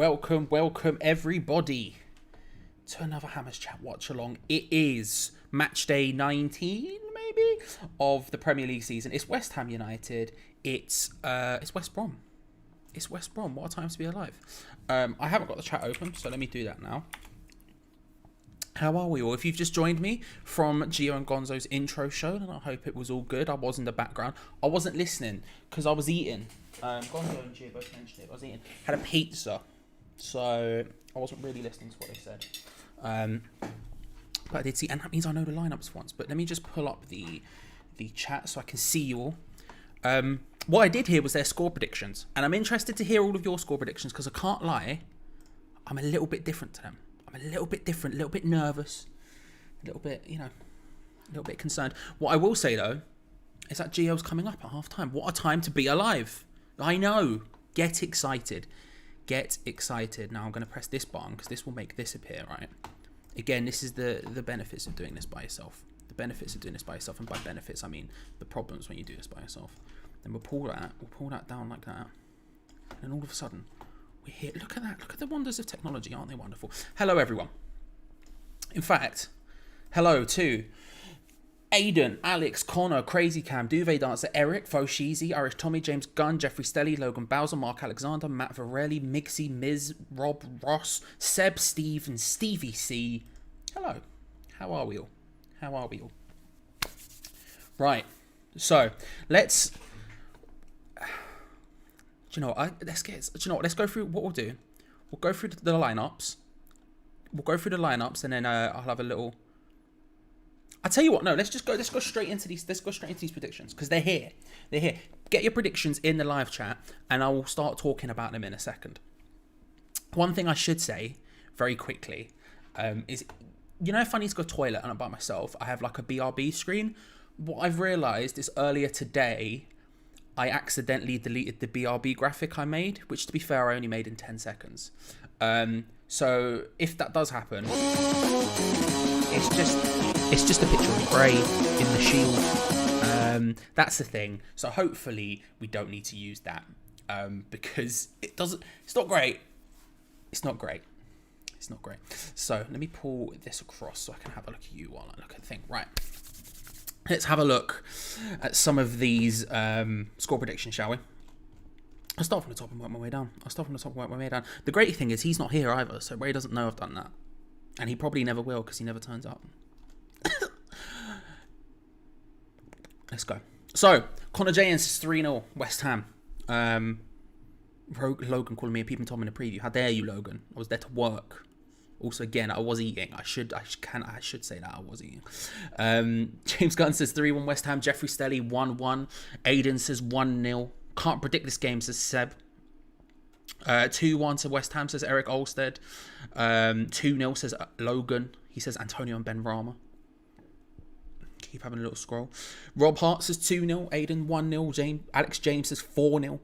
welcome everybody to another Hammers Chat watch along. It is match day 19 maybe of the Premier League season. It's West Ham United. It's West Brom. It's West Brom. What a time to be alive. I haven't got the chat open, so let me do that now. How are we all? If you've just joined me from Gio and Gonzo's intro show, and I hope it was all good. I was in the background. I wasn't listening because I was eating. Gonzo and Gio both mentioned it. I was eating. Had a pizza, so I wasn't really listening to what they said. But I did see, and that means I know the lineups once. But let me just pull up the chat so I can see you all. What I did hear was their score predictions, and I'm interested to hear all of your score predictions because I can't lie, I'm a little bit different to them. I'm a little bit different, a little bit nervous, a little bit, a little bit concerned. What I will say though is that Gio's coming up at half time. What a time to be alive! I know. Get excited. Get excited. Now I'm going to press this button because this will make this appear, right? Again, this is the benefits of doing this by yourself. The benefits of doing this by yourself, and by benefits I mean the problems when you do this by yourself. Then we'll pull that down like that, and all of a sudden we're here. Look at that. Look at the wonders of technology. Aren't they wonderful? Hello, everyone. In fact, hello to Aiden, Alex, Connor, Crazy Cam, Duvet Dancer, Eric, Foshizi, Irish Tommy, James Gunn, Jeffrey Stelly, Logan Bowser, Mark Alexander, Matt Varelli, Mixie, Miz, Rob, Ross, Seb, Steve, and Stevie C. Hello. How are we all? How are we all? Right. So, let's... Let's go through what we'll do. We'll go through the lineups. And then I'll have a little. I'll tell you what. No, let's go straight into these. Let's go straight into these predictions because they're here. They're here. Get your predictions in the live chat, and I will start talking about them in a second. One thing I should say very quickly is, if I need to go to the toilet and I'm by myself, I have like a BRB screen. What I've realised is earlier today, I accidentally deleted the BRB graphic I made, which to be fair, I only made in 10 seconds. So if that does happen, it's just a picture of Gray in the shield. That's the thing. So hopefully we don't need to use that because it's not great. It's not great. So let me pull this across so I can have a look at you while I look at the thing. Right. Let's have a look at some of these score predictions, shall we? I'll start from the top and work my way down. The great thing is he's not here either, so Ray doesn't know I've done that. And he probably never will because he never turns up. Let's go. So, Connor Jaynes is 3-0, West Ham. Logan calling me a peep and Tom in a preview. How dare you, Logan? I was there to work. Also, again, I was eating. I should say that I was eating. James Gunn says 3-1 West Ham. Jeffrey Stelly 1-1. Aiden says 1-0. Can't predict this game, says Seb. 2-1 to West Ham, says Eric Olstead. 2-0 says Logan. He says Antonio and Ben Rama. Keep having a little scroll. Rob Hart says 2-0. Aiden 1-0. Alex James says 4-0.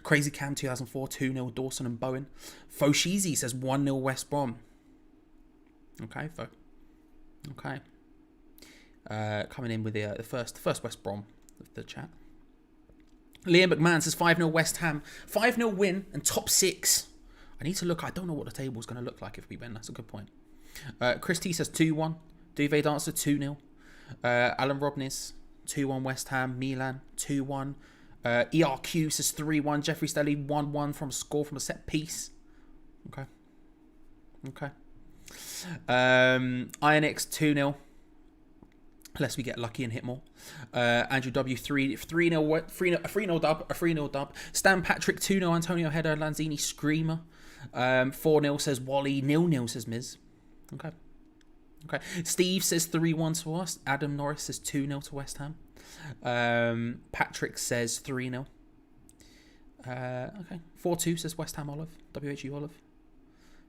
Crazy Cam 2004 2-0 Dawson and Bowen. Foshizi says 1-0 West Brom. Okay, okay. Coming in with the first West Brom of the chat. Liam McMahon says 5-0 West Ham. 5-0 win and top 6. I need to look. I don't know what the table's going to look like if we win. That's a good point. Chris T says 2-1. Duvet Dancer 2-0. Alan Robnis 2-1 West Ham. Milan 2-1. ERQ says 3-1. Jeffrey Stelly 1-1 from a score from a set piece. Okay. INX 2-0. Unless we get lucky and hit more. Andrew W 3-0 dub. Stan Patrick 2-0 Antonio Header Lanzini Screamer. 4-0 says Wally. 0-0 says Miz. Okay. Steve says 3-1 to us. Adam Norris says 2-0 to West Ham. Patrick says 3-0. Okay. 4-2 says West Ham Olive. WHU Olive.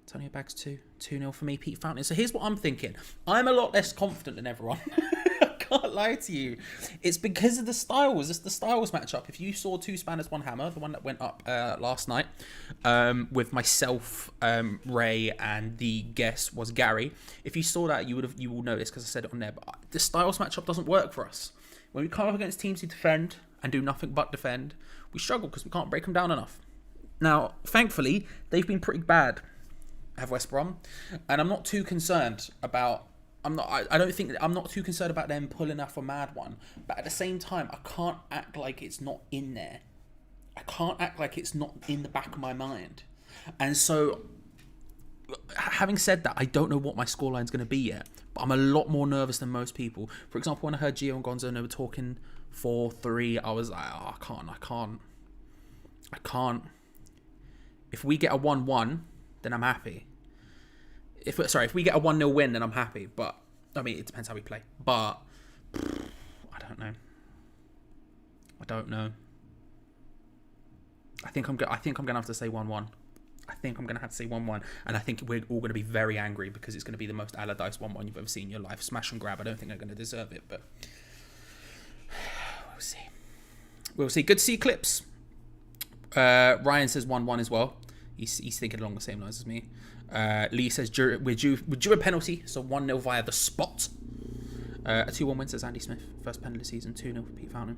Antonio Bags 2-0 for me. Pete Fountain. So here's what I'm thinking. I'm a lot less confident than everyone. I can't lie to you. It's because of the styles. It's the styles matchup. If you saw Two Spanners, One Hammer, the one that went up last night with myself, Ray, and the guest was Gary. If you saw that, you will notice because I said it on there. But the styles matchup doesn't work for us. When we come up against teams who defend and do nothing but defend, we struggle because we can't break them down enough. Now, thankfully, they've been pretty bad, have West Brom, and I'm not too concerned about. I don't think I'm not too concerned about them pulling off a mad one. But at the same time, I can't act like it's not in there. I can't act like it's not in the back of my mind. And so, having said that, I don't know what my scoreline's going to be yet. But I'm a lot more nervous than most people. For example, when I heard Gio and Gonzo and they were talking 4-3, I was like, oh, I can't. If we get a 1-1, then I'm happy. If we get a 1-0 win, then I'm happy. But I mean, it depends how we play. But I don't know. I think I'm gonna have to say 1-1. I think I'm gonna have to say 1-1, and I think we're all gonna be very angry because it's gonna be the most Allardyce 1-1 you've ever seen in your life. Smash and grab. I don't think they're gonna deserve it, but we'll see. We'll see. Good to see clips. Ryan says 1-1 as well. He's thinking along the same lines as me. Lee says we're due a penalty, so 1-0 via the spot. A 2-1 win, says Andy Smith. First penalty of the season, 2-0 for Pete Fountain.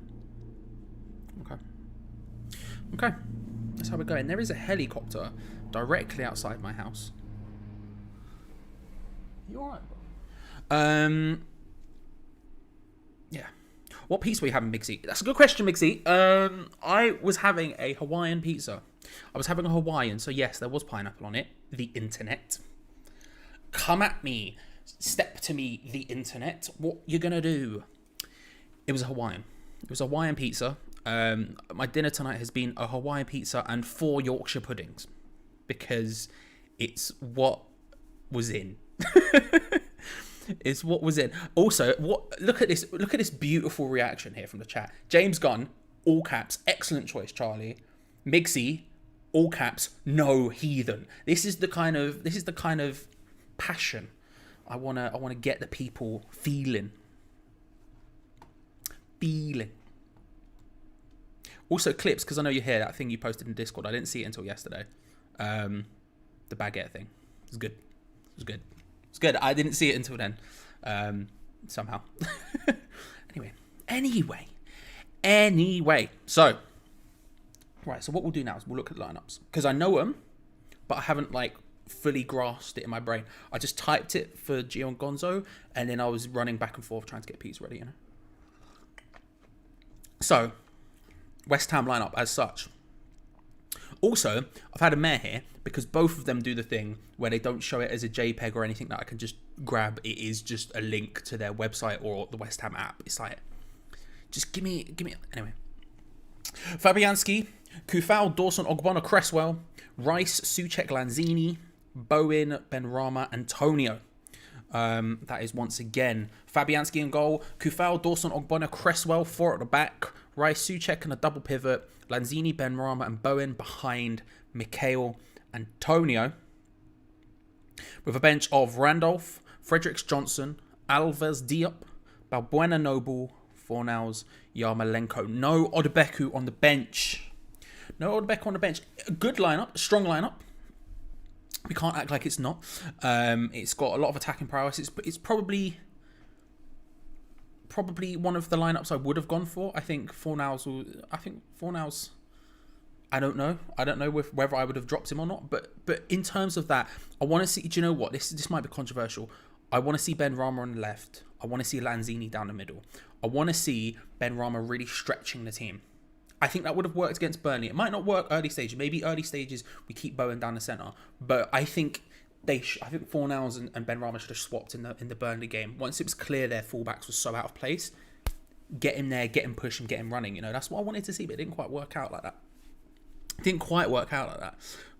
Okay. That's how we're going. There is a helicopter directly outside my house. You alright, bro? Yeah. What pizza were you having, Big Z? That's a good question, Big Z. I was having a Hawaiian pizza. I was having a Hawaiian, so yes, there was pineapple on it. The internet. Come at me. Step to me, the internet. What you gonna do? It was a Hawaiian. It was a Hawaiian pizza. My dinner tonight has been a Hawaiian pizza and 4 Yorkshire puddings. Because it's what was in. It's what was in. Also, look at this beautiful reaction here from the chat. James Gunn, all caps, excellent choice, Charlie. Migsy, all caps, no heathen. This is the kind of passion I wanna get the people feeling. Also clips, because I know you're here, that thing you posted in Discord. I didn't see it until yesterday. The baguette thing. It was good. It's good. I didn't see it until then. Somehow. Anyway. So, right. So what we'll do now is we'll look at lineups, because I know them, but I haven't fully grasped it in my brain. I just typed it for Gio and Gonzo, and then I was running back and forth trying to get Pete's ready. So, West Ham lineup as such. Also, I've had a mare here because both of them do the thing where they don't show it as a JPEG or anything that I can just grab. It is just a link to their website or the West Ham app. It's like, just give me. Anyway. Fabianski, Kufal, Dawson, Ogbonna, Cresswell, Rice, Souček, Lanzini, Bowen, Benrahma, Antonio. That is once again Fabianski in goal, Kufal, Dawson, Ogbonna, Cresswell, 4 at the back, Rice, Souček and a double pivot, Lanzini, Benrahma and Bowen behind Mikhail Antonio. With a bench of Randolph, Fredericks Johnson, Alves Diop, Balbuena Noble, Fornals, Yarmolenko. No Odebeku on the bench. A good lineup, a strong lineup. We can't act like it's not. It's got a lot of attacking prowess. It's probably one of the lineups I would have gone for. I think Fornals. I don't know whether I would have dropped him or not. But in terms of that, I want to see. Do you know what? This might be controversial. I want to see Benrahma on the left. I want to see Lanzini down the middle. I want to see Benrahma really stretching the team. I think that would have worked against Burnley. It might not work early stages. Maybe early stages we keep Bowen down the centre. But I think I think Fornals and Benrahma should have swapped in the Burnley game. Once it was clear their fullbacks were so out of place, get him there, get him pushing, get him running. That's what I wanted to see, but it didn't quite work out like that.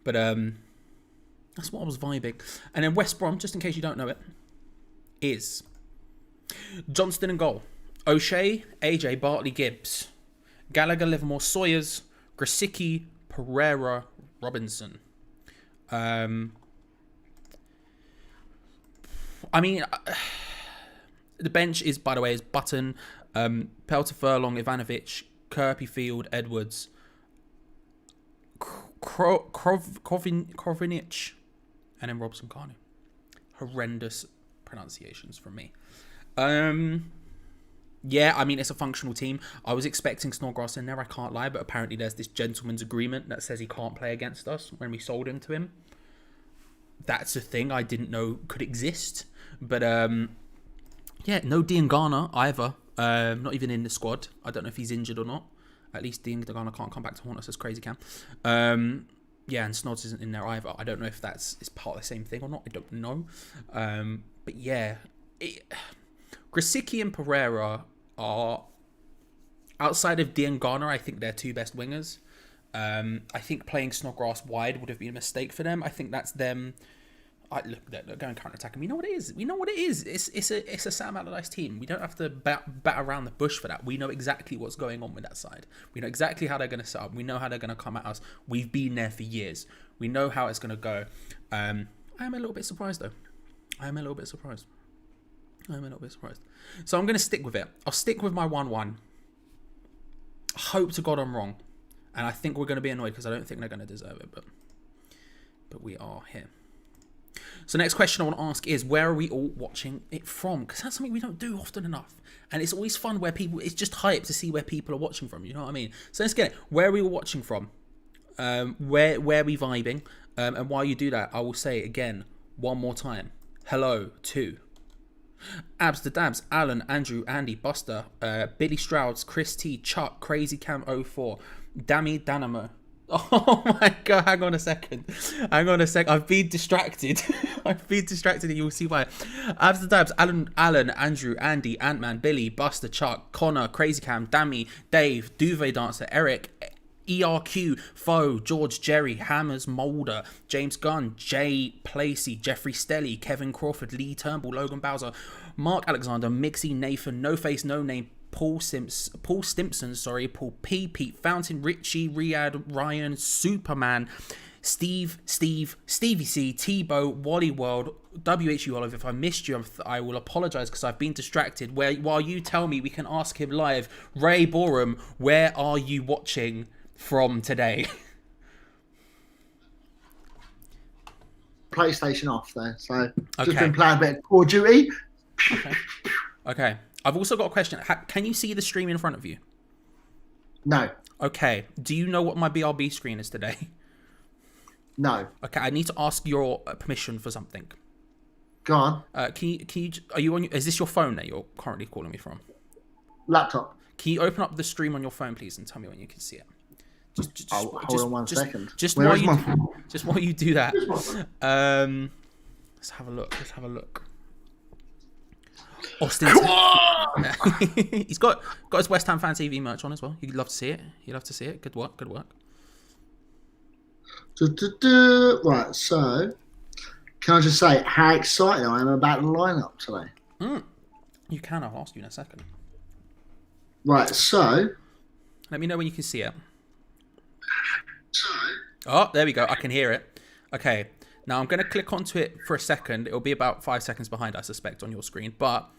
But that's what I was vibing. And then West Brom, just in case you don't know it, is Johnston in goal, O'Shea, AJ, Bartley, Gibbs, Gallagher, Livermore, Sawyers, Grosicki, Pereira, Robinson. The bench is, by the way, is Button, Pelter, Furlong, Ivanovic, Kirby, Field, Edwards, Krovinic, and then Robson Carney. Horrendous pronunciations from me. Yeah, I mean, it's a functional team. I was expecting Snodgrass in there, I can't lie, but apparently there's this gentleman's agreement that says he can't play against us when we sold him to him. That's a thing I didn't know could exist. But, yeah, no Dean Garner either. Not even in the squad. I don't know if he's injured or not. At least Dean Garner can't come back to haunt us as crazy Cam. Yeah, and Snods isn't in there either. I don't know if that's is part of the same thing or not. I don't know. But yeah, Grosicki and Pereira are, outside of Dean Garner, I think they're two best wingers. I think playing Snodgrass wide would have been a mistake for them. I think that's them. Look, they're going counter-attacking. We know what it is. We know what it is. It's a Sam Allardyce team. We don't have to bat around the bush for that. We know exactly what's going on with that side. We know exactly how they're going to set up. We know how they're going to come at us. We've been there for years. We know how it's going to go. I am a little bit surprised, though. I am a little bit surprised. So I'm going to stick with it. I'll stick with my 1-1. Hope to God I'm wrong. And I think we're going to be annoyed because I don't think they're going to deserve it. But we are here. So next question I want to ask is, where are we all watching it from? Because that's something we don't do often enough. And it's always fun where people, it's just hype to see where people are watching from. You know what I mean? So let's get it. Where are we all watching from? Where are we vibing? And while you do that, I will say again, one more time. Hello to Abs the Dabs, Alan, Andrew, Andy, Buster, Billy Strouds, Chris T, Chuck, Crazy Cam 04, Dammy Danamo. Oh my god, hang on a second. I've been distracted. And you'll see why. Abs the Dabs, Alan, Andrew, Andy, Ant-Man, Billy, Buster, Chuck, Connor, Crazy Cam, Dammy, Dave, Duvet Dancer, Eric, ERQ, Foe, George, Jerry, Hammers, Mulder, James Gunn, Jay Placey, Jeffrey Stelly, Kevin Crawford, Lee Turnbull, Logan Bowser, Mark Alexander, Mixie, Nathan, No Face, No Name, Paul Stimpson, Paul P, Pete Fountain, Richie, Riyadh, Ryan, Superman, Stevie C, Tebow, Wally World, WHU Olive. If I missed you, I will apologise because I've been distracted. While you tell me we can ask him live, Ray Borum, where are you watching from today? PlayStation off there, so just been playing a bit of Call of Duty. Okay. I've also got a question. Can you see the stream in front of you? No. Okay. Do you know what my BRB screen is today? No. Okay. I need to ask your permission for something. Go on. Can you? Are you on? Is this your phone that you're currently calling me from? Laptop. Can you open up the stream on your phone, please, and tell me when you can see it? Hold on one second. Just while you do that, let's have a look. Austin, he's got his West Ham Fan TV merch on as well. You'd love to see it. Good work. Right, so can I just say how excited I am about the lineup today? You can. I'll ask you in a second. Right, so let me know when you can see it. Oh, there we go. I can hear it. Okay. Now I'm going to click onto it for a second. It'll be about 5 seconds behind, I suspect, on your screen. But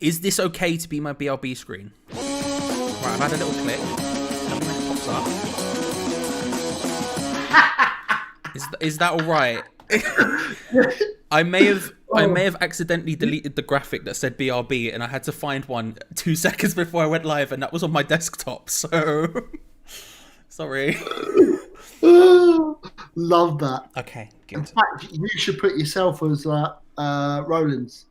is this okay to be my BRB screen? Right, I've had a little click. Tell me when it pops up. Is that all right? I may have accidentally deleted the graphic that said BRB, and I had to find one 2 seconds before I went live, and that was on my desktop. So sorry. Love that. Okay, good. In fact, you should put yourself as Rollins.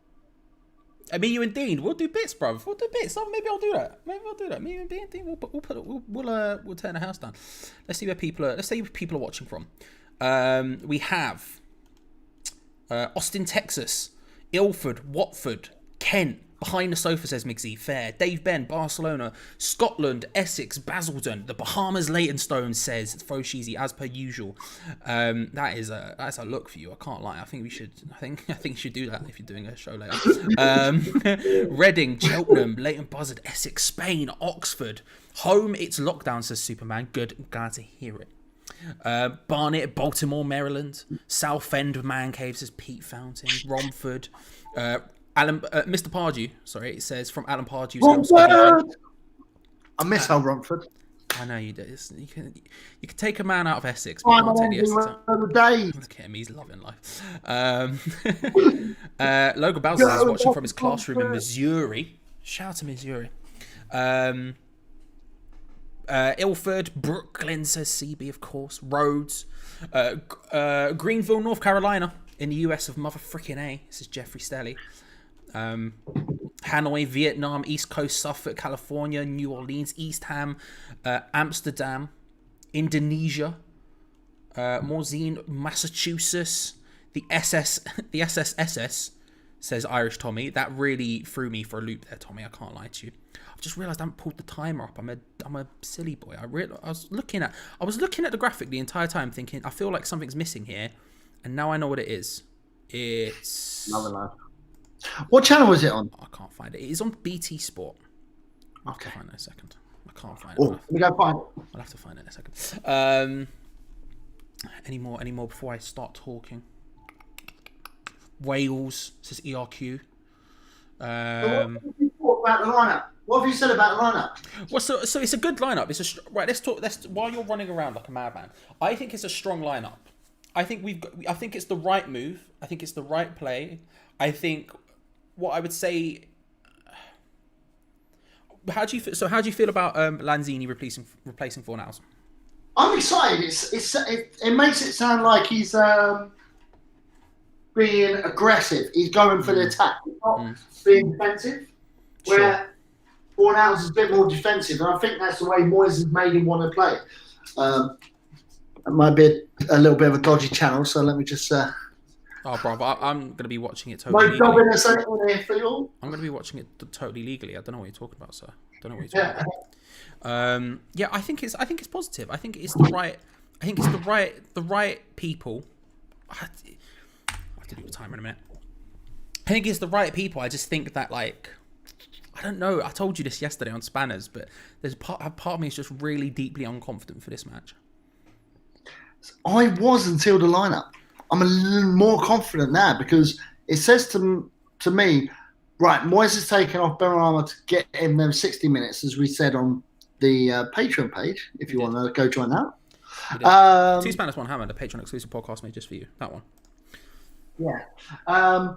Me, you, and Dean. We'll do bits, bruv. We'll do bits. Oh, maybe I'll do that. Me and Dean. We'll turn the house down. Let's see where people are. Let's see where people are watching from. We have Austin, Texas, Ilford, Watford, Kent. Behind the Sofa, says Mixie. Fair. Dave Ben, Barcelona, Scotland, Essex, Basildon, the Bahamas, Leytonstone, says Fosheezy, as per usual. That's a look for you. I can't lie. I think you should do that if you're doing a show later. Reading, Cheltenham, Leighton Buzzard, Essex, Spain, Oxford. Home, it's lockdown, says Superman. Good. Glad to hear it. Barnet, Baltimore, Maryland. Southend, Man Cave, says Pete Fountain. Romford. Alan, Mr. Pardew, sorry, it says from Alan Pardew's house. I miss old Romford. I know you do. You can take a man out of Essex, but you can't take the Essex. Look at him, he's loving life. Logan Bowser is watching from his classroom in Missouri. Shout out to Missouri. Ilford, Brooklyn, says CB, of course. Rhodes. Greenville, North Carolina, in the US of mother frickin' A. This is Jeffrey Stelly. Hanoi, Vietnam, East Coast, Suffolk, California, New Orleans, East Ham, Amsterdam, Indonesia, Morzine, Massachusetts, the SSSS, says Irish Tommy. That really threw me for a loop there, Tommy. I can't lie to you. I've just realised I haven't pulled the timer up. I'm a silly boy. I was looking at the graphic the entire time, thinking I feel like something's missing here, and now I know what it is. It's what channel was it on? I can't find it. It is on BT Sport. I'll have to find it in a second. I can't find it. Oh, we go find it. I'll have to find it in a second. Any more before I start talking? Wales, says ERQ. What have you thought about the lineup? What have you said about the lineup? Well, so it's a good lineup. Right. Let's talk. While you're running around like a madman, I think it's a strong lineup. I think it's the right move. I think it's the right play. I think what I would say. How do you feel about Lanzini replacing Fornals? I'm excited. It makes it sound like he's being aggressive. He's going for the attack, not being defensive. Where Fornals is a bit more defensive, and I think that's the way Moyes has made him want to play. It might be a little bit of a dodgy channel, so let me just. Oh, bro, I'm going to be watching it totally legally. I'm going to be watching it totally legally. I don't know what you're talking about, sir. I don't know what you're talking about. Yeah, I think it's positive. I think it's the right people. I have to do the timer in a minute. I think it's the right people. I just think that, like, I don't know. I told you this yesterday on Spanners, but there's part of me is just really deeply unconfident for this match. I was until the lineup. I'm a little more confident now because it says to me, right, Moyes has taken off Benrahma to get him them 60 minutes, as we said on the Patreon page, if you want to go join that. Two Spanish, One Hammer, the Patreon exclusive podcast made just for you. That one. Yeah. I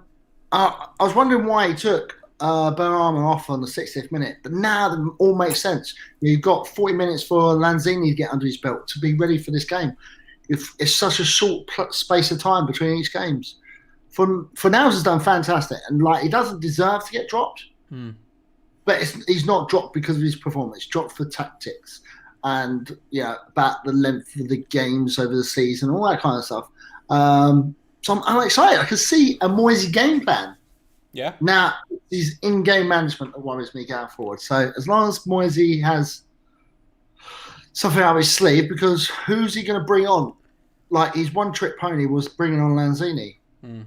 was wondering why he took Benrahma off on the 60th minute, but now it all makes sense. You've got 40 minutes for Lanzini to get under his belt to be ready for this game. It's such a short space of time between each games. Fornals has done fantastic, and like he doesn't deserve to get dropped, but he's not dropped because of his performance. Dropped for tactics and about the length of the games over the season, all that kind of stuff. So I'm excited. I can see a Moisey game plan. Yeah. Now it's in-game management that worries me going forward. So as long as Moisey has something up his sleeve, because who's he going to bring on? Like his one-trick pony was bringing on Lanzini, and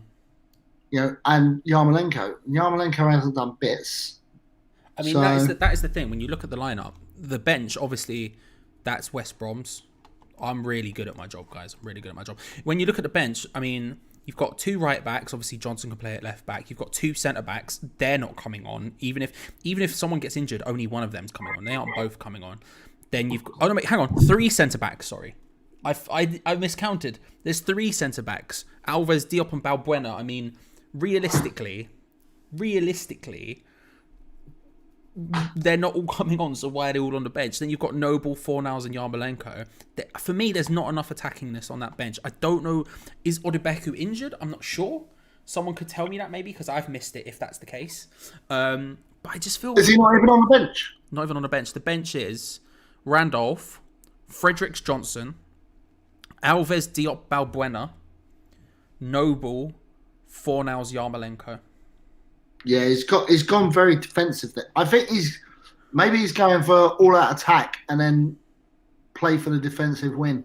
Yarmolenko. Yarmolenko hasn't done bits. I mean, that is the thing. When you look at the lineup, the bench, obviously, that's West Brom's. I'm really good at my job, guys. I'm really good at my job. When you look at the bench, I mean, you've got two right backs. Obviously, Johnson can play at left back. You've got two centre backs. They're not coming on. Even if someone gets injured, only one of them's coming on. They aren't both coming on. Then you've got, hang on, three centre backs. Sorry, I miscounted. There's three centre backs. Alves, Diop, and Balbuena. I mean, realistically, they're not all coming on. So why are they all on the bench? Then you've got Noble, Fornals, and Yarmolenko. For me, there's not enough attackingness on that bench. I don't know. Is Odebeku injured? I'm not sure. Someone could tell me that maybe, because I've missed it if that's the case. But I just feel... Is he not even on the bench? Not even on the bench. The bench is Randolph, Fredericks Johnson, Alves, Diop, Balbuena, Noble, Fornals, Yarmolenko. Yeah, he's gone very defensive there. I think he's going for all-out attack and then play for the defensive win.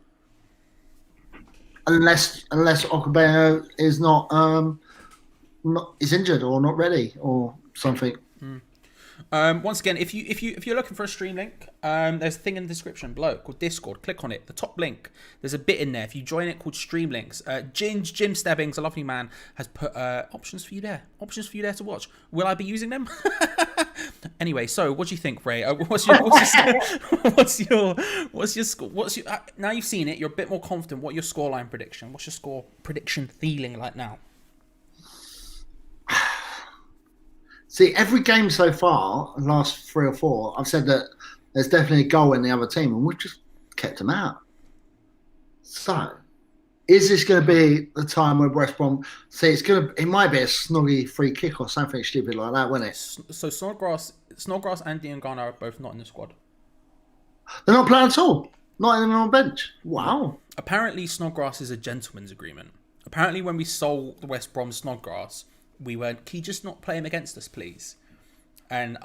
Unless Okubeo is not is injured or not ready or something. Once again, if you're looking for a stream link, there's a thing in the description below called Discord. Click on it. The top link. There's a bit in there. If you join it called Stream Links, Jim Stebbings, a lovely man, has put options for you there. Options for you there to watch. Will I be using them? Anyway, so what do you think, Ray? What's your now you've seen it, you're a bit more confident. What your scoreline prediction? What's your score prediction feeling like now? See, every game so far, the last 3 or 4, I've said that there's definitely a goal in the other team, and we've just kept them out. So, is this going to be the time where West Brom? See, it might be a snoggy free kick or something stupid like that, wouldn't it? So Snodgrass and Diangana are both not in the squad. They're not playing at all. Not even on the bench. Wow. Apparently, Snodgrass is a gentleman's agreement. Apparently, when we sold the West Brom Snodgrass, we went, "Can you just not play him against us, please?" And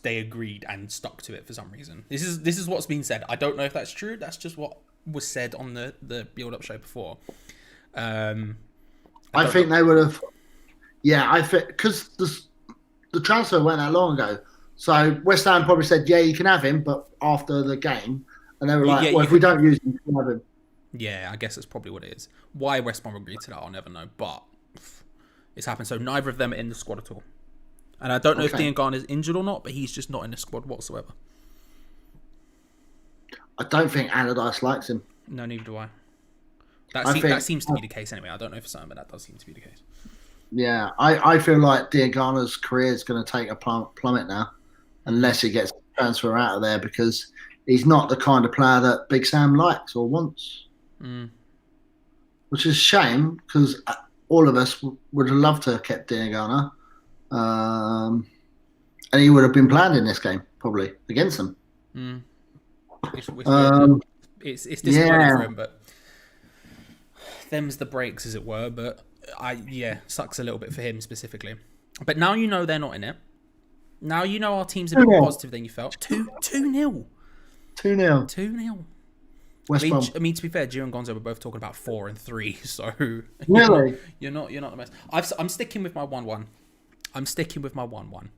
they agreed and stuck to it for some reason. This is what's been said. I don't know if that's true. That's just what was said on the build-up show before. I think they would have. Yeah, I think because the transfer went that long ago. So West Ham probably said, "Yeah, you can have him," but after the game, and they were like, "Well, if we don't use him, you can have him." Yeah, I guess that's probably what it is. Why West Brom agreed to that, I'll never know. But it's happened. So neither of them are in the squad at all. And I don't know if Diangana is injured or not, but he's just not in the squad whatsoever. I don't think Allardyce likes him. No, neither do I. That seems to be the case anyway. I don't know for certain, but that does seem to be the case. Yeah, I feel like Diangana's career is going to take a plummet now, unless he gets transfer out of there, because he's not the kind of player that Big Sam likes or wants. Which is a shame, because all of us would have loved to have kept Diangana. And he would have been planned in this game, probably, against them. It's disappointing for him, but them's the breaks, as it were. But sucks a little bit for him specifically. But now you know they're not in it. Now you know our team's a bit more positive than you felt. 2-0. 2-0. 2-0. West Brom. I mean, to be fair, Gio and Gonzo were both talking about 4 and 3, so really, you're not the best. I'm sticking with my 1-1. I'm sticking with my 1-1.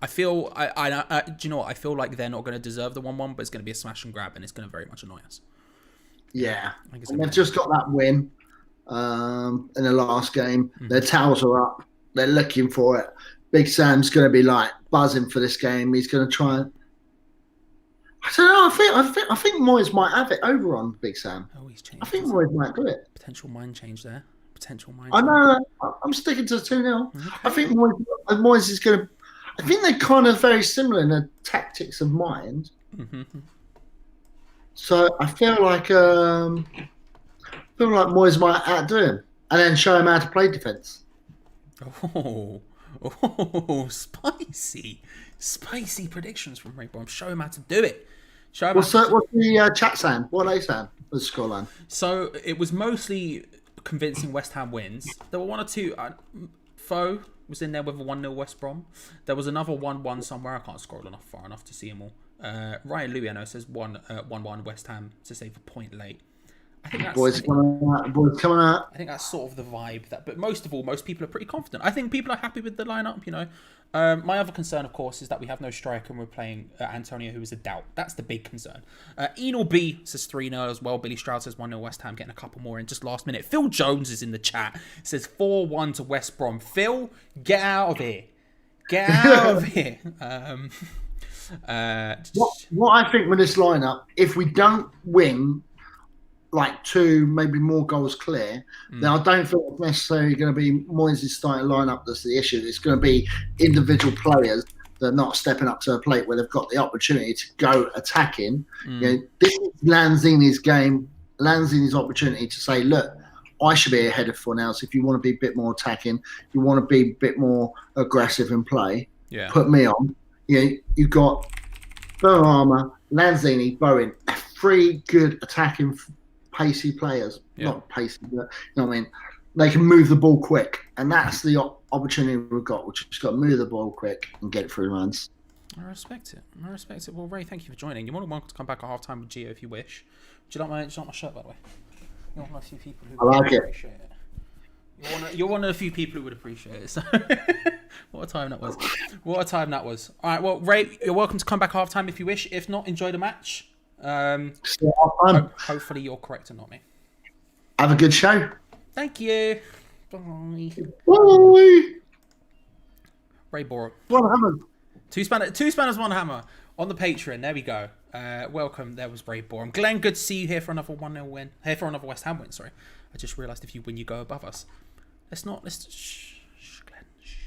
I feel do you know what? I feel like they're not going to deserve the 1-1, but it's going to be a smash and grab, and it's going to very much annoy us. Yeah, and they've just got that win in the last game. Their towels are up. They're looking for it. Big Sam's going to be like buzzing for this game. He's going to try and. I don't know. I think Moyes might have it over on Big Sam. Oh, he's changed. I think Moyes might do it. Potential mind change there. I know. I'm sticking to 2-0. Okay. I think Moyes is going to. I think they're kind of very similar in their tactics of mind. So I feel like Moyes might outdo him and then show him how to play defence. Oh, spicy predictions from Rainbow. Show him how to do it. What's the chat saying? What are they saying? The scoreline. So it was mostly convincing West Ham wins. There were one or two. Foe was in there with a 1-0 West Brom. There was another 1-1 somewhere. I can't scroll far enough to see them all. Ryan Louis, I know, says 1-1 West Ham to save a point late. I think that's boys coming out. I think that's sort of the vibe. But most of all, most people are pretty confident. I think people are happy with the lineup. You know, my other concern, of course, is that we have no striker and we're playing Antonio, who is a doubt. That's the big concern. Enel B says 3-0 as well. Billy Stroud says 1-0 West Ham, getting a couple more in just last minute. Phil Jones is in the chat. Says 4-1 to West Brom. Phil, get out of here. Get out of here. What I think with this lineup, if we don't win like 2, maybe more goals clear, then I don't think it's necessarily going to be Moyes' starting lineup that's the issue. It's going to be individual players that are not stepping up to a plate where they've got the opportunity to go attacking. You know, this is Lanzini's game, Lanzini's opportunity to say, look, I should be ahead of 4 now. So if you want to be a bit more attacking, you want to be a bit more aggressive in play, put me on. You know, you've got Benrahma, Lanzini, Bowen, 3 good attacking pacey players. Not pacey, but you know what I mean? They can move the ball quick. And that's the opportunity we've got. We've just got to move the ball quick and get it through runs. I respect it. Well, Ray, thank you for joining. You're more than welcome to come back at half time with Gio if you wish. Do you like my shirt, by the way? You're one of a few people who would appreciate it. You're one of the few people who would appreciate it. So what a time that was. All right, well, Ray, you're welcome to come back half time if you wish. If not, enjoy the match. Hopefully you're correct and not me. Have a good show. Thank you. Bye. Ray Bor. One hammer. Two spanners, one hammer. On the Patreon. There we go. Welcome. There was Ray Bor. Glenn, good to see you here for another 1-0 win. Here for another West Ham win, sorry. I just realised if you win, you go above us. Let's shh, Glenn. Shh.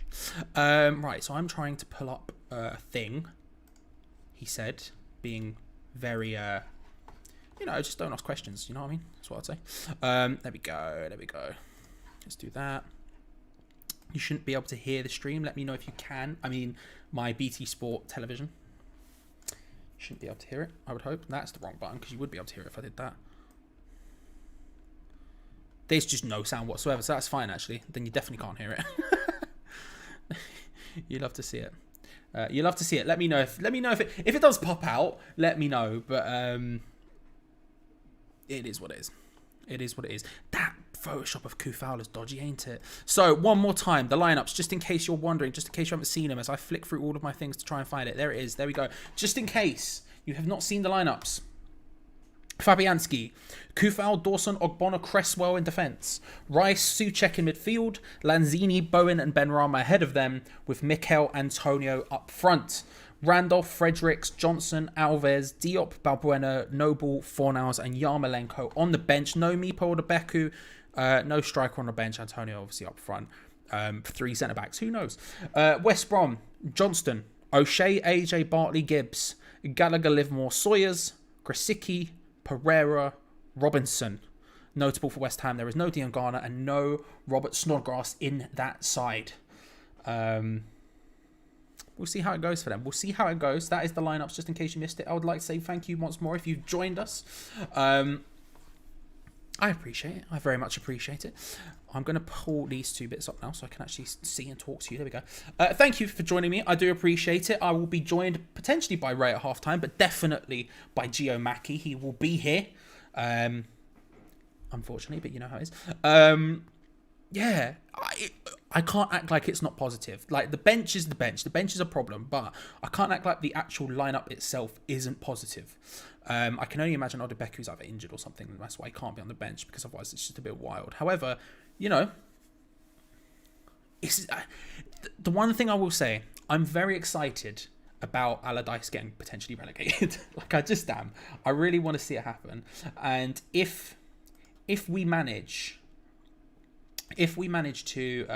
Right, so I'm trying to pull up a thing. He said, being very, just don't ask questions. You know what I mean? That's what I'd say. There we go. Let's do that. You shouldn't be able to hear the stream. Let me know if you can. I mean, my BT Sport television. You shouldn't be able to hear it, I would hope. That's the wrong button, because you would be able to hear it if I did that. There's just no sound whatsoever, so that's fine, actually. Then you definitely can't hear it. You love to see it. You love to see it. Let me know if it does pop out. Let me know. But it is what it is. It is what it is. That Photoshop of Kufal is dodgy, ain't it? So one more time, the lineups, just in case you're wondering, just in case you haven't seen them, as I flick through all of my things to try and find it. There it is. There we go. Just in case you have not seen the lineups. Fabianski, Kufal, Dawson, Ogbonna, Cresswell in defence. Rice, Souček in midfield. Lanzini, Bowen and Benrahma ahead of them, with Mikel Antonio up front. Randolph, Fredericks, Johnson, Alves, Diop, Balbuena, Noble, Fornals and Yarmolenko on the bench. No Mipo or Beku. No striker on the bench. Antonio obviously up front. 3 centre-backs. Who knows? West Brom, Johnston, O'Shea, AJ, Bartley, Gibbs, Gallagher, Livermore, Sawyers, Krasicki, Pereira, Robinson. Notable for West Ham, there is no Dion Garner and no Robert Snodgrass in that side. We'll see how it goes for them. We'll see how it goes. That is the lineups, just in case you missed it. I would like to say thank you once more if you've joined us. I appreciate it. I very much appreciate it. I'm going to pull these 2 bits up now so I can actually see and talk to you. There we go. Thank you for joining me. I do appreciate it. I will be joined potentially by Ray at halftime, but definitely by Gio Mackie. He will be here. Unfortunately, but you know how it is. Yeah, I can't act like it's not positive. Like, the bench is the bench. The bench is a problem, but I can't act like the actual lineup itself isn't positive. I can only imagine Odebeku's either injured or something. And that's why he can't be on the bench, because otherwise it's just a bit wild. However, it's the one thing I will say, I'm very excited about Allardyce getting potentially relegated. Like, I just am. I really want to see it happen. And if we manage to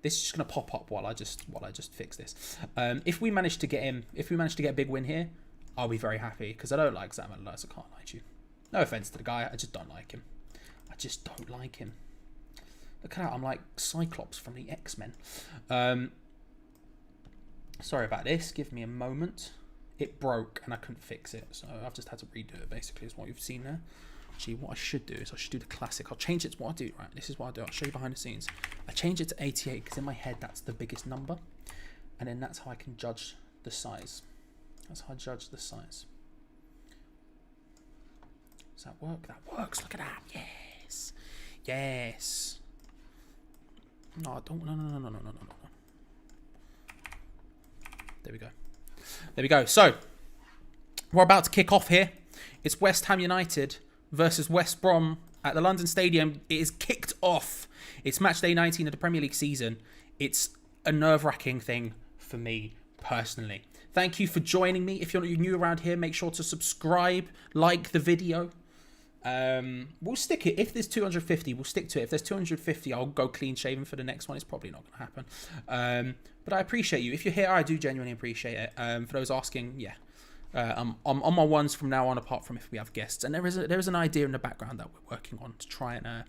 this is just going to pop up while I just fix this. If we manage to get a big win here, I'll be very happy, because I don't like Sam Allardyce. I can't lie to you. No offense to the guy, I just don't like him. Look at that, I'm like Cyclops from the X-Men. Sorry about this. Give me a moment. It broke and I couldn't fix it, so I've just had to redo it. Basically, is what you've seen there. Actually, what I should do is I should do the classic. I'll change it to what I do. Right, this is what I do. I'll show you behind the scenes. I change it to 88 because in my head that's the biggest number, and then that's how I can judge the size. That's how I judge the size. Does that work? That works. Look at that. Yes. Yes. No, I don't. No. There we go. There we go. So, we're about to kick off here. It's West Ham United versus West Brom at the London Stadium. It is kicked off. It's match day 19 of the Premier League season. It's a nerve-wracking thing for me personally. Thank you for joining me. If you're new around here, make sure to subscribe, like the video. We'll stick it. If there's 250, we'll stick to it. If there's 250, I'll go clean shaven for the next one. It's probably not going to happen. But I appreciate you. If you're here, I do genuinely appreciate it. For those asking, yeah. I'm on my ones from now on, apart from if we have guests. And there is an idea in the background that we're working on to try and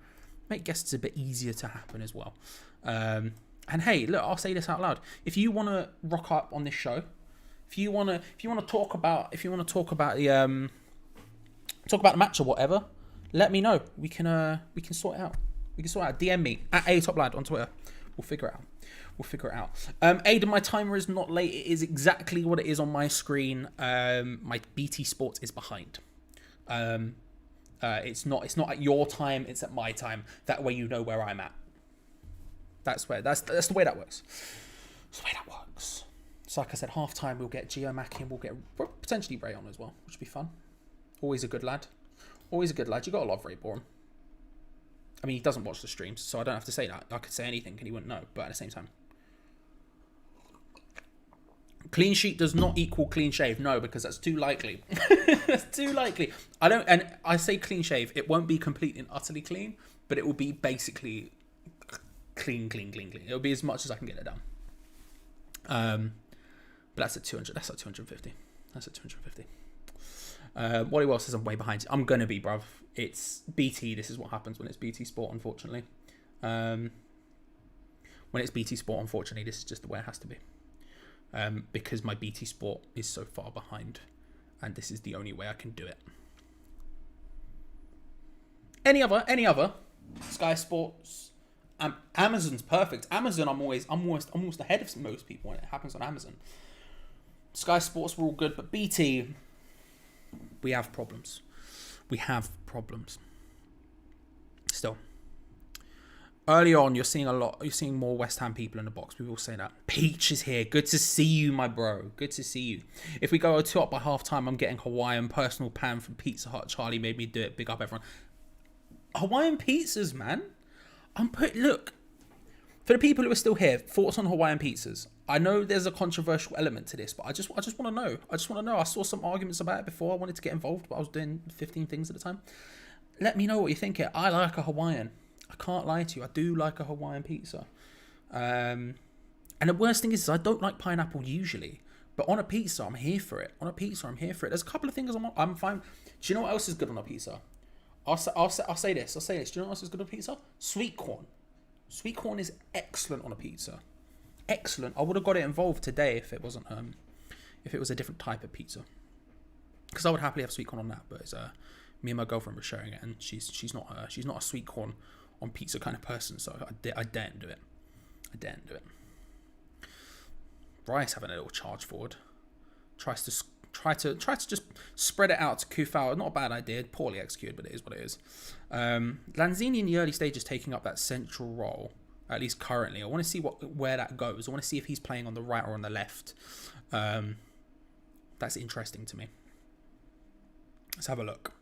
make guests a bit easier to happen as well. And hey, look, I'll say this out loud. If you want to rock up on this show, if you want to talk about the match or whatever, let me know. We can sort it out. DM me at @ATopLad on Twitter. We'll figure it out. Aidan, my timer is not late. It is exactly what it is on my screen. My BT Sport is behind. It's not at your time. It's at my time. That way you know where I'm at. That's the way that works. That's the way that works. So like I said, half time we'll get Gio Mackie and we'll get potentially Ray on as well, which would be fun. Always a good lad. You gotta love Ray Bourne. I mean, he doesn't watch the streams, so I don't have to say that. I could say anything and he wouldn't know, but at the same time. Clean sheet does not equal clean shave. No, because that's too likely. That's too likely. I say clean shave, it won't be complete and utterly clean, but it will be basically clean. It'll be as much as I can get it done. But that's at 200. That's at 250. That's at 250. Wally Wells says I'm way behind. I'm gonna be, bruv. It's BT. This is what happens when it's BT Sport, unfortunately. When it's BT Sport, unfortunately, this is just the way it has to be. Because my BT Sport is so far behind, and this is the only way I can do it. Any other Sky Sports, Amazon's perfect. Amazon, I'm almost ahead of most people when it happens on Amazon. Sky Sports were all good, but BT, we have problems. Still, early on, you're seeing more West Ham people in the box. People say that. Peach is here. Good to see you, my bro. Good to see you. If we go 2 up by half time, I'm getting Hawaiian personal pan from Pizza Hut. Charlie made me do it. Big up, everyone. Hawaiian pizzas, man. Look, for the people who are still here, thoughts on Hawaiian pizzas. I know there's a controversial element to this, but I just want to know. I saw some arguments about it before. I wanted to get involved, but I was doing 15 things at a time. Let me know what you think. I like a Hawaiian. I can't lie to you. I do like a Hawaiian pizza. And the worst thing is I don't like pineapple usually, but on a pizza, I'm here for it. There's a couple of things I'm fine. Do you know what else is good on a pizza? I'll say this. Do you know what else is good on pizza? Sweet corn. Sweet corn is excellent on a pizza. Excellent. I would have got it involved today if it wasn't if it was a different type of pizza. Because I would happily have sweet corn on that, but it's me and my girlfriend were sharing it, and she's not a sweet corn on pizza kind of person, so I daren't do it. Bryce having a little charge forward. Try to just spread it out to Kufau. Not a bad idea. Poorly executed, but it is what it is. Lanzini in the early stages taking up that central role, at least currently. I want to see where that goes. I want to see if he's playing on the right or on the left. That's interesting to me. Let's have a look.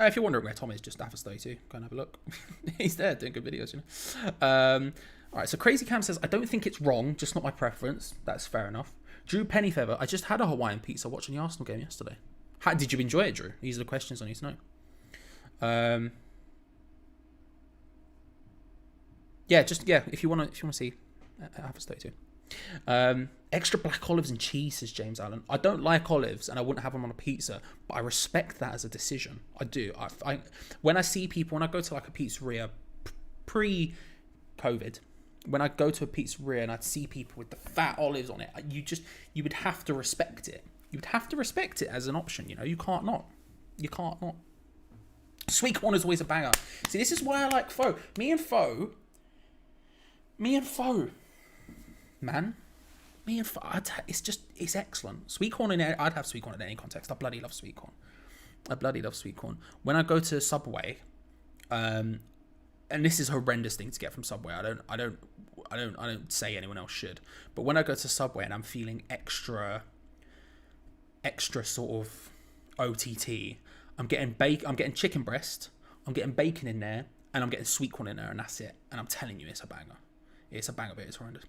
If you're wondering where Tom is, just Daffers 32. Go and have a look. He's there doing good videos, you know. All right, so Crazy Cam says, I don't think it's wrong, just not my preference. That's fair enough. Drew Pennyfeather, I just had a Hawaiian pizza watching the Arsenal game yesterday. How did you enjoy it, Drew? These are the questions I need to know. If you want to see, Daffers 32. Extra black olives and cheese, says James Allen. I don't like olives and I wouldn't have them on a pizza, but I respect that as a decision. I do. When I see people, when I go to like a pizzeria pre-COVID, when I go to a pizzeria and I'd see people with the fat olives on it, you would have to respect it. You would have to respect it as an option, you know. You can't not. Sweet corn is always a banger. See, this is why I like pho. Me and pho, man. It's excellent. Sweet corn I'd have sweet corn in any context. I bloody love sweet corn. When I go to Subway, and this is a horrendous thing to get from Subway. I don't say anyone else should. But when I go to Subway and I'm feeling extra sort of OTT, I'm getting chicken breast, I'm getting bacon in there, and I'm getting sweet corn in there, and that's it. And I'm telling you, it's a banger. It's a banger, but it's horrendous.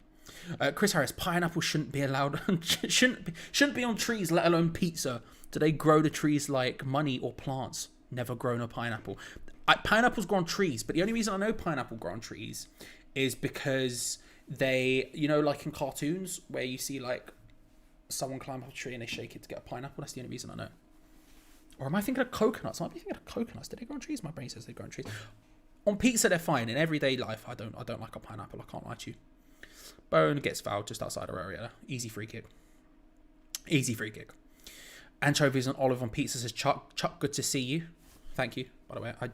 Chris Harris, pineapple shouldn't be allowed, shouldn't be on trees, let alone pizza. Do they grow the trees like money or plants? Never grown a pineapple. Pineapples grow on trees, but the only reason I know pineapple grow on trees is because they, you know, like in cartoons where you see like someone climb up a tree and they shake it to get a pineapple. That's the only reason I know. Or am I thinking of coconuts? I might be thinking of coconuts. Did they grow on trees? My brain says they grow on trees. On pizza, they're fine. In everyday life, I don't like a pineapple. I can't lie to you. Bone gets fouled just outside our area. Easy free kick. Anchovies and olive on pizza, says Chuck. Chuck, good to see you. Thank you, by the way. I'm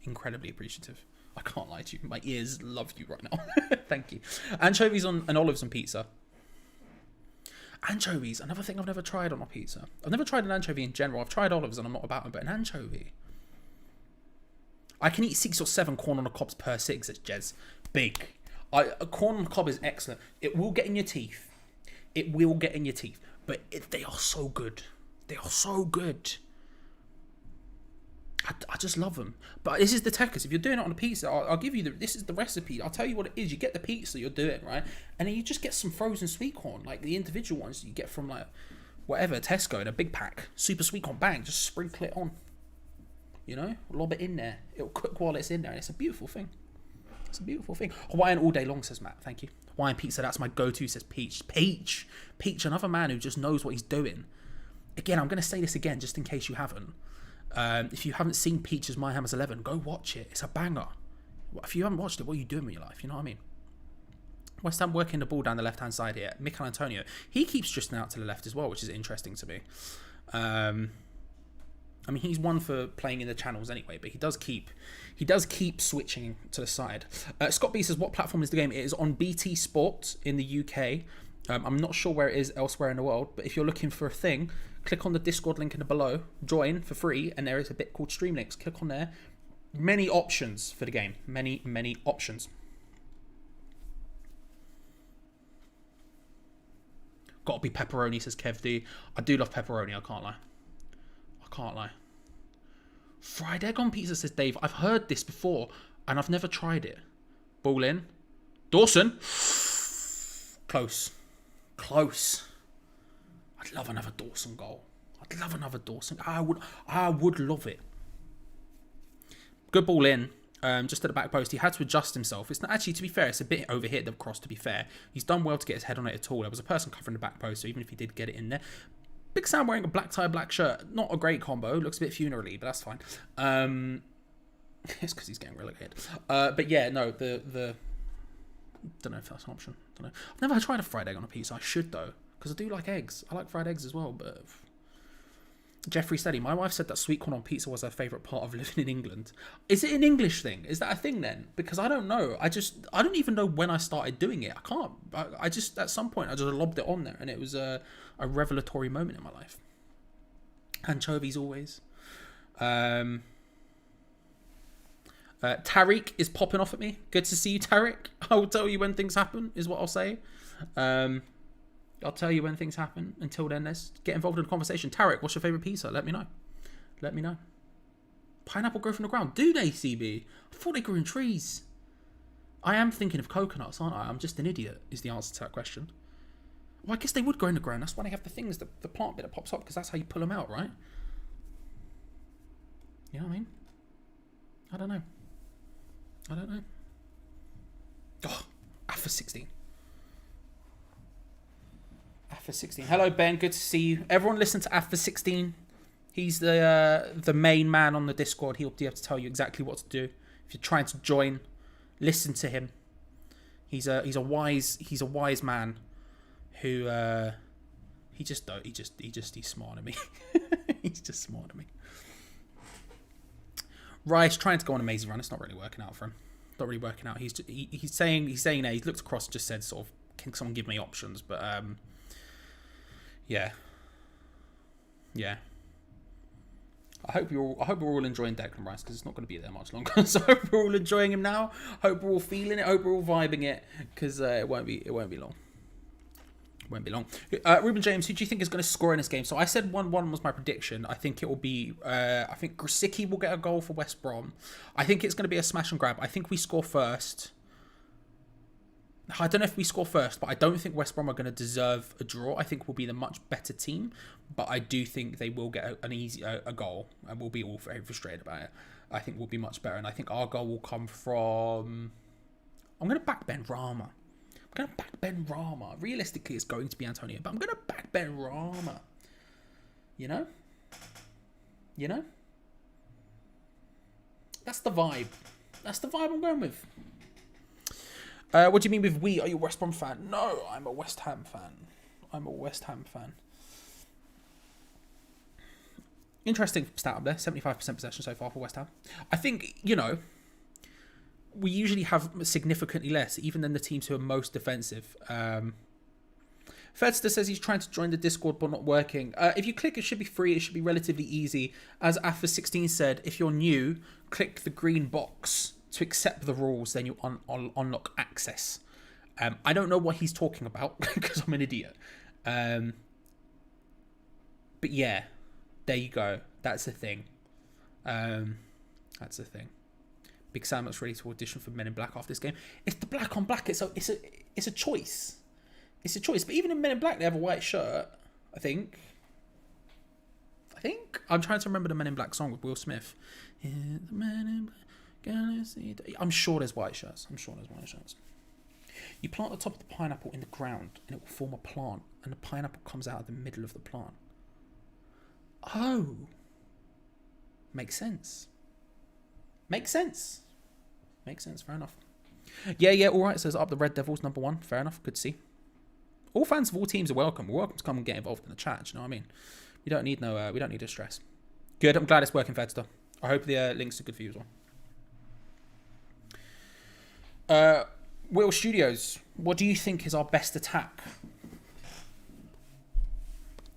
incredibly appreciative. I can't lie to you. My ears love you right now. Thank you. Anchovies and olives on pizza. Anchovies, another thing I've never tried on a pizza. I've never tried an anchovy in general. I've tried olives and I'm not about them, but an anchovy. I can eat 6 or 7 corn on the cobs per 6, says Jez. Big. A corn on the cob is excellent. It will get in your teeth. But they are so good. I just love them. But this is the techers. If you're doing it on a pizza, I'll give you this is the recipe. I'll tell you what it is. You get the pizza, you're doing, right? And then you just get some frozen sweet corn, like the individual ones you get from like whatever, Tesco in a big pack. Super sweet corn, bang, just sprinkle it on. You know? Lob it in there. It'll cook while it's in there, and it's a beautiful thing. It's a beautiful thing. Hawaiian all day long, says Matt. Thank you. Hawaiian pizza, that's my go-to, says Peach. Peach, another man who just knows what he's doing. Again, I'm going to say this again, just in case you haven't. If you haven't seen Peach's My Hammers 11, go watch it. It's a banger. If you haven't watched it, what are you doing with your life? You know what I mean? West Ham working the ball down the left-hand side here. Mikel Antonio, he keeps drifting out to the left as well, which is interesting to me. I mean, he's one for playing in the channels anyway, but he does keep switching to the side. Scott B says, what platform is the game? It is on BT Sport in the UK. I'm not sure where it is elsewhere in the world, but if you're looking for a thing, click on the Discord link in the below, join for free, and there is a bit called Streamlinks. Click on there. Many options for the game. Many options. Gotta be pepperoni, says Kev D. I do love pepperoni, I can't lie. Fried egg on pizza, says Dave. I've heard this before, and I've never tried it. Ball in. Dawson. Close. I'd love another Dawson goal. I would love it. Good ball in. Just at the back post. He had to adjust himself. It's not actually, to be fair, it's a bit overhit the cross, to be fair. He's done well to get his head on it at all. There was a person covering the back post, so even if he did get it in there. Big Sam wearing a black tie, black shirt. Not a great combo. Looks a bit funerally, but that's fine. It's because he's getting relegated. But yeah, no, the don't know if that's an option. Don't know. I've never tried a fried egg on a pizza. I should though, because I do like eggs. I like fried eggs as well. But Jeffrey Steady, my wife said that sweet corn on pizza was her favourite part of living in England. Is it an English thing? Is that a thing then? Because I don't know. I don't even know when I started doing it. I can't. I just, at some point, I just lobbed it on there, and it was a revelatory moment in my life. Anchovies always. Tariq is popping off at me. Good to see you, Tariq. I will tell you when things happen, is what I'll say. I'll tell you when things happen. Until then, let's get involved in the conversation. Tariq, what's your favourite pizza? Let me know. Pineapple grow from the ground. Do they, CB? I thought they grew in trees. I am thinking of coconuts, aren't I? I'm just an idiot, is the answer to that question. Well, I guess they would grow in the ground. That's why they have the things, the plant bit that pops up, because that's how you pull them out, right? You know what I mean? I don't know. Oh, AFA 16. AFA 16. Hello, Ben. Good to see you. Everyone listen to AFA 16. He's the main man on the Discord. He'll be able to tell you exactly what to do. If you're trying to join, listen to him. He's a wise man who he's smart to me. He's just smart to me. Rice trying to go on a mazy run. It's not really working out for him. Not really working out. He's saying that he looked across and just said sort of, can someone give me options? But yeah. I hope we're all enjoying Declan Rice, because it's not going to be there much longer. So I hope we're all enjoying him now. Hope we're all feeling it. Hope we're all vibing it, because it won't be long. Ruben James, who do you think is going to score in this game? So I said 1-1 was my prediction. I think it will be. I think Grosicki will get a goal for West Brom. I think it's going to be a smash and grab. I think we score first. I don't know if we score first, but I don't think West Brom are going to deserve a draw. I think we'll be the much better team, but I do think they will get a goal, and we'll be all very frustrated about it. I think we'll be much better, and I think our goal will come from. I'm going to back Ben Rama. Realistically, it's going to be Antonio, but I'm going to back Ben Rama. You know? That's the vibe. I'm going with. What do you mean with we? Are you a West Brom fan? No, I'm a West Ham fan. Interesting stat up there. 75% possession so far for West Ham. I think, we usually have significantly less, even than the teams who are most defensive. Fedster says he's trying to join the Discord but not working. If you click, it should be free. It should be relatively easy. As AFA 16 said, if you're new, click the green box to accept the rules, then you unlock access. I don't know what he's talking about because I'm an idiot. But yeah, there you go. That's the thing. Big Sam looks ready to audition for Men in Black after this game. It's the black on black. It's a choice. It's a choice. But even in Men in Black, they have a white shirt. I think. I'm trying to remember the Men in Black song with Will Smith. Yeah, the Men in Black. I'm sure there's white shirts. You plant the top of the pineapple in the ground and it will form a plant, and the pineapple comes out of the middle of the plant. Oh. Makes sense. Fair enough. Yeah, all right. Says up the Red Devils #1. Fair enough. Good to see. All fans of all teams are welcome. We're welcome to come and get involved in the chat. Do you know what I mean? We don't need no stress. Good. I'm glad it's working, Fedster. I hope the links are good for you as well. Will Studios, what do you think is our best attack?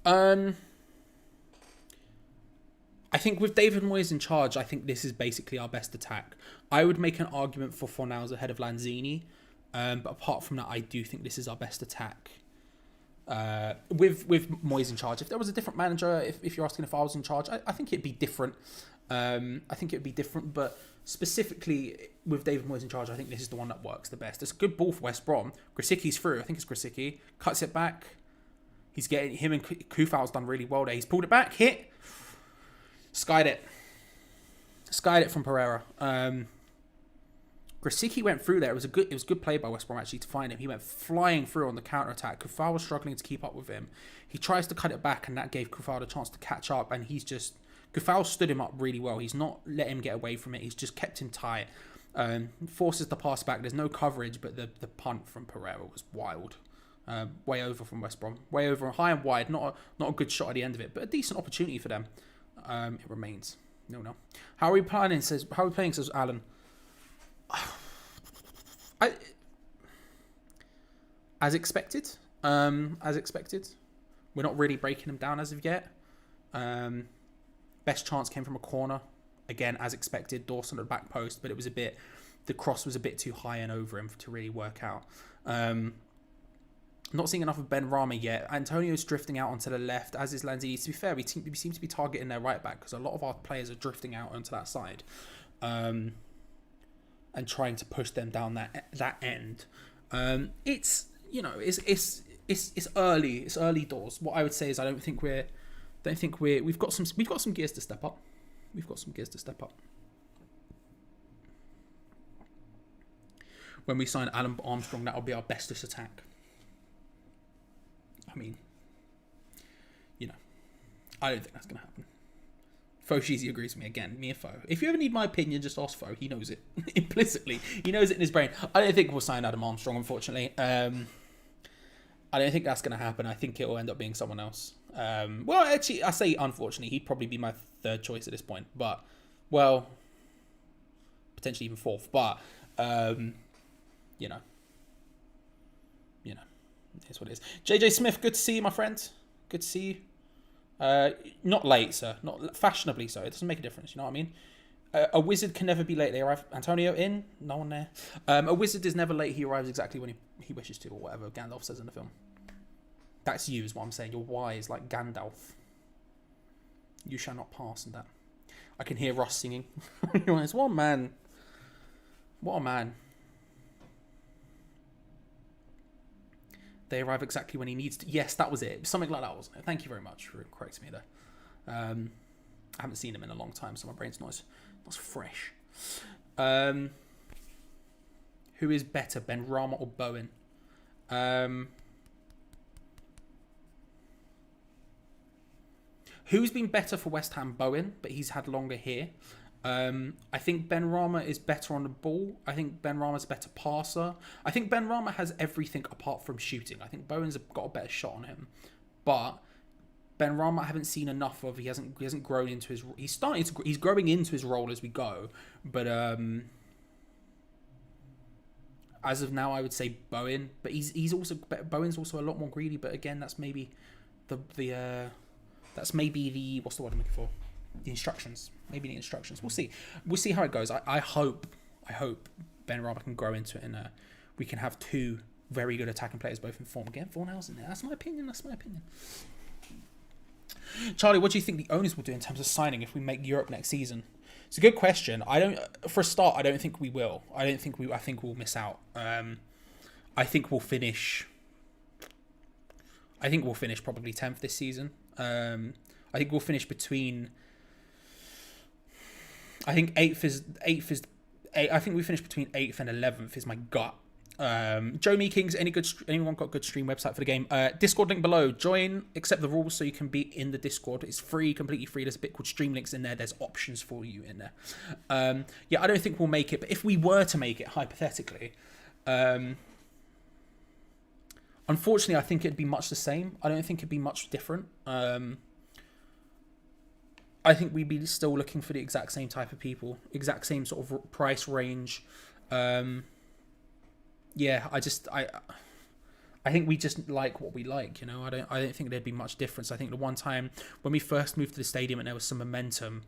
I think with David Moyes in charge, I think this is basically our best attack. I would make an argument for Fornals ahead of Lanzini, but apart from that, I do think this is our best attack. With Moyes in charge. If there was a different manager, if you're asking if I was in charge, I think it'd be different. But specifically with David Moyes in charge, I think this is the one that works the best. It's a good ball for West Brom. Grosicki's through. I think it's Grosicki. Cuts it back. He's getting him, and Kufal's done really well there. He's pulled it back, hit, skied it from Pereira. Grosicki went through there. It was good play by West Brom actually to find him. He went flying through on the counter attack. Kufal was struggling to keep up with him. He tries to cut it back, and that gave Kufal the chance to catch up. And Kufal stood him up really well. He's not let him get away from it. He's just kept him tight. Forces the pass back. There's no coverage, but the punt from Pereira was wild. Way over from West Brom. Way over, high and wide. Not a good shot at the end of it, but a decent opportunity for them. It remains 0-0. How are we playing? Says Alan. As expected. We're not really breaking them down as of yet. Best chance came from a corner. Again, as expected, Dawson at the back post, but the cross was a bit too high and over him to really work out. Not seeing enough of Ben Rama yet. Antonio's drifting out onto the left, as is Lanzini. To be fair, we seem to be targeting their right back because a lot of our players are drifting out onto that side. And trying to push them down that end. It's early. It's early doors. What I would say is I don't think we've got some gears to step up. When we sign Alan Armstrong, that'll be our bestest attack. I mean, I don't think that's gonna happen. Fo Sheezy agrees with me again. Me and Fo. If you ever need my opinion, just ask Fo. He knows it implicitly. He knows it in his brain. I don't think we'll sign Adam Armstrong, unfortunately. I don't think that's going to happen. I think it will end up being someone else. Well, actually, I say unfortunately. He'd probably be my third choice at this point. But, well, potentially even fourth. But, it's what it is. JJ Smith, good to see you, my friend. Good to see you. Not late, sir. Not fashionably so. It doesn't make a difference. You know what I mean? A wizard can never be late. They arrive. Antonio in. No one there. A wizard is never late. He arrives exactly when he wishes to, or whatever Gandalf says in the film. That's you, is what I'm saying. You're wise like Gandalf. You shall not pass, and that. I can hear Ross singing. What a man. What a man. They arrive exactly when he needs to. Yes, that was it. Something like that, wasn't it? Thank you very much for correcting me there. I haven't seen him in a long time, so my brain's not as fresh. Who is better, Ben Rama or Bowen? Who's been better for West Ham? Bowen, but he's had longer here. I think Ben Rama is better on the ball. I think Ben Rama's a better passer. I think Ben Rama has everything apart from shooting. I think Bowen's got a better shot on him. But Ben Rama I haven't seen enough of. He hasn't grown into his... He's growing into his role as we go. But as of now, I would say Bowen. But Bowen's also a lot more greedy. But again, that's maybe what's the word I'm looking for? The instructions. Maybe the instructions. We'll see. We'll see how it goes. I hope Ben Rama can grow into it, and we can have two very good attacking players both in form. Again, Fornals in there. That's my opinion. Charlie, what do you think the owners will do in terms of signing if we make Europe next season? It's a good question. For a start, I don't think we will. I think we'll miss out. I think we'll finish probably 10th this season. I think we'll finish between. I think eighth is I think we finished between 8th and 11th is my gut. Joe Meekings, anyone got a good stream website for the game? Discord link below. Join, accept the rules so you can be in the Discord. It's free, completely free. There's a bit called Stream Links in there. There's options for you in there. Yeah, I don't think we'll make it, but if we were to make it, hypothetically, unfortunately, I think it'd be much the same. I don't think it'd be much different. I think we'd be still looking for the exact same type of people, exact same sort of price range. Yeah, I think we just like what we like, you know. I don't think there'd be much difference. I think the one time when we first moved to the stadium and there was some momentum,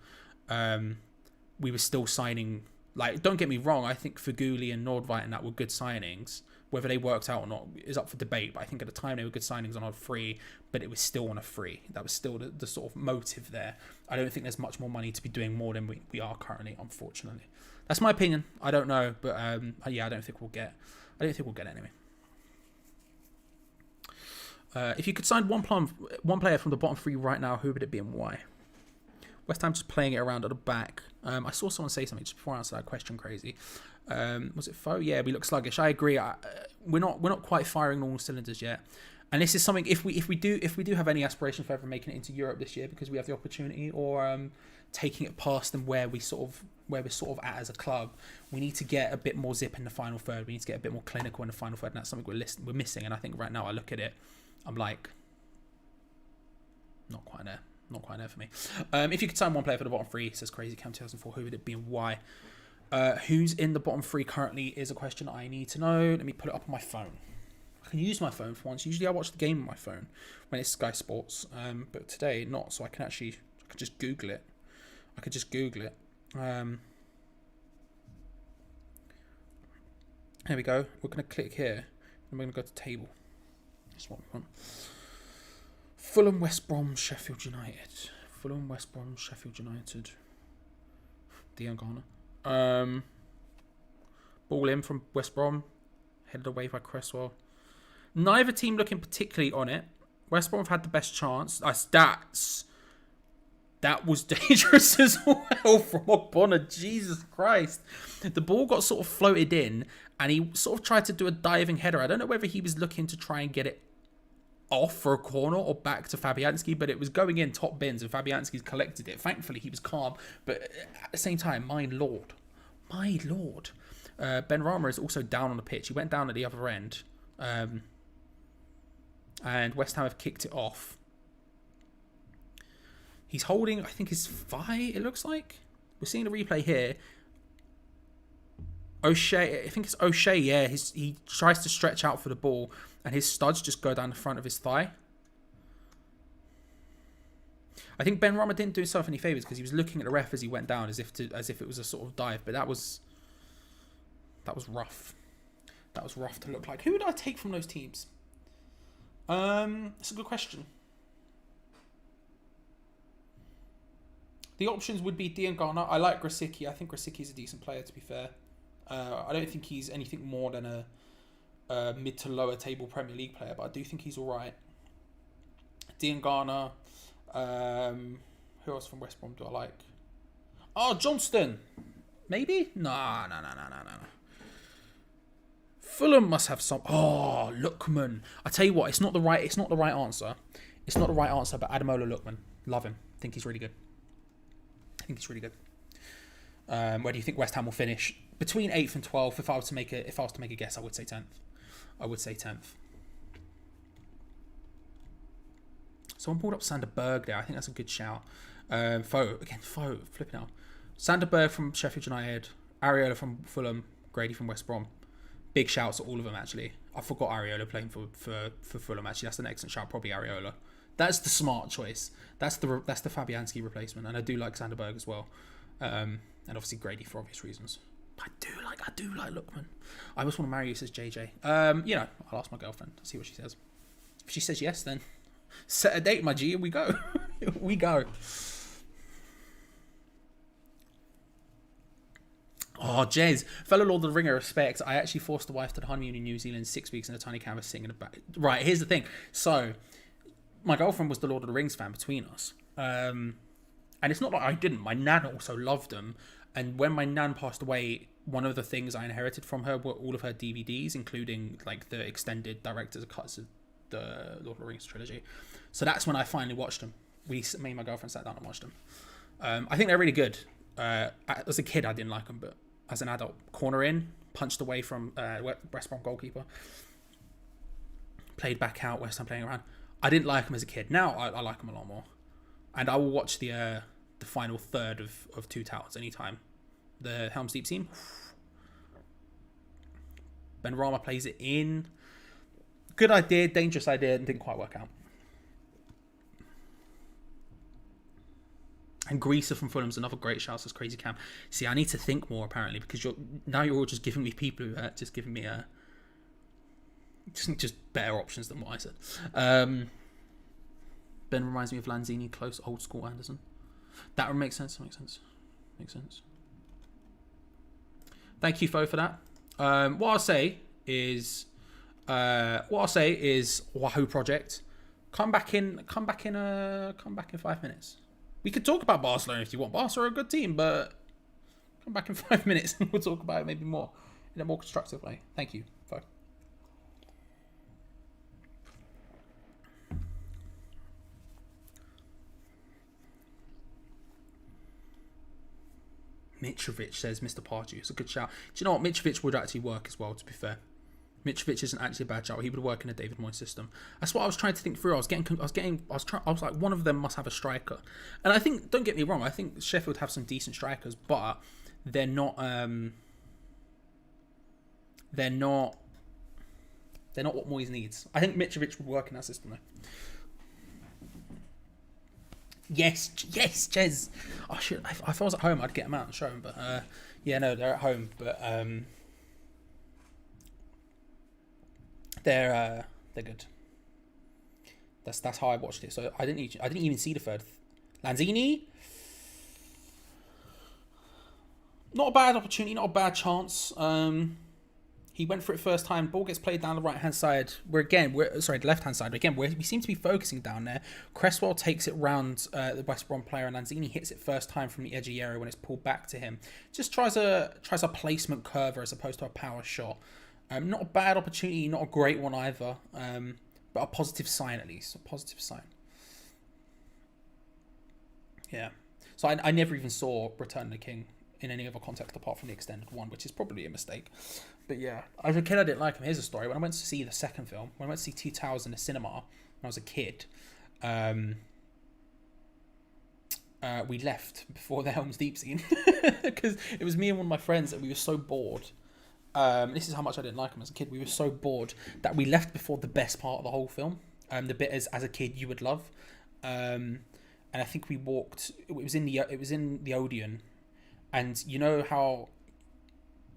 we were still signing. Like, don't get me wrong, I think Faguli and Nordveit and that were good signings. Whether they worked out or not is up for debate, but I think at the time they were good signings on a free, but it was still on a free. That was still the sort of motive there. I don't think there's much more money to be doing more than we are currently, unfortunately. That's my opinion. I don't know, but yeah, I don't think we'll get it anyway. If you could sign one player from the bottom three right now, who would it be and why? West Ham just playing it around at the back. I saw someone say something just before I answered that question. Crazy. Was it Foe? Yeah, we look sluggish. I agree. We're not quite firing on all cylinders yet. And this is something, if we do have any aspiration for ever making it into Europe this year because we have the opportunity, or taking it past them where we're sort of at as a club, we need to get a bit more zip in the final third. We need to get a bit more clinical in the final third, and that's something we're missing. And I think right now I look at it, I'm like, not quite there for me. If you could sign one player for the bottom three, says Crazy Cam 2004, who would it be and why? Who's in the bottom three currently is a question I need to know. Let me put it up on my phone. I can use my phone for once. Usually I watch the game on my phone when it's Sky Sports, but today not. So I can just Google it. There we go. We're going to click here and we're going to go to table. That's what we want. Fulham, West Brom, Sheffield United. Fulham, West Brom, Sheffield United. Dion Garner. Ball in from West Brom. Headed away by Cresswell. Neither team looking particularly on it. West Brom have had the best chance. That was dangerous as well from Ogbonna. Jesus Christ. The ball got sort of floated in and he sort of tried to do a diving header. I don't know whether he was looking to try and get it off for a corner or back to Fabianski, but it was going in top bins and Fabianski's collected it. Thankfully, he was calm, but at the same time, my lord. Ben Rama is also down on the pitch. He went down at the other end, and West Ham have kicked it off. He's holding, I think, his thigh, it looks like. We're seeing the replay here. O'Shea, I think it's O'Shea, yeah. He tries to stretch out for the ball, and his studs just go down the front of his thigh. I think Ben Rama didn't do himself any favours because he was looking at the ref as he went down as if it was a sort of dive, but that was rough. That was rough to look like. Who would I take from those teams? It's a good question. The options would be Dion Garner. I like Grosicki. I think Grosicki's a decent player, to be fair. I don't think he's anything more than a mid to lower table Premier League player, but I do think he's all right. Dion Garner. Who else from West Brom do I like? Oh, Johnston. Maybe? No. Fulham must have some. Oh, Lookman. I tell you what, it's not the right answer. It's not the right answer, but Ademola Lookman. Love him. I think he's really good. Where do you think West Ham will finish? Between 8th and 12th. If I was to make a guess, I would say 10th. Someone pulled up Sander Berg there. I think that's a good shout. Flipping out. Sander Berg from Sheffield United, Areola from Fulham, Grady from West Brom. Big shouts to all of them, actually. I forgot Areola playing for Fulham, actually. That's an excellent shout, probably Areola. That's the smart choice. That's the Fabianski replacement, and I do like Sander Berg as well. And obviously Grady for obvious reasons. I do like Lookman. I always want to marry you, says JJ. I'll ask my girlfriend, see what she says. If she says yes, then set a date, my G, and we go. We go. Oh, Jez, fellow Lord of the Ringer, respect. I actually forced the wife to the honeymoon in New Zealand 6 weeks in a tiny canvas sitting in the back. Right, here's the thing. So, my girlfriend was the Lord of the Rings fan between us. And it's not like I didn't. My nan also loved them. And when my nan passed away, one of the things I inherited from her were all of her DVDs, including like the extended director's cuts of the Lord of the Rings trilogy. So that's when I finally watched them. Me and my girlfriend sat down and watched them. I think they're really good. As a kid, I didn't like them, but as an adult, corner in, punched away from West Brom goalkeeper, played back out, West Ham playing around. I didn't like them as a kid. Now I like them a lot more, and I will watch the final third of Two Towers anytime. The Helm's Deep scene. Ben Rama plays it in. Good idea, dangerous idea, and didn't quite work out. And Greaser from Fulham's another great shout, says Crazy Cam. See, I need to think more apparently, because you're all just giving me people who are just giving me just better options than what I said. Ben reminds me of Lanzini, close old school Anderson. That would make sense. Makes sense. Thank you, Fo, for that. What I'll say is Wahoo Project. Come back in 5 minutes. We could talk about Barcelona if you want. Barca are a good team, but come back in 5 minutes and we'll talk about it maybe more in a more constructive way. Thank you, Fo. Mitrovic, says Mr. Pardew. It's a good shout. Do you know what? Mitrovic would actually work as well, to be fair. Mitrovic isn't actually a bad shout. He would work in a David Moyes system. That's what I was trying to think through. I was like, one of them must have a striker. And I think, don't get me wrong, I think Sheffield have some decent strikers, but they're not what Moyes needs. I think Mitrovic would work in that system though. Yes, Jez. Oh shit! If I was at home, I'd get them out and show them. But yeah, no, they're at home. But they're good. That's how I watched it. So I didn't even see the third. Lanzini, not a bad opportunity, not a bad chance. He went for it first time. Ball gets played down the right hand side. The left hand side. Again, we seem to be focusing down there. Cresswell takes it round the West Brom player, and Lanzini hits it first time from the edge of the area when it's pulled back to him. Just tries a placement curver as opposed to a power shot. Not a bad opportunity, not a great one either, but a positive sign at least. A positive sign. Yeah. So I never even saw Return of the King in any other context apart from the extended one, which is probably a mistake. But yeah, as a kid I didn't like him. Here's a story. When I went to see the second film, when I went to see Two Towers in the cinema when I was a kid, we left before the Helm's Deep scene because it was me and one of my friends that we were so bored. This is how much I didn't like him as a kid. We were so bored that we left before the best part of the whole film. The bit as a kid you would love. And I think we walked. It was in the Odeon, and you know how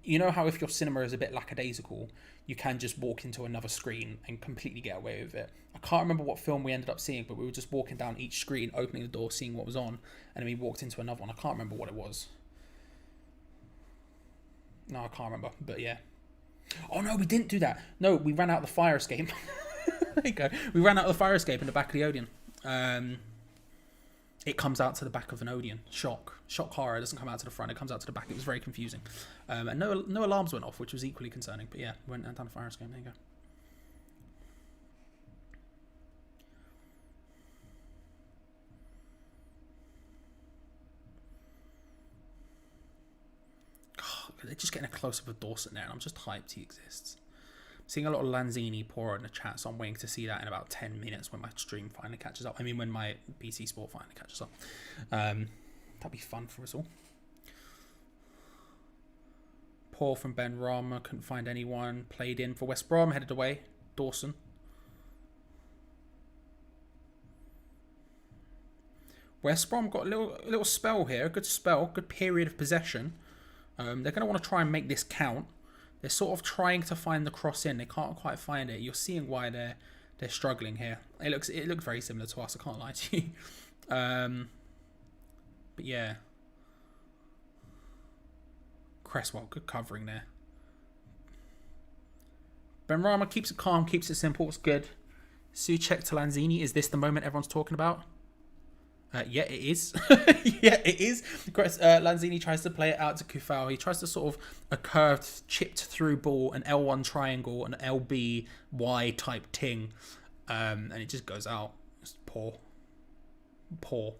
if your cinema is a bit lackadaisical, you can just walk into another screen and completely get away with it. I can't remember what film we ended up seeing, but we were just walking down each screen, opening the door, seeing what was on, and then we walked into another one. I can't remember what it was. No, I can't remember, but yeah. Oh no, we didn't do that. No, we ran out the fire escape. There you go. We ran out of the fire escape in the back of the Odeon. It comes out to the back of an Odeon. Shock horror. It doesn't come out to the front. It comes out to the back. It was very confusing. And no alarms went off, which was equally concerning. But yeah, we went down the fire escape. There you go. God, they're just getting a close-up of Dawson there, and I'm just hyped he exists. Seeing a lot of Lanzini pour in the chat, so I'm waiting to see that in about 10 minutes when my stream finally catches up. I mean, when my BT Sport finally catches up. That'd be fun for us all. Paul from Ben Rama, couldn't find anyone. Played in for West Brom, headed away. Dawson. West Brom got a little spell here, a good spell, good period of possession. They're going to want to try and make this count. They're sort of trying to find the cross in. They can't quite find it. You're seeing why they're struggling here. It looks very similar to us. I can't lie to you. But yeah, Cresswell, good covering there. Benrahma keeps it calm, keeps it simple. It's good. Souček to Lanzini. Is this the moment everyone's talking about? Yeah, it is. Yeah, it is. Lanzini tries to play it out to Kufau. He tries to sort of a curved, chipped through ball, an L1 triangle, an LBY type ting, and it just goes out. It's poor. Poor.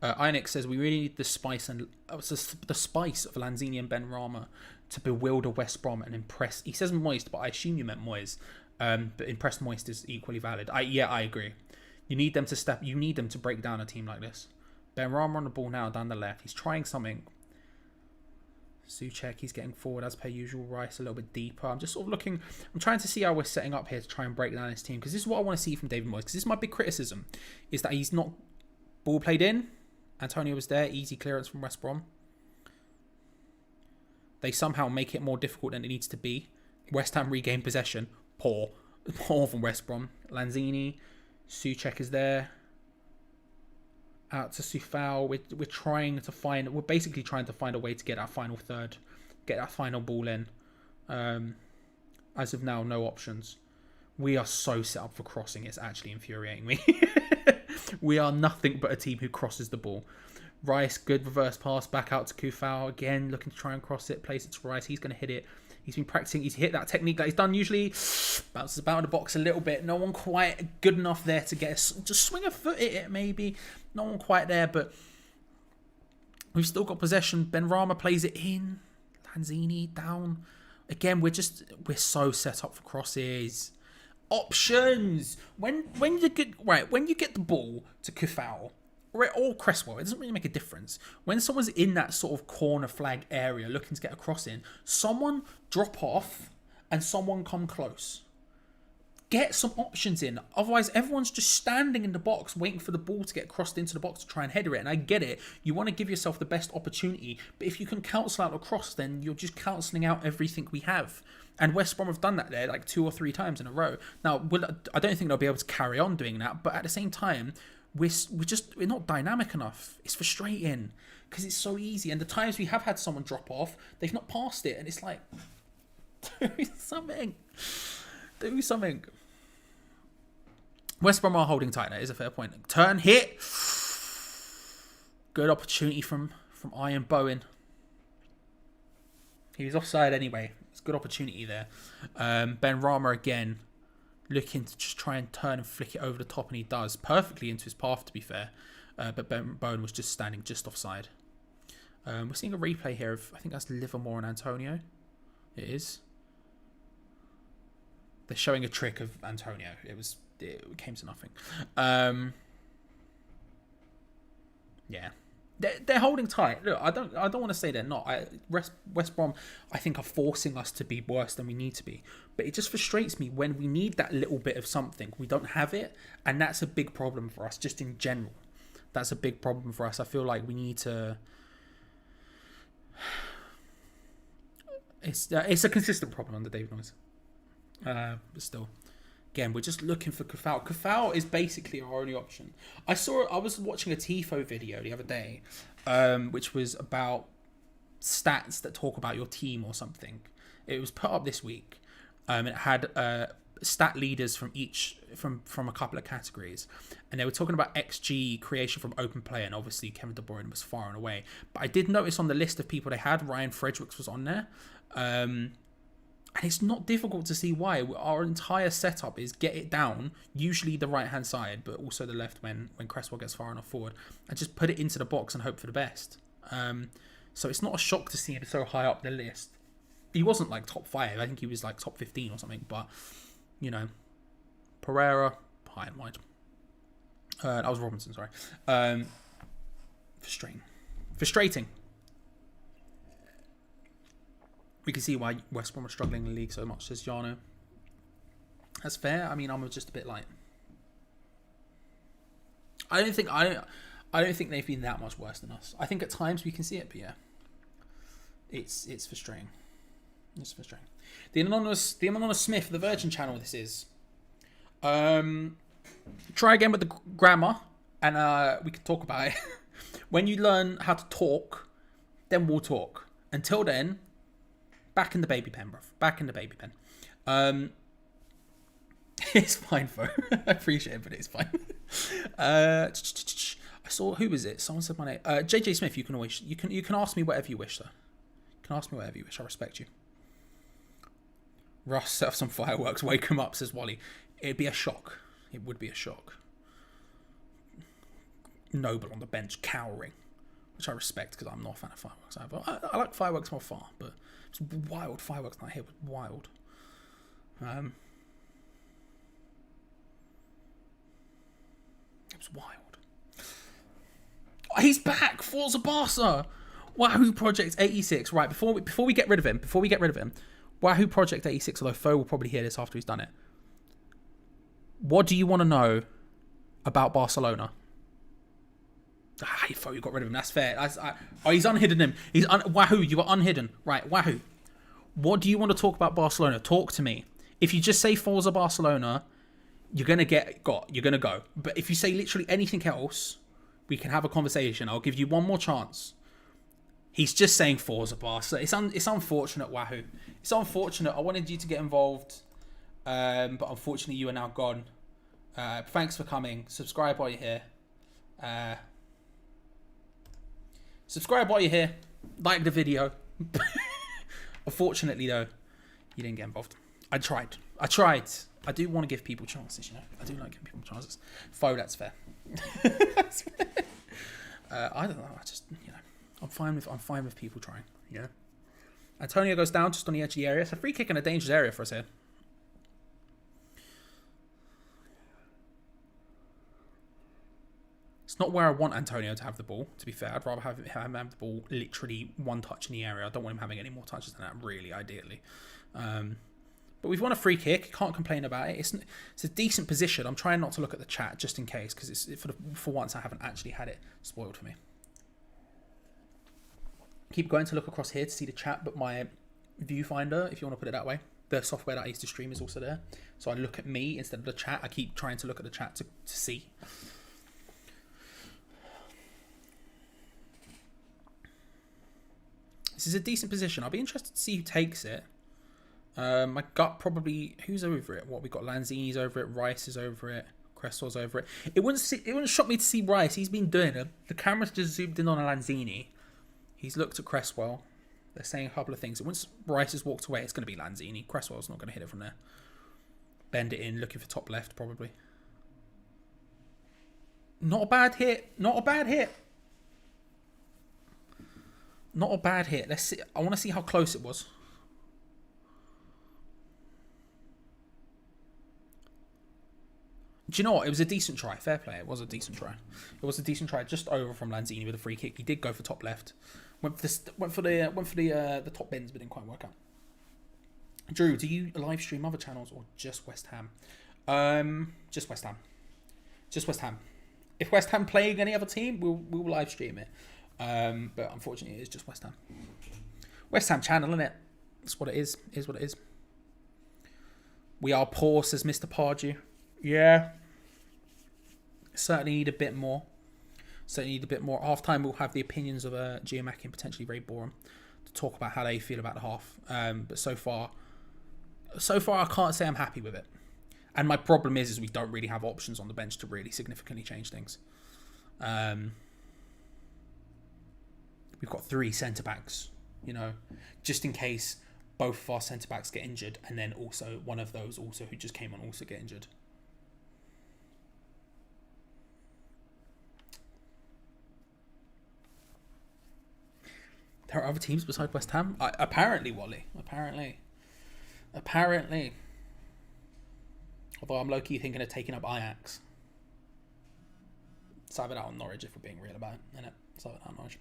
Inex says we really need the spice the spice of Lanzini and Benrahma to bewilder West Brom and impress. He says Moist, but I assume you meant Moyes. But impress Moist is equally valid. I agree. You need them to step. You need them to break down a team like this. Benrahma on the ball now down the left. He's trying something. Souček, he's getting forward as per usual. Rice a little bit deeper. I'm just sort of looking. I'm trying to see how we're setting up here to try and break down his team, because this is what I want to see from David Moyes. Because this is my big criticism, is that he's not ball played in. Antonio was there. Easy clearance from West Brom. They somehow make it more difficult than it needs to be. West Ham regain possession. Poor. Poor from West Brom. Lanzini. Souček is there. Out to Sufal. We're trying to find... We're basically trying to find a way to get that final third. Get that final ball in. As of now, no options. We are so set up for crossing. It's actually infuriating me. We are nothing but a team who crosses the ball. Rice, good reverse pass back out to Kufau. Again, looking to try and cross it. Place it to Rice. He's going to hit it. He's been practicing. He's hit that technique that he's done usually. Bounces about in the box a little bit. No one quite good enough there to get just swing a foot at it maybe. No one quite there, but we've still got possession. Benrahma plays it in. Lanzini down. Again, we're so set up for crosses. Options. When you get the ball to Kufau or Cresswell, it doesn't really make a difference. When someone's in that sort of corner flag area looking to get a cross in, someone drop off and someone come close. Get some options in. Otherwise, everyone's just standing in the box waiting for the ball to get crossed into the box to try and header it. And I get it. You want to give yourself the best opportunity. But if you can cancel out a cross, then you're just cancelling out everything we have. And West Brom have done that there like 2 or 3 times in a row. Now, I don't think they'll be able to carry on doing that. But at the same time, we're not dynamic enough. It's frustrating because it's so easy. And the times we have had someone drop off, they've not passed it. And it's like, do something. Do something. West Brom are holding tight. That is a fair point. Turn, hit. Good opportunity from Ian Bowen. He was offside anyway. It's a good opportunity there. Benrahma again, looking to just try and turn and flick it over the top, and he does perfectly into his path, to be fair. But Bowen was just standing just offside. We're seeing a replay here of, I think that's Livermore and Antonio. It is. They're showing a trick of Antonio. It came to nothing. Yeah. They're holding tight. Look, I don't want to say they're not. West Brom, I think, are forcing us to be worse than we need to be. But it just frustrates me when we need that little bit of something. We don't have it, and that's a big problem for us, just in general. That's a big problem for us. I feel like we need to... It's a consistent problem under David Moyes. But still... Again, we're just looking for Kufau. Kufau is basically our only option. I was watching a Tifo video the other day, which was about stats that talk about your team or something. It was put up this week. It had stat leaders from a couple of categories, and they were talking about XG creation from open play, and obviously Kevin De Bruyne was far and away. But I did notice on the list of people they had, Ryan Fredericks was on there. And it's not difficult to see why. Our entire setup is get it down, usually the right-hand side, but also the left when Cresswell gets far enough forward, and just put it into the box and hope for the best. So it's not a shock to see him so high up the list. He wasn't like top 5. I think he was like top 15 or something. But, you know, Pereira, high and wide. That was Robinson, sorry. Frustrating. We can see why West Brom are struggling in the league so much, says Jano. That's fair. I mean, I'm just a bit like... I don't think they've been that much worse than us. I think at times we can see it, but yeah. It's frustrating. It's frustrating. The Anonymous Smith, the Virgin channel this is. Try again with the grammar, and we can talk about it. When you learn how to talk, then we'll talk. Until then... Back in the baby pen, bruv. Back in the baby pen. It's fine, bro. I appreciate it, but it's fine. I saw, who was it? Someone said my name. JJ Smith. You can ask me whatever you wish, though. You can ask me whatever you wish. I respect you. Russ, set off some fireworks. Wake him up, says Wally. It'd be a shock. It would be a shock. Noble on the bench, cowering, which I respect because I'm not a fan of fireworks either. I like fireworks more far, but it's wild. Fireworks night here was wild. It was wild. Oh, he's back. Forza Barca. Wahoo Project 86. Right, before we get rid of him, Wahoo Project 86, although Foe will probably hear this after he's done it. What do you want to know about Barcelona? Hey, Foe, you got rid of him. That's fair. He's unhidden him. Wahoo, you are unhidden. Right, Wahoo. What do you want to talk about Barcelona? Talk to me. If you just say Forza Barcelona, you're going to you're going to go. But if you say literally anything else, we can have a conversation. I'll give you one more chance. He's just saying Forza Barca. It's unfortunate, Wahoo. It's unfortunate. I wanted you to get involved, but unfortunately you are now gone. Thanks for coming. Subscribe while you're here. Subscribe while you're here. Like the video. Unfortunately, though, you didn't get involved. I tried. I do want to give people chances, you know. I do like giving people chances. Foe, that's fair. That's fair. I don't know. I just, you know, I'm fine with people trying. You know. Antonio goes down just on the edge of the area. It's a free kick in a dangerous area for us here. It's not where I want Antonio to have the ball, to be fair. I'd rather have him have the ball literally one touch in the area. I don't want him having any more touches than that, really, ideally. But we've won a free kick. Can't complain about it. It's a decent position. I'm trying not to look at the chat just in case, because for once I haven't actually had it spoiled for me. Keep going to look across here to see the chat, but my viewfinder, if you want to put it that way, the software that I use to stream is also there. So I look at me instead of the chat. I keep trying to look at the chat to see. This is a decent position. I'll be interested to see who takes it. My gut probably... Who's over it? What, we got Lanzini's over it. Rice is over it. Cresswell's over it. It wouldn't shock me to see Rice. He's been doing it. The camera's just zoomed in on a Lanzini. He's looked at Cresswell. They're saying a couple of things. Once Rice has walked away, it's going to be Lanzini. Cresswell's not going to hit it from there. Bend it in. Looking for top left, probably. Not a bad hit. Not a bad hit. Not a bad hit. Let's see. I want to see how close it was. Do you know what? It was a decent try. Fair play. It was a decent try. It was a decent try. Just over from Lanzini with a free kick. He did go for top left. Went for the top bins, but didn't quite work out. Drew, do you live stream other channels or just West Ham? Just West Ham. Just West Ham. If West Ham playing any other team, we'll live stream it. But unfortunately, it is just West Ham. West Ham channel, isn't it? That's what it is. Is what it is. We are poor, says Mr. Pardew. Yeah. Certainly need a bit more. Half time, we'll have the opinions of Giamatti and potentially Ray Borum to talk about how they feel about the half. But so far, I can't say I'm happy with it. And my problem is we don't really have options on the bench to really significantly change things. We've got 3 centre-backs, you know, just in case both of our centre-backs get injured, and then also one of those also who just came on also get injured. There are other teams besides West Ham? Apparently, Wally. Apparently. Although I'm low-key thinking of taking up Ajax. Let's have it out on Norwich if we're being real about it, innit? Let's have it out on Norwich.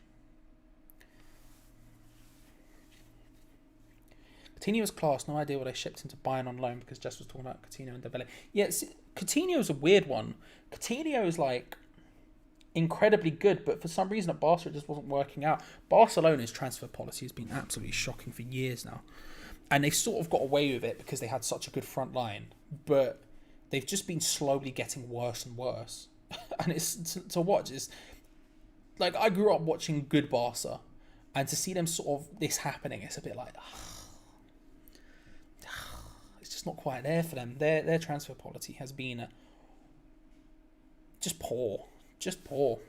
Coutinho's class, no idea what they shipped into Bayern on loan because Jess was talking about Coutinho and Dembele. Yeah, Coutinho's a weird one. Coutinho's like incredibly good, but for some reason at Barca it just wasn't working out. Barcelona's transfer policy has been absolutely shocking for years now. And they've sort of got away with it because they had such a good front line. But they've just been slowly getting worse and worse. And it's to watch is like I grew up watching good Barca, and to see them sort of this happening, it's a bit like just not quite there for them. Their transfer policy has been just poor. Just poor.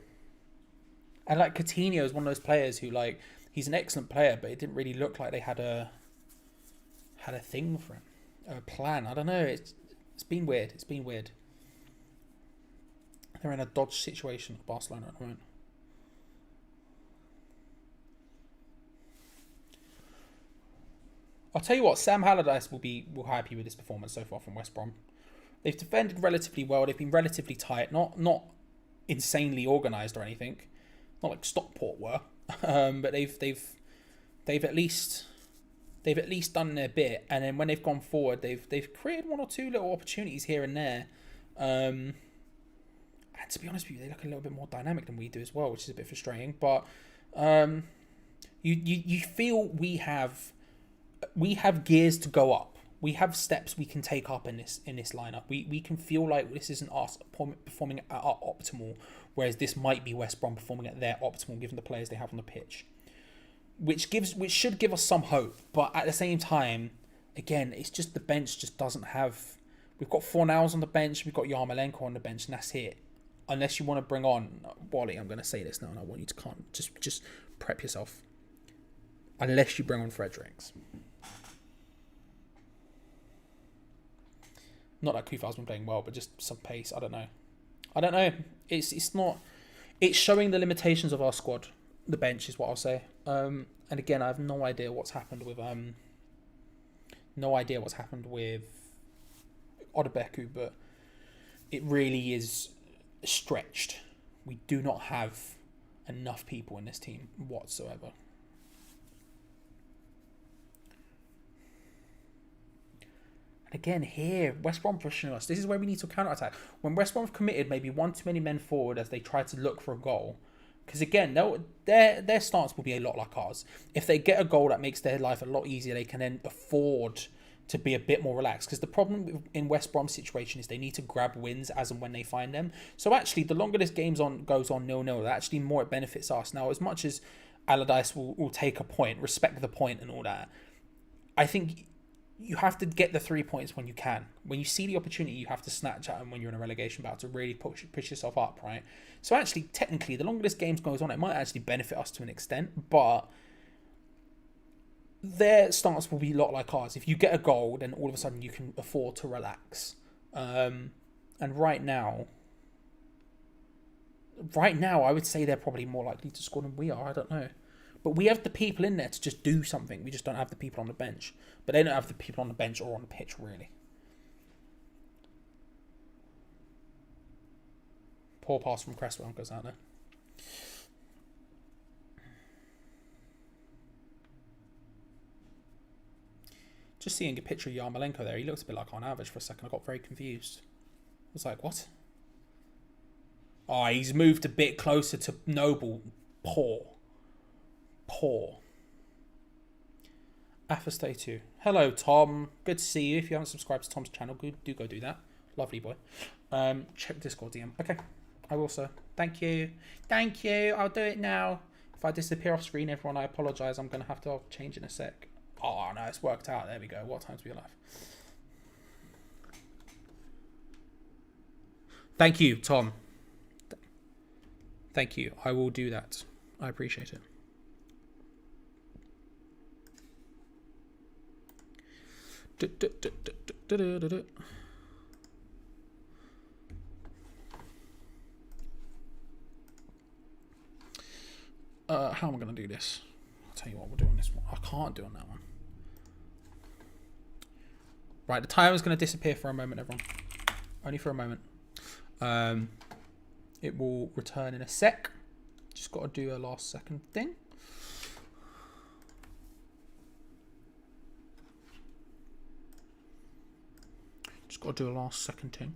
And like Coutinho is one of those players who, like, he's an excellent player, but it didn't really look like they had a thing for him, a plan. I don't know. It's been weird. It's been weird. They're in a dodge situation with Barcelona at the moment. I'll tell you what, Sam Allardyce will happy with this performance so far from West Brom. They've defended relatively well. They've been relatively tight, not insanely organised or anything, not like Stockport were, but they've at least done their bit. And then when they've gone forward, they've created one or two little opportunities here and there. And to be honest with you, they look a little bit more dynamic than we do as well, which is a bit frustrating. But you feel we have gears to go up. We have steps we can take up in this lineup. We can feel like this isn't us performing at our optimal, whereas this might be West Brom performing at their optimal given the players they have on the pitch, which should give us some hope. But at the same time, again, it's just the bench just doesn't have. We've got Fornals on the bench, we've got Yarmolenko on the bench, and that's it. Unless you want to bring on Wally, I'm going to say this now, and I want you to just prep yourself. Unless you bring on Fredericks. Not that Kufa's been playing well, but just some pace. I don't know. It's not. It's showing the limitations of our squad. The bench is what I'll say. And again, I have no idea what's happened with Odebeku, but it really is stretched. We do not have enough people in this team whatsoever. Again, here, West Brom pushing us. This is where we need to counter-attack. When West Brom have committed maybe one too many men forward as they try to look for a goal, because again, their stance will be a lot like ours. If they get a goal that makes their life a lot easier, they can then afford to be a bit more relaxed. Because the problem in West Brom's situation is they need to grab wins as and when they find them. So actually, the longer this game goes on 0-0, actually more it benefits us. Now, as much as Allardyce will take a point, respect the point and all that, I think you have to get the 3 points when you can. When you see the opportunity, you have to snatch at them when you're in a relegation battle to really push yourself up, right? So actually, technically, the longer this game goes on, it might actually benefit us to an extent, but their stance will be a lot like ours. If you get a goal, then all of a sudden you can afford to relax. And right now, I would say they're probably more likely to score than we are. I don't know. But we have the people in there to just do something. We just don't have the people on the bench. But they don't have the people on the bench or on the pitch, really. Poor pass from Cresswell goes out there. Just seeing a picture of Yarmolenko there, he looks a bit like on average for a second. I got very confused. I was like, what? Oh, he's moved a bit closer to Noble. Poor. Afastay 2. Hello, Tom. Good to see you. If you haven't subscribed to Tom's channel, do go do that. Lovely boy. Check Discord DM. Okay, I will, sir. Thank you. I'll do it now. If I disappear off screen, everyone, I apologise. I'm going to have to change in a sec. Oh, no, it's worked out. There we go. What time to be alive? Thank you, Tom. Thank you. I will do that. I appreciate it. How am I going to do this? I'll tell you what we'll do on this one. I can't do on that one. Right, the timer is going to disappear for a moment, everyone. Only for a moment. It will return in a sec. Just got to do a last second thing. Got to do a last second thing.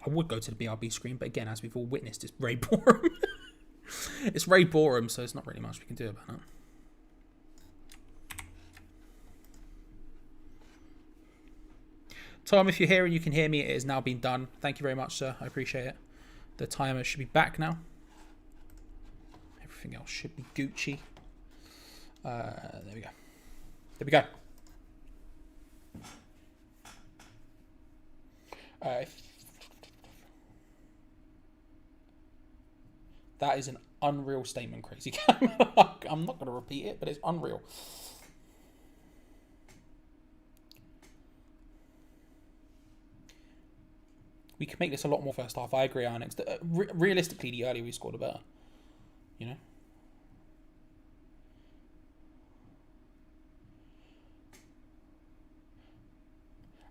I would go to the BRB screen, but again, as we've all witnessed, it's very boring. It's very boring, so there's not really much we can do about that. Tom, if you're here and you can hear me, it has now been done. Thank you very much, sir. I appreciate it. The timer should be back now. Everything else should be Gucci. There we go. There we go. That is an unreal statement, Crazy Cam. I'm not going to repeat it, but it's unreal. We can make this a lot more first half. I agree, Alex. Realistically, the earlier we scored, the better. You know?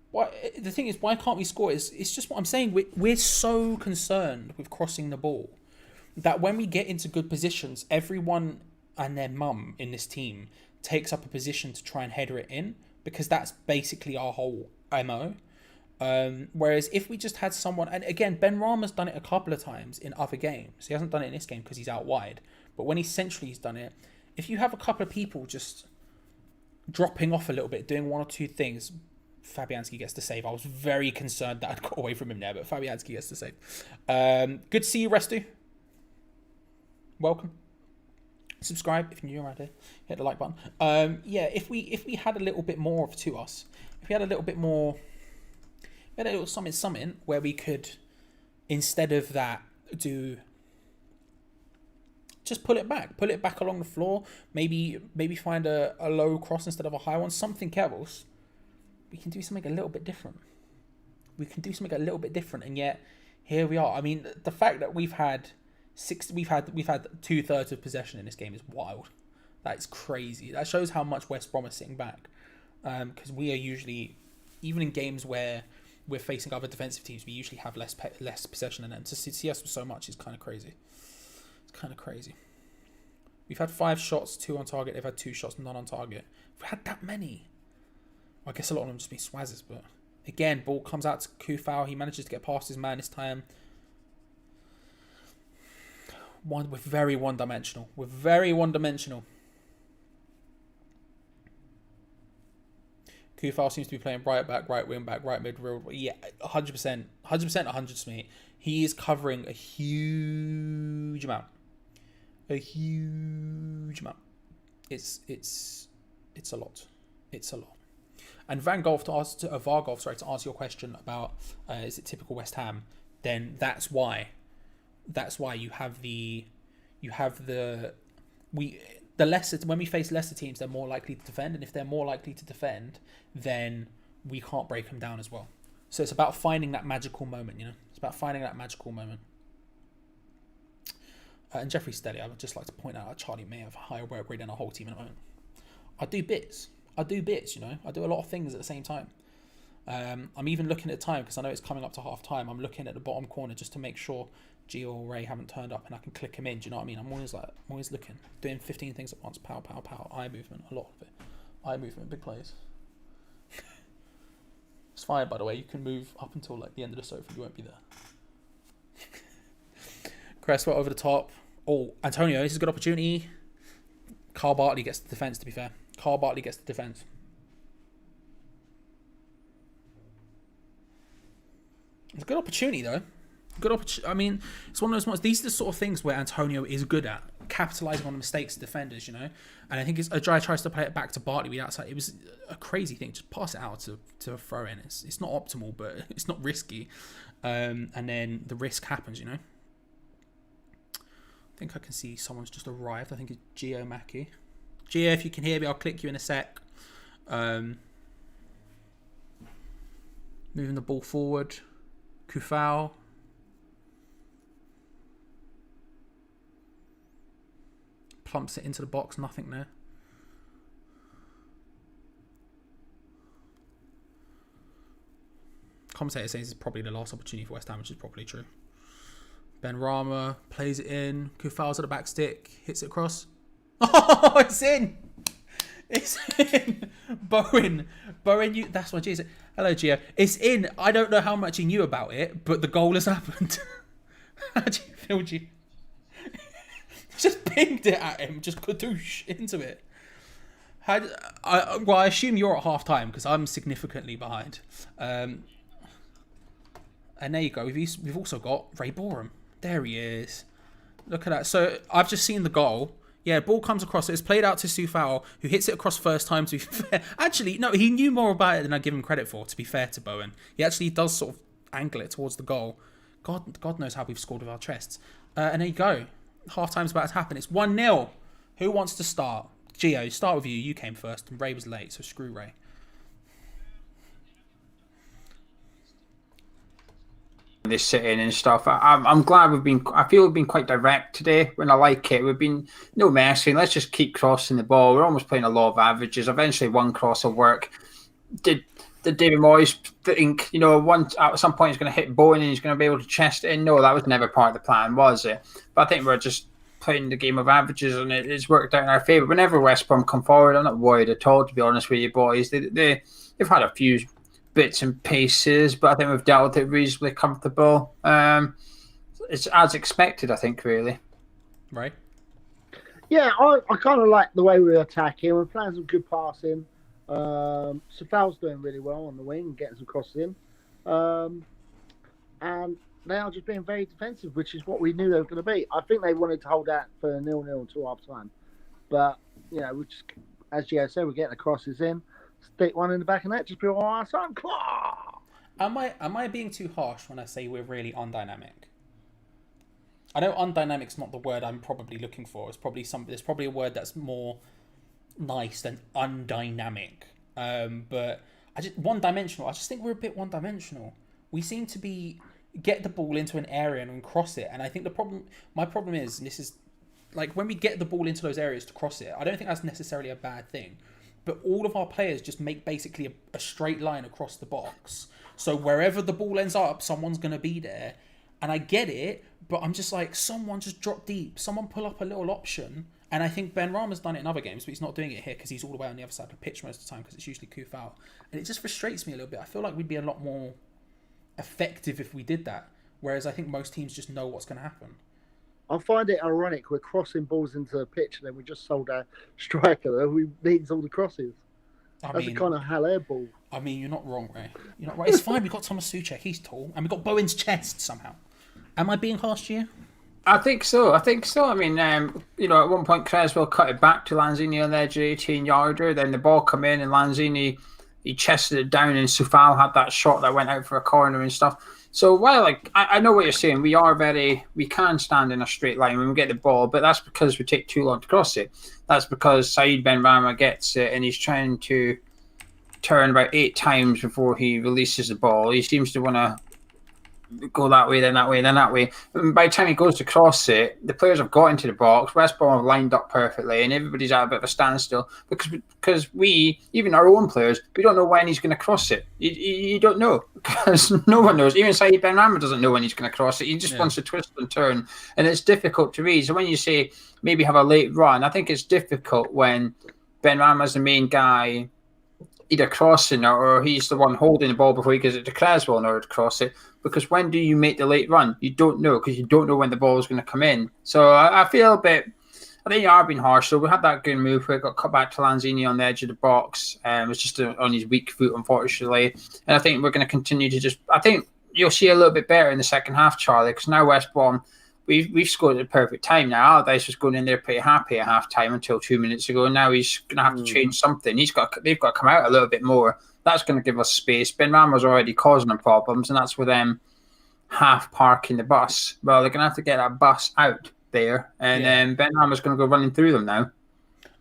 Why, the thing is, why can't we score? It's just what I'm saying. We're so concerned with crossing the ball that when we get into good positions, everyone and their mum in this team takes up a position to try and header it in, because that's basically our whole MO. Whereas if we just had someone, and again, Ben Rama's done it a couple of times in other games. He hasn't done it in this game because he's out wide. But when he's done it. If you have a couple of people just dropping off a little bit, doing one or two things, Fabianski gets the save. I was very concerned that I'd got away from him there, but Fabianski gets the save. Good to see you, Restu. Welcome. Subscribe if you're new around here. Hit the like button. Yeah, if we had a little bit more of to us, if we had a little bit more, we had a little something where we could, instead of that, just pull it back along the floor. Maybe find a low cross instead of a high one. Something else. We can do something a little bit different. And yet here we are. I mean, the fact that we've had 2/3 of possession in this game is wild. That is crazy. That shows how much West Brom is sitting back. Because we are usually, even in games where we're facing other defensive teams, we usually have less possession than them. To see us so much is kind of crazy. It's kind of crazy. We've had 5 shots, 2 on target. They've had 2 shots, none on target. We've had that many. I guess a lot of them just been swazzers, but again, ball comes out to Kufau. He manages to get past his man this time. We're very one-dimensional. Kufau seems to be playing right back, right wing back, right mid, real. Yeah, 100%, 100, mate. He is covering a huge amount. It's a lot. And Vargolf, to answer your question about is it typical West Ham, then that's why you have the lesser, when we face lesser teams, they're more likely to defend, and if they're more likely to defend, then we can't break them down as well. So it's about finding that magical moment, you know. It's about finding that magical moment. And Jeffrey Steady, I would just like to point out that Charlie may have a higher work rate than our whole team at the moment. I do bits, you know. I do a lot of things at the same time. I'm even looking at the time because I know it's coming up to half time. I'm looking at the bottom corner just to make sure Gio or Ray haven't turned up and I can click him in. Do you know what I mean? I'm always looking, doing 15 things at once. Pow, pow, pow. Eye movement, a lot of it. Eye movement, big plays. It's fine, by the way. You can move up until like the end of the sofa. You won't be there. Cresswell over the top. Oh, Antonio, this is a good opportunity. Carl Bartley gets the defence, to be fair. It's a good opportunity, though. I mean, it's one of those ones. These are the sort of things where Antonio is good at, capitalising on the mistakes of defenders, you know. And I think Ajay tries to play it back to Bartley with outside. It was a crazy thing. Just pass it out to a throw in. It's not optimal, but it's not risky. And then the risk happens, you know. I think I can see someone's just arrived. I think it's Gio Mackie. Gio, if you can hear me, I'll click you in a sec. Moving the ball forward. Kufau. Plumps it into the box. Nothing there. Commentator says it's probably the last opportunity for West Ham, which is probably true. Ben Rama plays it in. Kufau's at the back stick. Hits it across. Oh, it's in! It's in! Bowen, that's what Gio said. Hello, Gio. It's in. I don't know how much he knew about it, but the goal has happened. How do you feel, Gio? Just pinged it at him. Just kadoosh into it. I assume you're at half time because I'm significantly behind. And there you go. We've also got Ray Borum. There he is. Look at that. So I've just seen the goal. Yeah, ball comes across. It's played out to Sufal, who hits it across first time. To be fair, actually, no, he knew more about it than I give him credit for. To be fair to Bowen, he actually does sort of angle it towards the goal. God knows how we've scored with our chests. And there you go. Half time's about to happen. It's 1-0. Who wants to start? Gio, start with you. You came first, and Ray was late, so screw Ray. This sitting and stuff. I'm glad I feel we've been quite direct today when I like it. We've been no messing. Let's just keep crossing the ball. We're almost playing a lot of averages. Eventually one cross will work. Did David Moyes think, at some point he's going to hit Bowen and he's going to be able to chest it in? No, that was never part of the plan, was it? But I think we're just playing the game of averages and it's worked out in our favour. Whenever West Brom come forward, I'm not worried at all, to be honest with you boys. They've had a few bits and pieces, but I think we've dealt with it reasonably comfortable. It's as expected, I think, really. Right. Yeah, I kind of like the way we're attacking. We're playing some good passing. Safal's doing really well on the wing, getting some crosses in. And they are just being very defensive, which is what we knew they were going to be. I think they wanted to hold out for 0-0 until half time. But, we just, as Gio said, we're getting the crosses in. Stick one in the back of that, just be all our son. Am I being too harsh when I say we're really undynamic? I know undynamic's not the word I'm probably looking for. It's probably a word that's more nice than undynamic. But one-dimensional. I just think we're a bit one-dimensional. We seem to get the ball into an area and cross it. And I think my problem is, and this is like when we get the ball into those areas to cross it, I don't think that's necessarily a bad thing. But all of our players just make basically a straight line across the box. So wherever the ball ends up, someone's going to be there. And I get it, but I'm just like, someone just drop deep. Someone pull up a little option. And I think Ben Rama's done it in other games, but he's not doing it here because he's all the way on the other side of the pitch most of the time because it's usually Kufal. And it just frustrates me a little bit. I feel like we'd be a lot more effective if we did that. Whereas I think most teams just know what's going to happen. I find it ironic. We're crossing balls into the pitch and then we just sold our striker who needs all the crosses. That's a kind of Haller ball. I mean, you're not wrong, Ray. You're not right. It's fine. We've got Thomas Souček. He's tall. And we've got Bowen's chest somehow. Am I being harsh to you? I think so. I mean, at one point Creswell cut it back to Lanzini on the edge of the 18-yarder. Then the ball come in and Lanzini, he chested it down and Sufal had that shot that went out for a corner and stuff. So while I know what you're saying, we can stand in a straight line when we get the ball, but that's because we take too long to cross it. That's because Saeed Benrahma gets it and he's trying to turn about 8 times before he releases the ball. He seems to want to go that way, then that way, then that way. And by the time he goes to cross it, the players have got into the box. West Brom have lined up perfectly, and everybody's at a bit of a standstill because we, even our own players, we don't know when he's going to cross it. You don't know because no one knows. Even Saeed Benrahma doesn't know when he's going to cross it. He just wants to twist and turn, and it's difficult to read. So when you say maybe have a late run, I think it's difficult when Benrahma's the main guy either crossing or he's the one holding the ball before he gives it to Creswell in order to cross it. Because when do you make the late run? You don't know because you don't know when the ball is going to come in. So I feel a bit. I think you are being harsh. So we had that good move where it got cut back to Lanzini on the edge of the box. It was just on his weak foot, unfortunately. And I think we're going to continue to just. I think you'll see a little bit better in the second half, Charlie, because now West Brom. We've scored at the perfect time now. Allardyce was going in there pretty happy at half time until 2 minutes ago. And now he's going to have to change something. They've got to come out a little bit more. That's going to give us space. Benrahma's already causing them problems, and that's with them half parking the bus. Well, they're going to have to get that bus out there, and then Benrahma's going to go running through them now.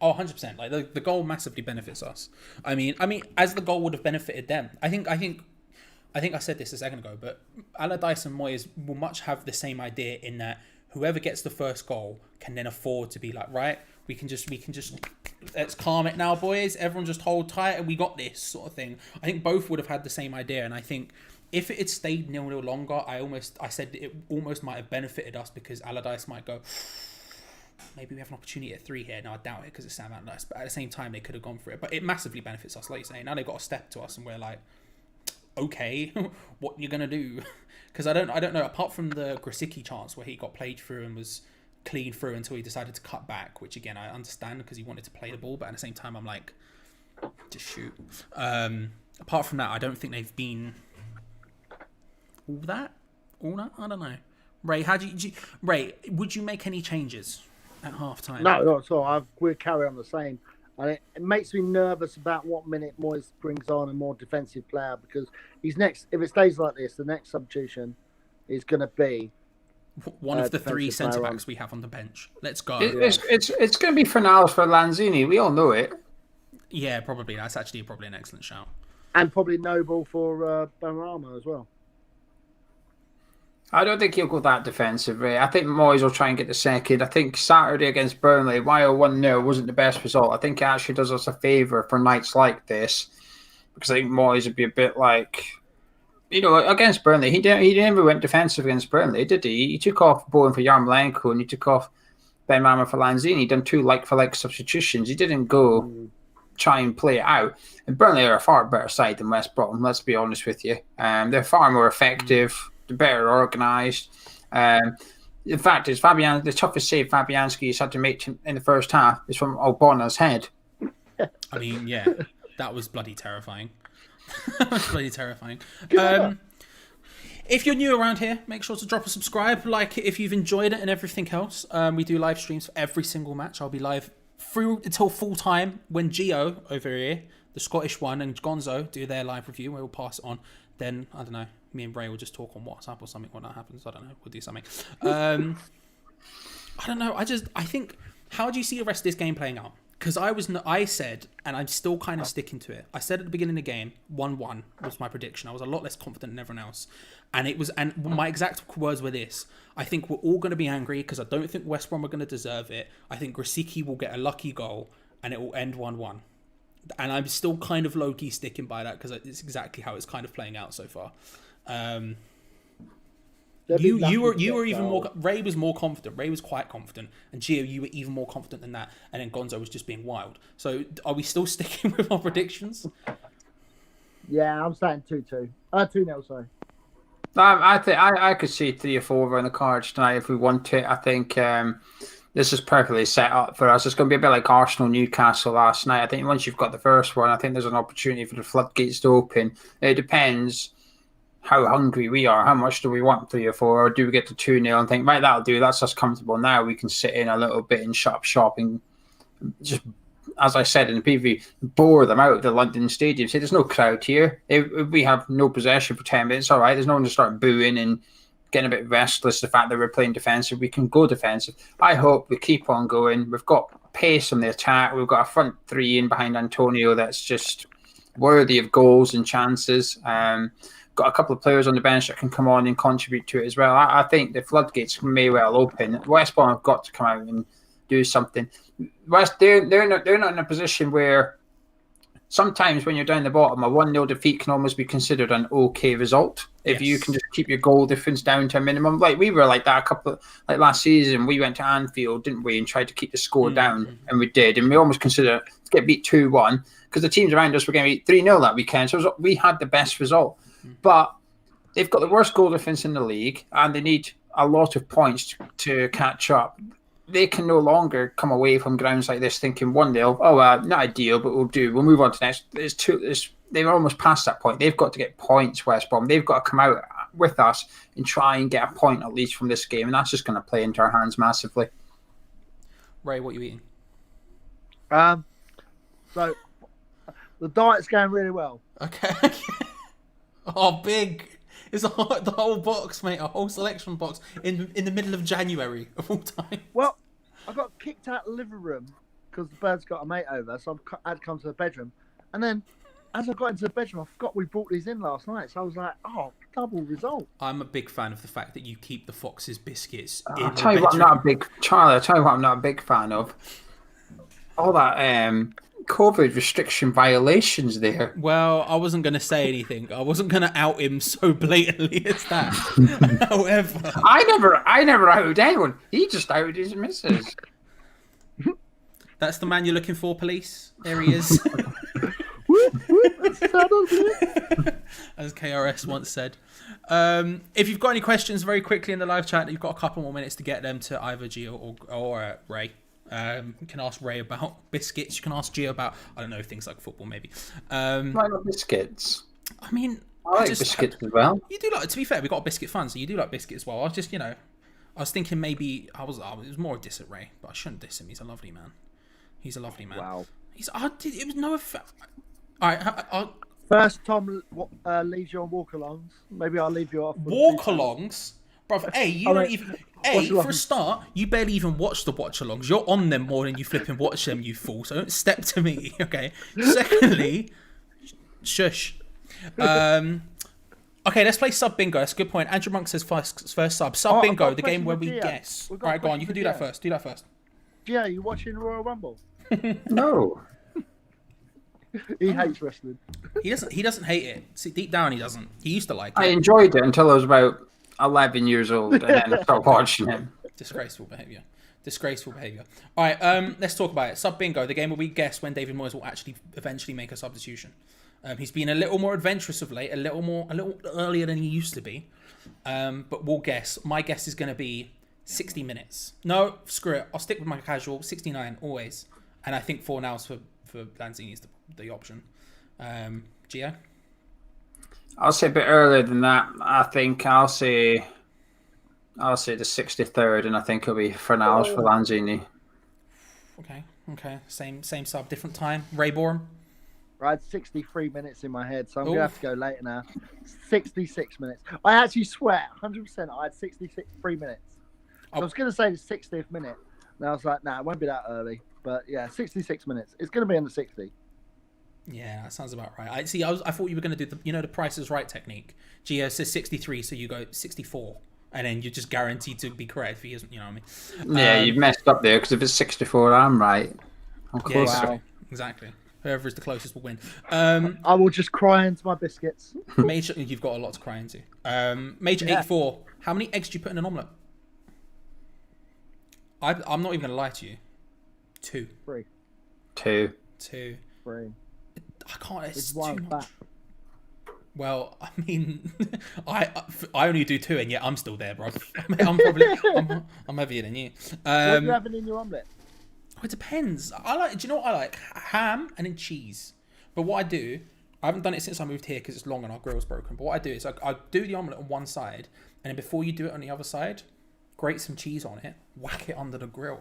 Oh, 100%. Like the goal massively benefits us. I mean, as the goal would have benefited them. I think I said this a second ago, but Allardyce and Moyes will much have the same idea in that whoever gets the first goal can then afford to be like, right, we can just let's calm it now, boys. Everyone just hold tight and we got this sort of thing. I think both would have had the same idea, and I think if it had stayed 0-0 longer, I said it almost might have benefited us because Allardyce might go, maybe we have an opportunity at 3 here. Now I doubt it because it's Sam Allardyce, but at the same time they could have gone for it. But it massively benefits us, like you say. Now they've got a step to us, and we're like, okay, what you gonna do? Because I don't know. Apart from the Grosicki chance where he got played through and was clean through until he decided to cut back, which again I understand because he wanted to play the ball, but at the same time I'm like, just shoot. Apart from that, I don't think they've been all that. I don't know. Ray, Ray, would you make any changes? at half time. No, not at all. We'll carry on the same. And it makes me nervous about what minute Moyes brings on a more defensive player, because he's next. If it stays like this, the next substitution is going to be one of the three defensive centre player backs we have on the bench. Let's go. It's going to be Fornals for Lanzini. We all know it. Yeah, probably. That's actually probably an excellent shout. And probably Noble for Benrahma as well. I don't think he'll go that defensively. I think Moyes will try and get the second. I think Saturday against Burnley, while 1-0 wasn't the best result, I think it actually does us a favour for nights like this, because I think Moyes would be a bit like, against Burnley, he never went defensive against Burnley, did he? He took off Bowen for Yarmolenko and he took off Benrahma for Lanzini. He done 2 like-for-like substitutions. He didn't go try and play it out. And Burnley are a far better side than West Brom, let's be honest with you. They're far more effective. They're better organised. The fact is, the toughest save Fabianski's had to make in the first half is from Obona's head. I mean, yeah, that was bloody terrifying. If you're new around here, make sure to drop a subscribe, like it if you've enjoyed it, and everything else. We do live streams for every single match. I'll be live through until full time when Gio over here, the Scottish one, and Gonzo do their live review. We'll pass it on. Then, I don't know, me and Ray will just talk on WhatsApp or something when that happens. I don't know. We'll do something. I don't know. I think, how do you see the rest of this game playing out? Because I said, and I'm still kind of sticking to it. I said at the beginning of the game, 1-1 was my prediction. I was a lot less confident than everyone else. And my exact words were this. I think we're all going to be angry because I don't think West Brom are going to deserve it. I think Grosicki will get a lucky goal and it will end 1-1. And I'm still kind of low-key sticking by that because it's exactly how it's kind of playing out so far. You were even more. Ray was more confident. Ray was quite confident, and Gio, you were even more confident than that. And then Gonzo was just being wild. So, are we still sticking with our predictions? Yeah, I'm saying 2-2. 2-0, sorry. I think I could see 3 or 4 on the cards tonight if we want it. I think this is perfectly set up for us. It's going to be a bit like Arsenal Newcastle last night. I think once you've got the first one, I think there's an opportunity for the floodgates to open. It depends how hungry we are. How much do we want 3 or 4? Or do we get to 2-0 and think, right, that'll do. That's us comfortable now. We can sit in a little bit and shut up shop and just, as I said in the preview, bore them out of the London Stadium. Say, there's no crowd here. If we have no possession for 10 minutes, all right, there's no one to start booing and getting a bit restless, the fact that we're playing defensive. We can go defensive. I hope we keep on going. We've got pace on the attack. We've got a front 3 in behind Antonio that's just worthy of goals and chances. Got a couple of players on the bench that can come on and contribute to it as well. I think the floodgates may well open. West Brom have got to come out and do something. They're not in a position where sometimes when you're down the bottom, a 1-0 defeat can almost be considered an okay result if you can just keep your goal difference down to a minimum. Like we were like that like last season. We went to Anfield, didn't we, and tried to keep the score down, and we did, and we almost considered to get beat 2-1 because the teams around us were getting beat 3-0 that weekend. So we had the best result. But they've got the worst goal difference in the league and they need a lot of points to catch up. They can no longer come away from grounds like this thinking 1-0, not ideal, but we'll do. We'll move on to next. They're almost past that point. They've got to get points, West Brom. They've got to come out with us and try and get a point at least from this game. And that's just going to play into our hands massively. Ray, what are you eating? So, the diet's going really well. Okay. Oh, big! It's the whole box, mate. A whole selection box in the middle of January of all time. Well, I got kicked out of the living room because the bird's got a mate over, so I had to come to the bedroom. And then, as I got into the bedroom, I forgot we brought these in last night. So I was like, double result. I'm a big fan of the fact that you keep the Fox's biscuits in I'll tell you what I'm not a big fan of. All that COVID restriction violations there. Well, I wasn't going to say anything. I wasn't going to out him so blatantly as that. However, I never outed anyone. He just outed his missus. That's the man you're looking for, police. There he is. As KRS once said. If you've got any questions very quickly in the live chat, you've got a couple more minutes to get them to either Gio or Ray. You can ask Ray about biscuits. You can ask Gio about, I don't know, things like football maybe. Why not biscuits? I mean, I like biscuits as well. You do like, to be fair, we've got a biscuit fund, so you do like biscuits as well. I I was thinking maybe it was more a diss at Ray, but I shouldn't diss him. He's a lovely man. Wow. It was no effect. All right, First, Tom leaves you on walk-alongs. Maybe I'll leave you off. walk-alongs, bruv. Hey, you don't even. Hey, for a start, you barely even watch the watch-alongs. You're on them more than you flipping watch them, you fool. So don't step to me, okay? Secondly, shush. Okay, let's play sub bingo. That's a good point. Andrew Monk says first sub. Sub bingo, the game where we guess. All right, go on. You can do that first. Yeah, you watching Royal Rumble? No. He hates wrestling. He doesn't hate it. See, deep down, he doesn't. He used to like it. I enjoyed it until I was about 11 years old, and then I stopped watching it. Disgraceful behaviour. All right, let's talk about it. Sub bingo, the game where we guess when David Moyes will actually eventually make a substitution. He's been a little more adventurous of late, a little earlier than he used to be. But we'll guess. My guess is going to be 60 minutes. No, screw it. I'll stick with my casual 69 always. And I think 4 nows for Lanzini is the option. Gio? I'll say a bit earlier than that. I think I'll say the 63rd, and I think it'll be for nows for Lanzini. Okay. Same sub, different time. Ray Borum? I had 63 minutes in my head, so I'm going to have to go later now. 66 minutes. I actually swear, 100%, I had 63 minutes. I was going to say the 60th minute, and I was like, nah, it won't be that early. But yeah, 66 minutes. It's going to be under 60. Yeah, that sounds about right. I thought you were going to do the Price is Right technique. Gio says 63, so you go 64. And then you're just guaranteed to be correct if he isn't, you know what I mean? Yeah, you've messed up there, because if it's 64, I'm right. I'm close. Yeah, exactly. Whoever is the closest will win. I will just cry into my biscuits. Major, you've got a lot to cry into. Major 84. How many eggs do you put in an omelette? I'm not even going to lie to you. 2. 3. 2. 2. 3. I can't. It's one too much. back. Well, I mean, I only do 2, and yet I'm still there, bro. I'm heavier than you. What are you having in your omelette? It depends. Do you know what I like? Ham and then cheese. But what I do, I haven't done it since I moved here because it's long and our grill's broken. But what I do is I do the omelette on one side, and then before you do it on the other side, grate some cheese on it, whack it under the grill.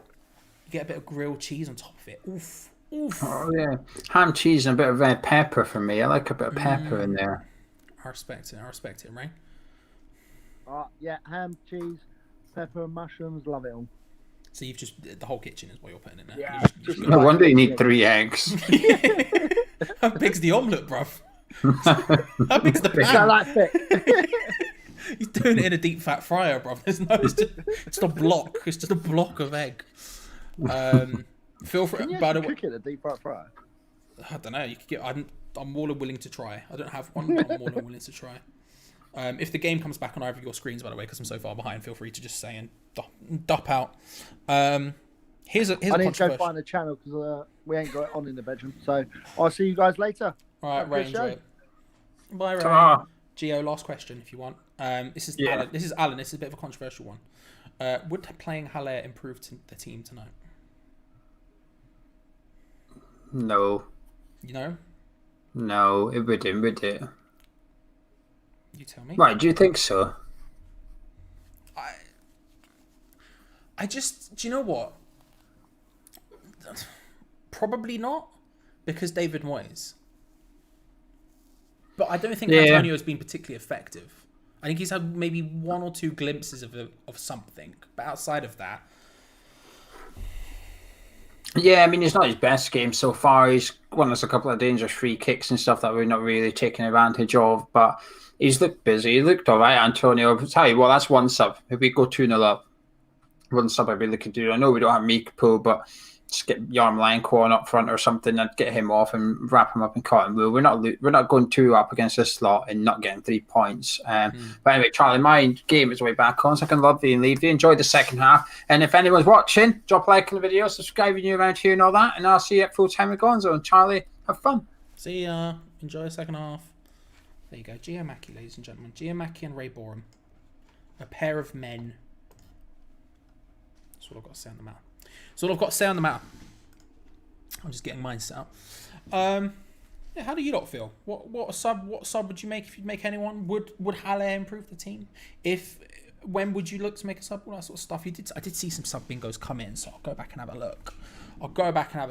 You get a bit of grilled cheese on top of it. Oof. Oh yeah, ham, cheese, and a bit of red pepper for me. I like a bit of pepper in there. I respect it, right? Yeah, ham, cheese, pepper, and mushrooms. Love it all. So you've just the whole kitchen is what you're putting in there. Yeah. No wonder you need 3 eggs. How big's the omelette, bruv? How big's the pan? Is that like thick? He's doing it in a deep fat fryer, bruv. It's just a block. It's just a block of egg. Feel free. Can you By the way, cook it in a deep fat fryer? I don't know. You could get. I'm more than willing to try. I don't have one, but I'm more than willing to try. If the game comes back on either of your screens, by the way, because I'm so far behind, feel free to just say and dup out. Here's a I need to go find a channel because we ain't got it on in the bedroom. So I'll see you guys later. All right, Ray, enjoy it. Bye, Ray. Ta-ra. Gio, last question if you want. This is Yeah. Alan. This is Alan. This is a bit of a controversial one. Would playing Haller improve the team tonight? No. You know? No, it wouldn't, would it? You tell me. Right, do you think so? I just, do you know what? Probably not, because David Moyes. But I don't think Antonio has been particularly effective. I think he's had maybe 1 or 2 glimpses of something, but outside of that, Yeah, I mean, it's not his best game so far. He's won us a couple of dangerous free kicks and stuff that we're not really taking advantage of, but he's looked busy. He looked all right, Antonio. I'll tell you what, that's one sub. If we go 2-0 up, one sub I'd be looking to do. I know we don't have Meekpool, but just get Yarmolenko on up front or something and get him off and wrap him up in cotton wool. We're not going 2 up against this slot and not getting 3 points. But anyway, Charlie, my game is way back on, so I can love you and leave you. Enjoy the second half. And if anyone's watching, drop a like on the video, subscribe if you're around here and all that. And I'll see you at full time with Gonzo. And Charlie, have fun. see ya. Enjoy the second half. There you go. Gio Mackie, ladies and gentlemen. Gio Mackie and Ray Borum. A pair of men. That's all I've got to say on the matter. That's all I've got to say on the matter. I'm just getting mine set up. Yeah, how do you lot feel? What sub would you make if you'd make anyone? Would Haller improve the team? If when would you look to make a sub? All that sort of stuff. I did see some sub bingos come in, so I'll go back and have a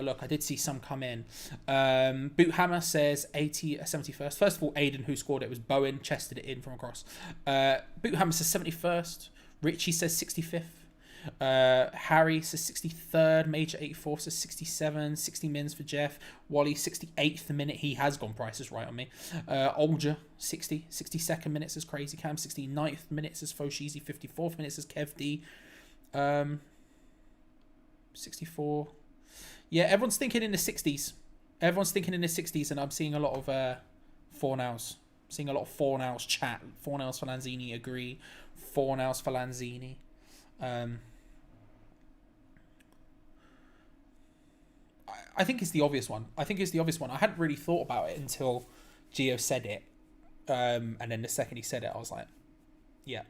look. I did see some come in. Boothammer says 71st. First of all, Aiden, who scored it, was Bowen, chested it in from across. Boothammer says 71st. Richie says 65th. Harry says 63rd. Major 84 says 67. 60 mins for Jeff. Wally 68th the minute. He has gone prices right on me. Olger 60. 62nd minute says Crazy Cam. 69th minute says Foshizi. 54th minute says Kev D. 64. Yeah, everyone's thinking in the 60s. And I'm seeing a lot of 4 nows. Seeing a lot of 4 nows chat. 4 nows for Lanzini, agree. 4 nows for Lanzini. I think it's the obvious one. I hadn't really thought about it until Gio said it. And then the second he said it, I was like, yeah.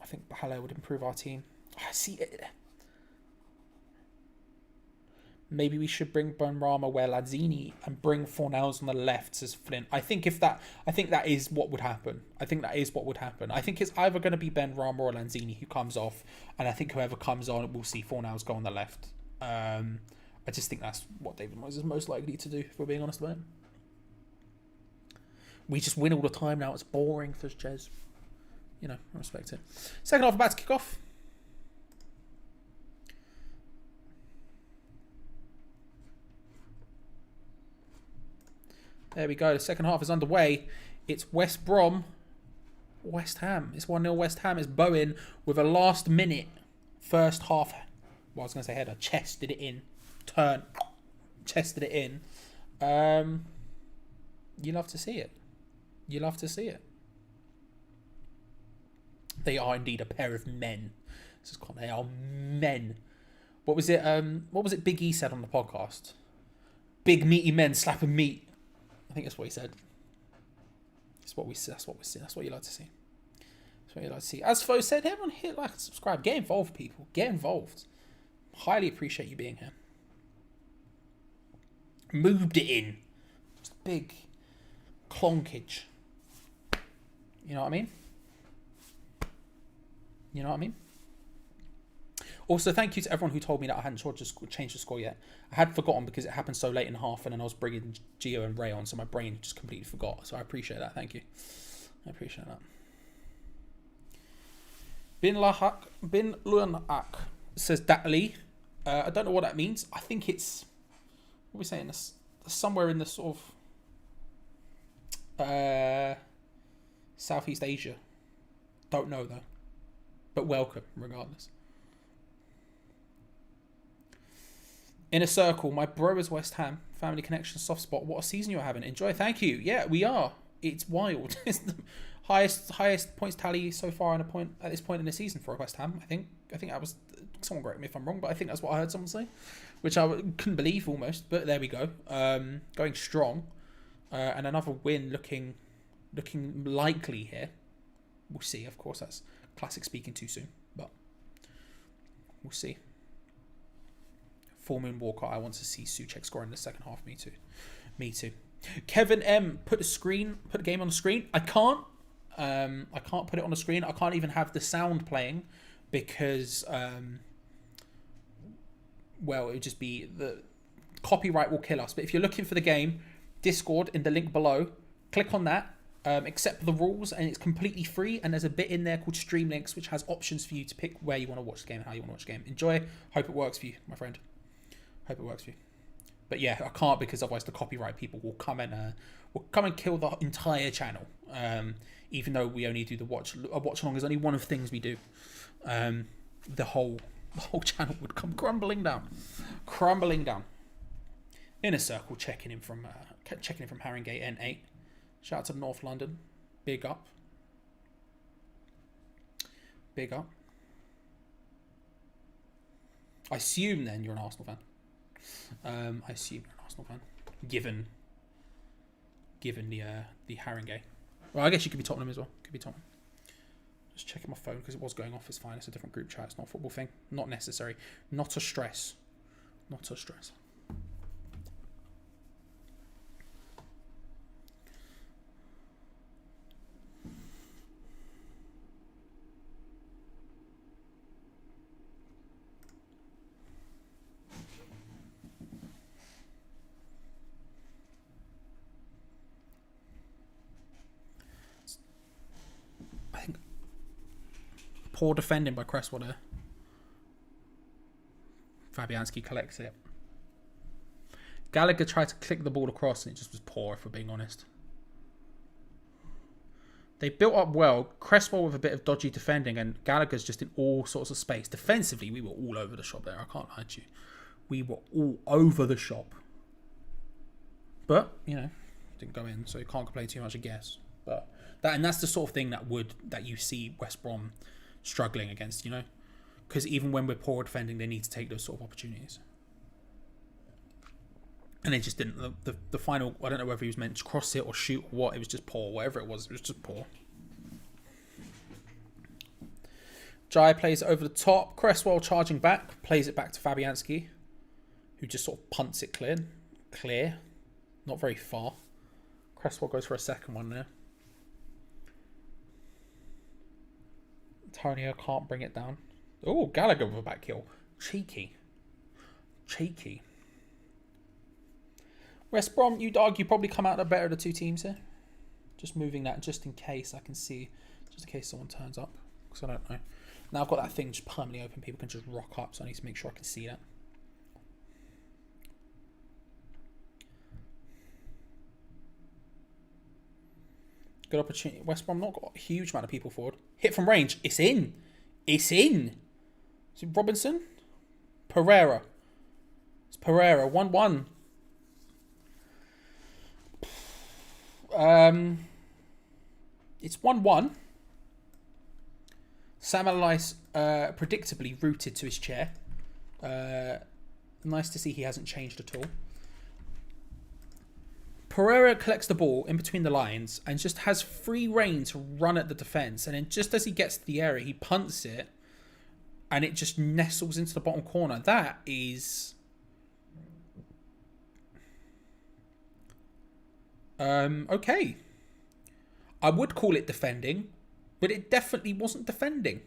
I think Bahala would improve our team. I see it. Maybe we should bring Benrahma where Lanzini and bring Fornals on the left, says Flint. I think that is what would happen. I think it's either going to be Benrahma or Lanzini who comes off, and I think whoever comes on, we'll see Fornals go on the left. I just think that's what David Moyes is most likely to do, if we're being honest about it. We just win all the time now. It's boring, says Jez. You know, I respect it. Second half about to kick off. There we go. The second half is underway. It's West Brom, West Ham. It's 1-0 West Ham. It's Bowen with a last minute first half. Well, I was going to say header. Chested it in. Chested it in. You love to see it. They are indeed a pair of men. They are men. What was it Big E said on the podcast? Big meaty men slapping meat. I think that's what he said. That's what we see. That's what you like to see. As Fo said, everyone hit like and subscribe. Get involved, people. Get involved. Highly appreciate you being here. Moved it in. Just big clonkage. You know what I mean? Also, thank you to everyone who told me that I hadn't changed the score yet. I had forgotten because it happened so late in the half, and then I was bringing Gio and Ray on, so my brain just completely forgot. So I appreciate that. Thank you. I appreciate that. Bin Lunak says Datli. I don't know what that means. I think it's... What are we saying? This somewhere in the sort of... Southeast Asia. Don't know, though. But welcome, regardless. Inner Circle, my bro is West Ham. Family connection, soft spot. What a season you're having. Enjoy. Thank you. Yeah, we are. It's wild. It's the highest points tally so far at this point in the season for West Ham. I think that was, someone correct me if I'm wrong, but I think that's what I heard someone say, which I couldn't believe almost. But there we go. Going strong, and another win looking likely here. We'll see. Of course, that's classic speaking too soon, but we'll see. Full Moon Walker, I want to see Souček score in the second half. Me too. Kevin M, put a game on the screen. I can't put it on the screen. I can't even have the sound playing because, well, it would just be the copyright will kill us. But if you're looking for the game, Discord in the link below, click on that. Accept the rules, and it's completely free. And there's a bit in there called Stream Links, which has options for you to pick where you want to watch the game and how you want to watch the game. Enjoy. Hope it works for you, my friend. Hope it works for you. But yeah, I can't because otherwise the copyright people will come and kill the entire channel. Even though we only do the watch along is only one of the things we do. The whole channel would come crumbling down. Inner Circle checking in from Haringey N8. Shout out to North London. Big up. I assume then you're an Arsenal fan. Given the Haringey. Well, I guess you could be Tottenham as well. Could be Tottenham. Just checking my phone because it was going off. It's fine. It's a different group chat. It's not a football thing. Not necessary. Not a stress. Poor defending by Cresswell there. Fabianski collects it. Gallagher tried to click the ball across and it just was poor, if we're being honest. They built up well. Cresswell with a bit of dodgy defending and Gallagher's just in all sorts of space. Defensively, we were all over the shop there. I can't lie to you. We were all over the shop. But, you know, didn't go in, so you can't complain too much, I guess. But that's the sort of thing that you see West Brom struggling against, you know? Because even when we're poor defending, they need to take those sort of opportunities. And they just didn't. The final, I don't know whether he was meant to cross it or shoot or what. It was just poor. Whatever it was just poor. Jai plays over the top. Cresswell charging back. Plays it back to Fabianski, who just sort of punts it clear. Not very far. Cresswell goes for a second one there. Antonio can't bring it down. Oh, Gallagher with a back heel. Cheeky. West Brom, you'd argue, probably come out the better of the two teams here. Just moving that just in case I can see. Just in case someone turns up. Because I don't know. Now I've got that thing just permanently open. People can just rock up. So I need to make sure I can see that. Good opportunity. West Brom not got a huge amount of people forward. Hit from range. It's in. Is it Robinson? Pereira. It's Pereira. 1-1. It's 1-1. Sam Allardyce predictably rooted to his chair. Nice to see he hasn't changed at all. Pereira collects the ball in between the lines and just has free rein to run at the defence. And then just as he gets to the area, he punts it and it just nestles into the bottom corner. That is... okay. I would call it defending, but it definitely wasn't defending.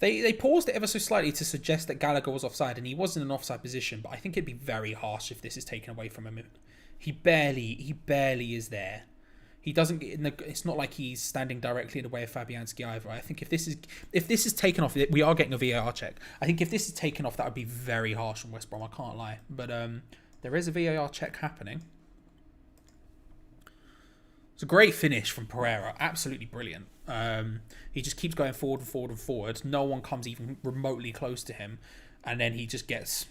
They paused it ever so slightly to suggest that Gallagher was offside, and he was in an offside position, but I think it'd be very harsh if this is taken away from him. He barely is there. He doesn't get in the, it's not like he's standing directly in the way of Fabianski either. I think if this is taken off, we are getting a VAR check. I think if this is taken off, that would be very harsh from West Brom. I can't lie, but there is a VAR check happening. It's a great finish from Pereira, absolutely brilliant. He just keeps going forward and forward and forward. No one comes even remotely close to him, and then he just gets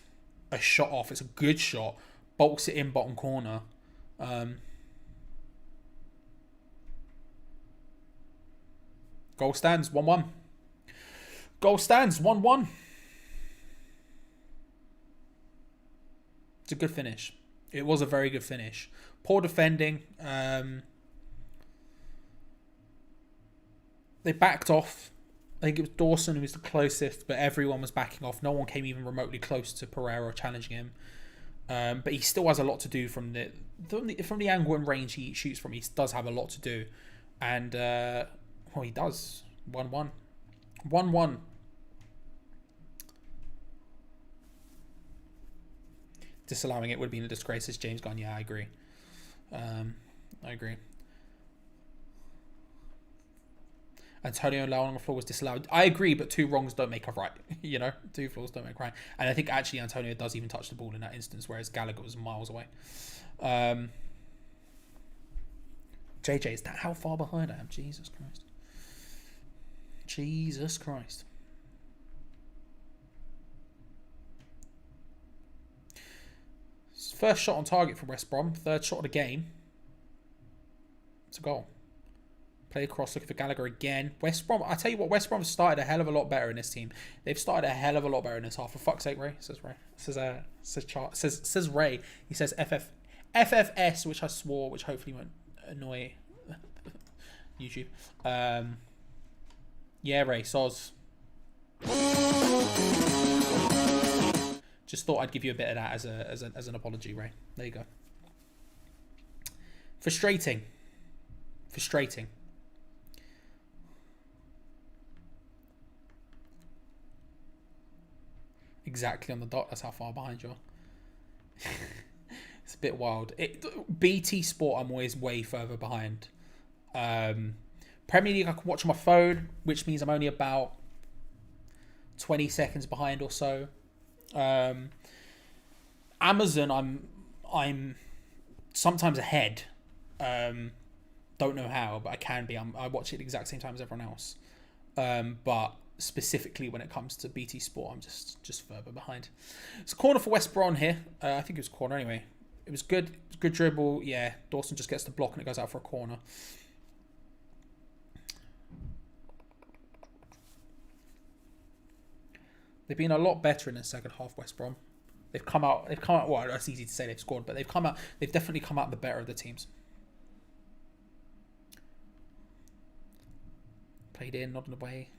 a shot off. It's a good shot, bolts it in bottom corner. Goal stands 1-1. Goal stands 1-1. It's a good finish. It was a very good finish. Poor defending. They backed off. I think it was Dawson who was the closest, but everyone was backing off. No one came even remotely close to Pereira challenging him. But he still has a lot to do from the angle and range he shoots from. He does have a lot to do. And, he does. 1-1. 1-1. Disallowing it would have been a disgrace, as James gone. Yeah, I agree. I agree. Antonio allowing on the floor was disallowed. I agree, but two wrongs don't make a right. You know, two flaws don't make a right. And I think actually Antonio does even touch the ball in that instance, whereas Gallagher was miles away. JJ, is that how far behind I am? Jesus Christ. Jesus Christ. First shot on target for West Brom. Third shot of the game. It's a goal. Play across, looking for Gallagher again. West Brom, I tell you what, West Brom started a hell of a lot better in this team. They've started a hell of a lot better in this half. For fuck's sake, Ray. Says Ray. Says Ray. He says FFS, which I swore, which hopefully won't annoy YouTube. Yeah, Ray, soz. Just thought I'd give you a bit of that as an apology, Ray. There you go. Frustrating. Exactly on the dot. That's how far behind you are. It's a bit wild. BT Sport, I'm always way further behind. Premier League I can watch on my phone, which means I'm only about 20 seconds behind or so. Amazon, I'm sometimes ahead. Don't know how, but I can be. I watch it at the exact same time as everyone else. But specifically when it comes to BT Sport, I'm just further behind. It's a corner for West Brom here. I think it was a corner anyway. It was good. It was good dribble. Yeah, Dawson just gets the block and it goes out for a corner. They've been a lot better in the second half, West Brom. They've come out. Well, that's easy to say they've scored, but they've definitely come out the better of the teams. Played in, nodding away.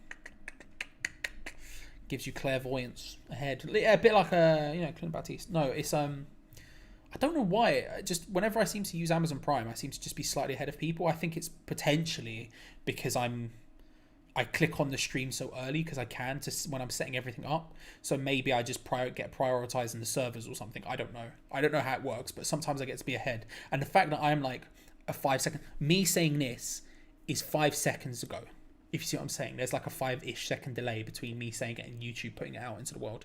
Gives you clairvoyance ahead. Yeah, a bit like Clint Baptiste. No, it's I don't know why. Just whenever I seem to use Amazon Prime, I seem to just be slightly ahead of people. I think it's potentially because I click on the stream so early because I can when I'm setting everything up. So maybe I just get prioritized in the servers or something. I don't know. I don't know how it works, but sometimes I get to be ahead. And the fact that I'm like a 5 second, me saying this is 5 seconds ago. If you see what I'm saying, there's like a 5-ish second delay between me saying it and YouTube putting it out into the world.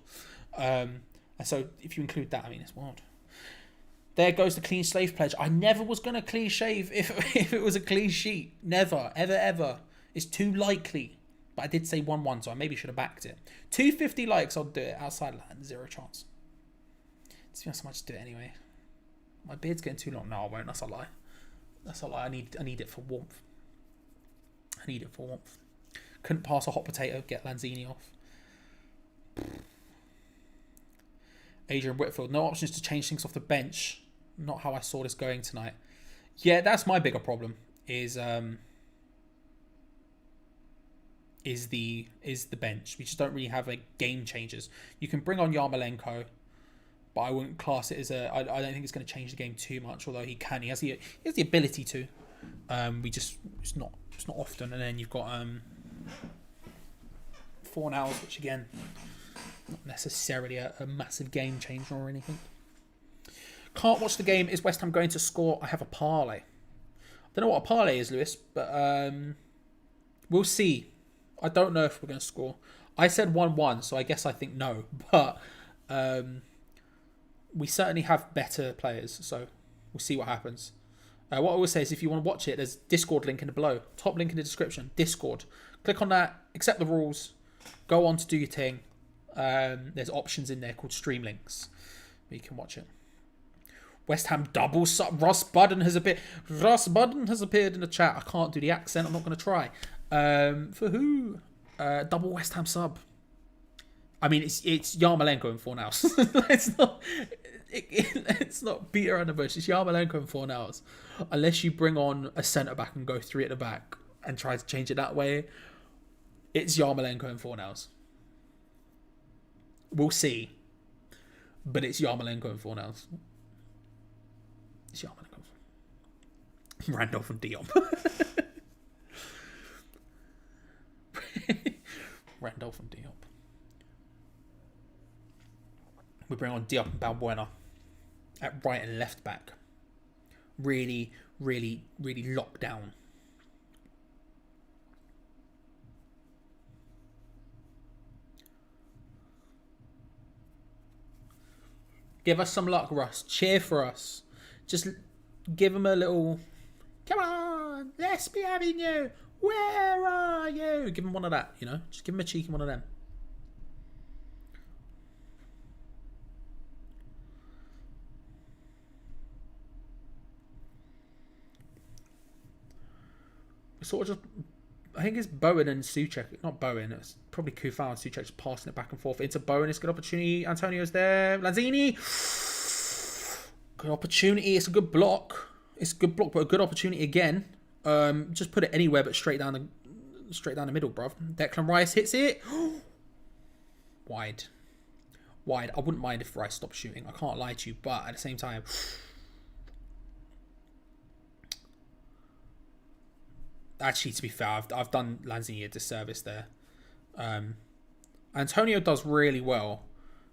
And so if you include that, I mean, it's wild. There goes the clean shave pledge. I never was going to clean shave if it was a clean sheet. Never, ever, ever. It's too likely. But I did say 1-1, so I maybe should have backed it. 250 likes, I'll do it. Outside of that, 0 chance. To be honest, I might just do it anyway. My beard's getting too long. No, I won't. That's a lie. That's a lie. I need it for warmth. Couldn't pass a hot potato. Get Lanzini off. Adrian Whitfield. No options to change things off the bench. Not how I saw this going tonight. Yeah, that's my bigger problem. Is the bench. We just don't really have like game changers. You can bring on Yarmolenko, but I wouldn't class it as I don't think it's going to change the game too much. Although he has the ability to. It's not often. And then you've got Fornals, which again, not necessarily a massive game changer or anything. Can't watch the game. Is West Ham going to score? I have a parlay. I don't know what a parlay is, Lewis, but we'll see. I don't know if we're going to score. I said 1-1, so I guess I think no. But we certainly have better players, so we'll see what happens. What I will say is if you want to watch it, there's Discord link in the below. Top link in the description. Discord. Click on that. Accept the rules. Go on to do your thing. There's options in there called stream links where you can watch it. West Ham double sub. Ross Budden has appeared in the chat. I can't do the accent. I'm not going to try. For who? Double West Ham sub. I mean, it's Yarmolenko and Fornals. It's not Peter and the Bush. It's Yarmolenko and Fornals. Unless you bring on a centre back and go 3 at the back and try to change it that way, it's Yarmolenko and Fornals. We'll see, but it's Yarmolenko and Fornals. It's Yarmolenko. Randolph and Diop. Randolph and Diop. We bring on Diop and Balbuena at right and left back. Really, really, really locked down. Give us some luck, Russ. Cheer for us. Just give him a little... Come on, let's be having you. Where are you? Give him one of that, you know. Just give him a cheeky one of them. Sort of just, I think it's Bowen and Souček. Not Bowen, it's probably Kufau and Souček just passing it back and forth into Bowen. It's a good opportunity. Antonio's there. Lanzini. Good opportunity. It's a good block. It's a good block, but a good opportunity again. Just put it anywhere but straight down the middle, bruv. Declan Rice hits it. Wide. I wouldn't mind if Rice stopped shooting. I can't lie to you, but at the same time... Actually, to be fair, I've done Lanzini a disservice there. Antonio does really well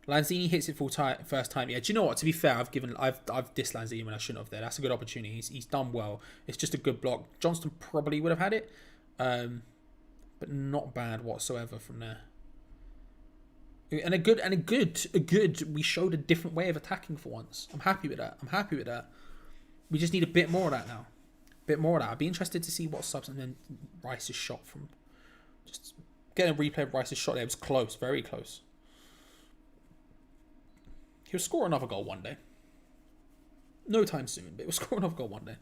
Lanzini hits it first time. Yeah, do you know what? To be fair, I've dissed Lanzini when I shouldn't have there. That's a good opportunity. He's done well. It's just a good block. Johnston probably would have had it, but not bad whatsoever from there. And a good. We showed a different way of attacking for once. I'm happy with that. We just need a bit more of that now. I'd be interested to see what subs. And then Rice's shot from just getting a replay of Rice's shot there. It was close, very close. He'll score another goal one day. No time soon, but he'll score another goal one day.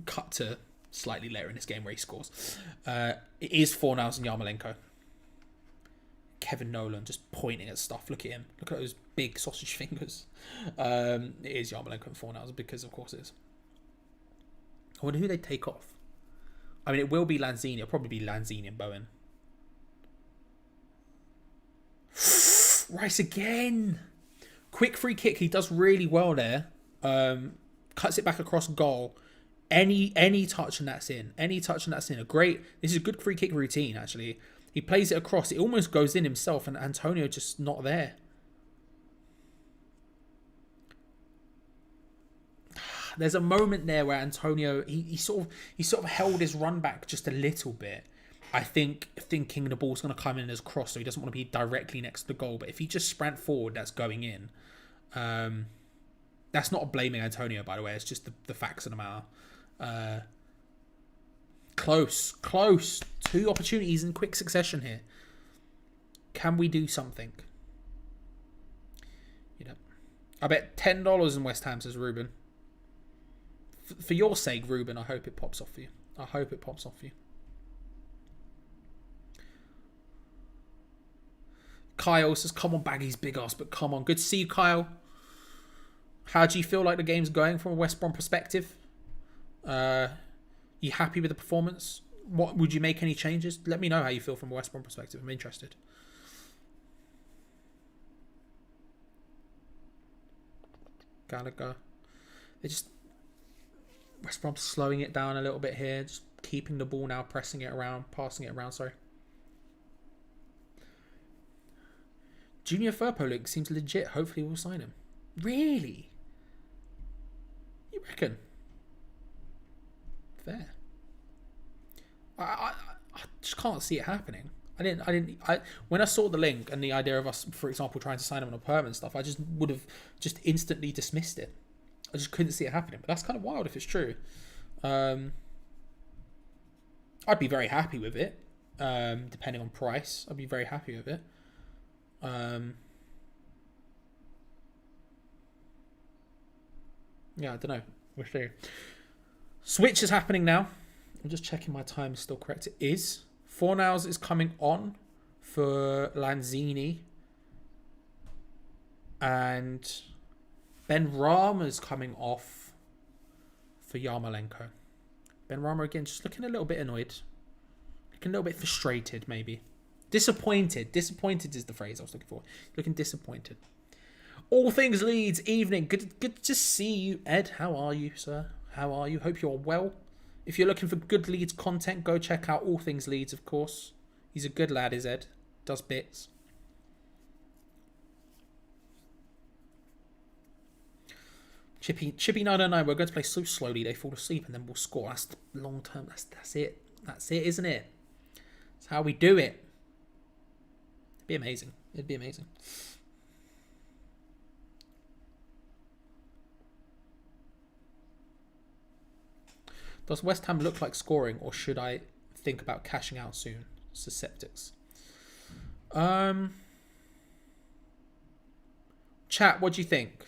Cut to slightly later in this game where he scores. It is Fornals and Yarmolenko. Kevin Nolan just pointing at stuff. Look at him. Look at those big sausage fingers. It is Yarmolenko and Fornals because, of course, it is. I wonder who they take off. I mean, it will be Lanzini. It'll probably be Lanzini and Bowen. Rice again. Quick free kick. He does really well there. Cuts it back across goal. Any touch and that's in. This is a good free kick routine, actually. He plays it across. It almost goes in himself, and Antonio just not there. There's a moment there where Antonio he sort of held his run back just a little bit. I think thinking the ball's going to come in as cross, so he doesn't want to be directly next to the goal. But if he just sprint forward, that's going in. That's not blaming Antonio, by the way. It's just the facts of the matter. Close. 2 opportunities in quick succession here. Can we do something? I bet $10 in West Ham, says Ruben. For your sake, Ruben, I hope it pops off for you. Kyle says, come on, Baggy's big ass, but come on. Good to see you, Kyle. How do you feel like the game's going from a West Brom perspective? You happy with the performance? What would you make any changes? Let me know how you feel from a West Brom perspective. I'm interested. Gallagher. West Brom slowing it down a little bit here. Just keeping the ball now, passing it around. Junior Firpo link seems legit. Hopefully we'll sign him. Really? You reckon? Fair. I just can't see it happening. When I saw the link and the idea of us, for example, trying to sign him on a perm and stuff, I just would have just instantly dismissed it. I just couldn't see it happening. But that's kind of wild if it's true. I'd be very happy with it. Depending on price, I'd be very happy with it. Yeah, I don't know. We'll see. Switch is happening now. I'm just checking my time is still correct. It is. Fornals is coming on for Lanzini. And Ben Rama is coming off for Yarmolenko. Ben Rama again just looking a little bit annoyed. Looking a little bit frustrated, maybe. Disappointed. Disappointed is the phrase I was looking for. Looking disappointed. All things Leeds, evening. Good to see you, Ed. How are you, sir? How are you? Hope you're well. If you're looking for good Leeds content, go check out All Things Leeds, of course. He's a good lad, is Ed. Does bits. Chippy 909. We're going to play so slowly they fall asleep and then we'll score. That's the long term. That's it. That's it, isn't it? That's how we do it. It'd be amazing. Does West Ham look like scoring, or should I think about cashing out soon? Susceptics. Chat, what do you think?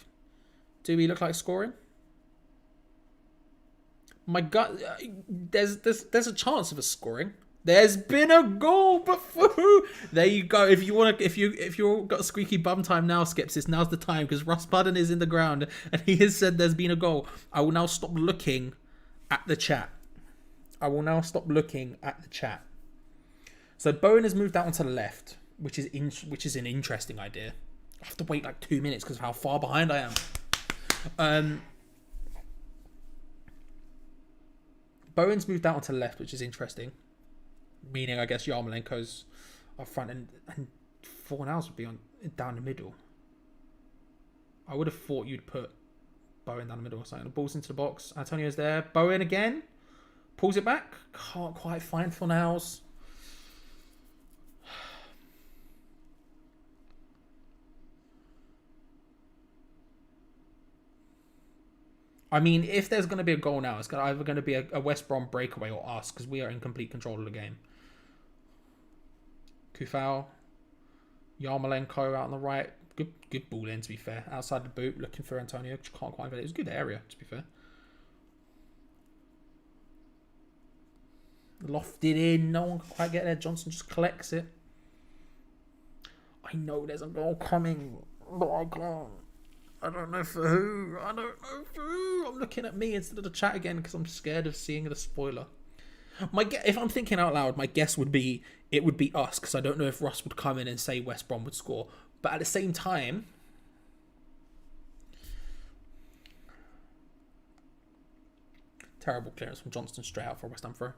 Do we look like scoring? My gut, there's a chance of us scoring. There's been a goal, but there you go. If you've got a squeaky bum time now, Skepsis, now's the time, because Russ Budden is in the ground and he has said there's been a goal. I will now stop looking at the chat. So Bowen has moved out onto the left, which is an interesting idea. I have to wait like 2 minutes because of how far behind I am. Bowen's moved out onto the left, which is interesting. Meaning, I guess Yarmolenko's up front and Fornals would be down the middle. I would have thought you'd put Bowen down the middle or something. The ball's into the box. Antonio's there. Bowen again. Pulls it back. Can't quite find Fornals. I mean, if there's going to be a goal now, it's either going to be a West Brom breakaway or us, because we are in complete control of the game. Kufal. Yarmolenko out on the right. Good ball in, to be fair. Outside the boot, looking for Antonio. Can't quite get it. It was a good area, to be fair. Lofted in. No one can quite get there. Johnson just collects it. I know there's a goal coming, but I can't. I don't know for who. I'm looking at me instead of the chat again because I'm scared of seeing the spoiler. If I'm thinking out loud, my guess would be it would be us, because I don't know if Russ would come in and say West Brom would score. But at the same time, terrible clearance from Johnston straight out for a West Ham throw.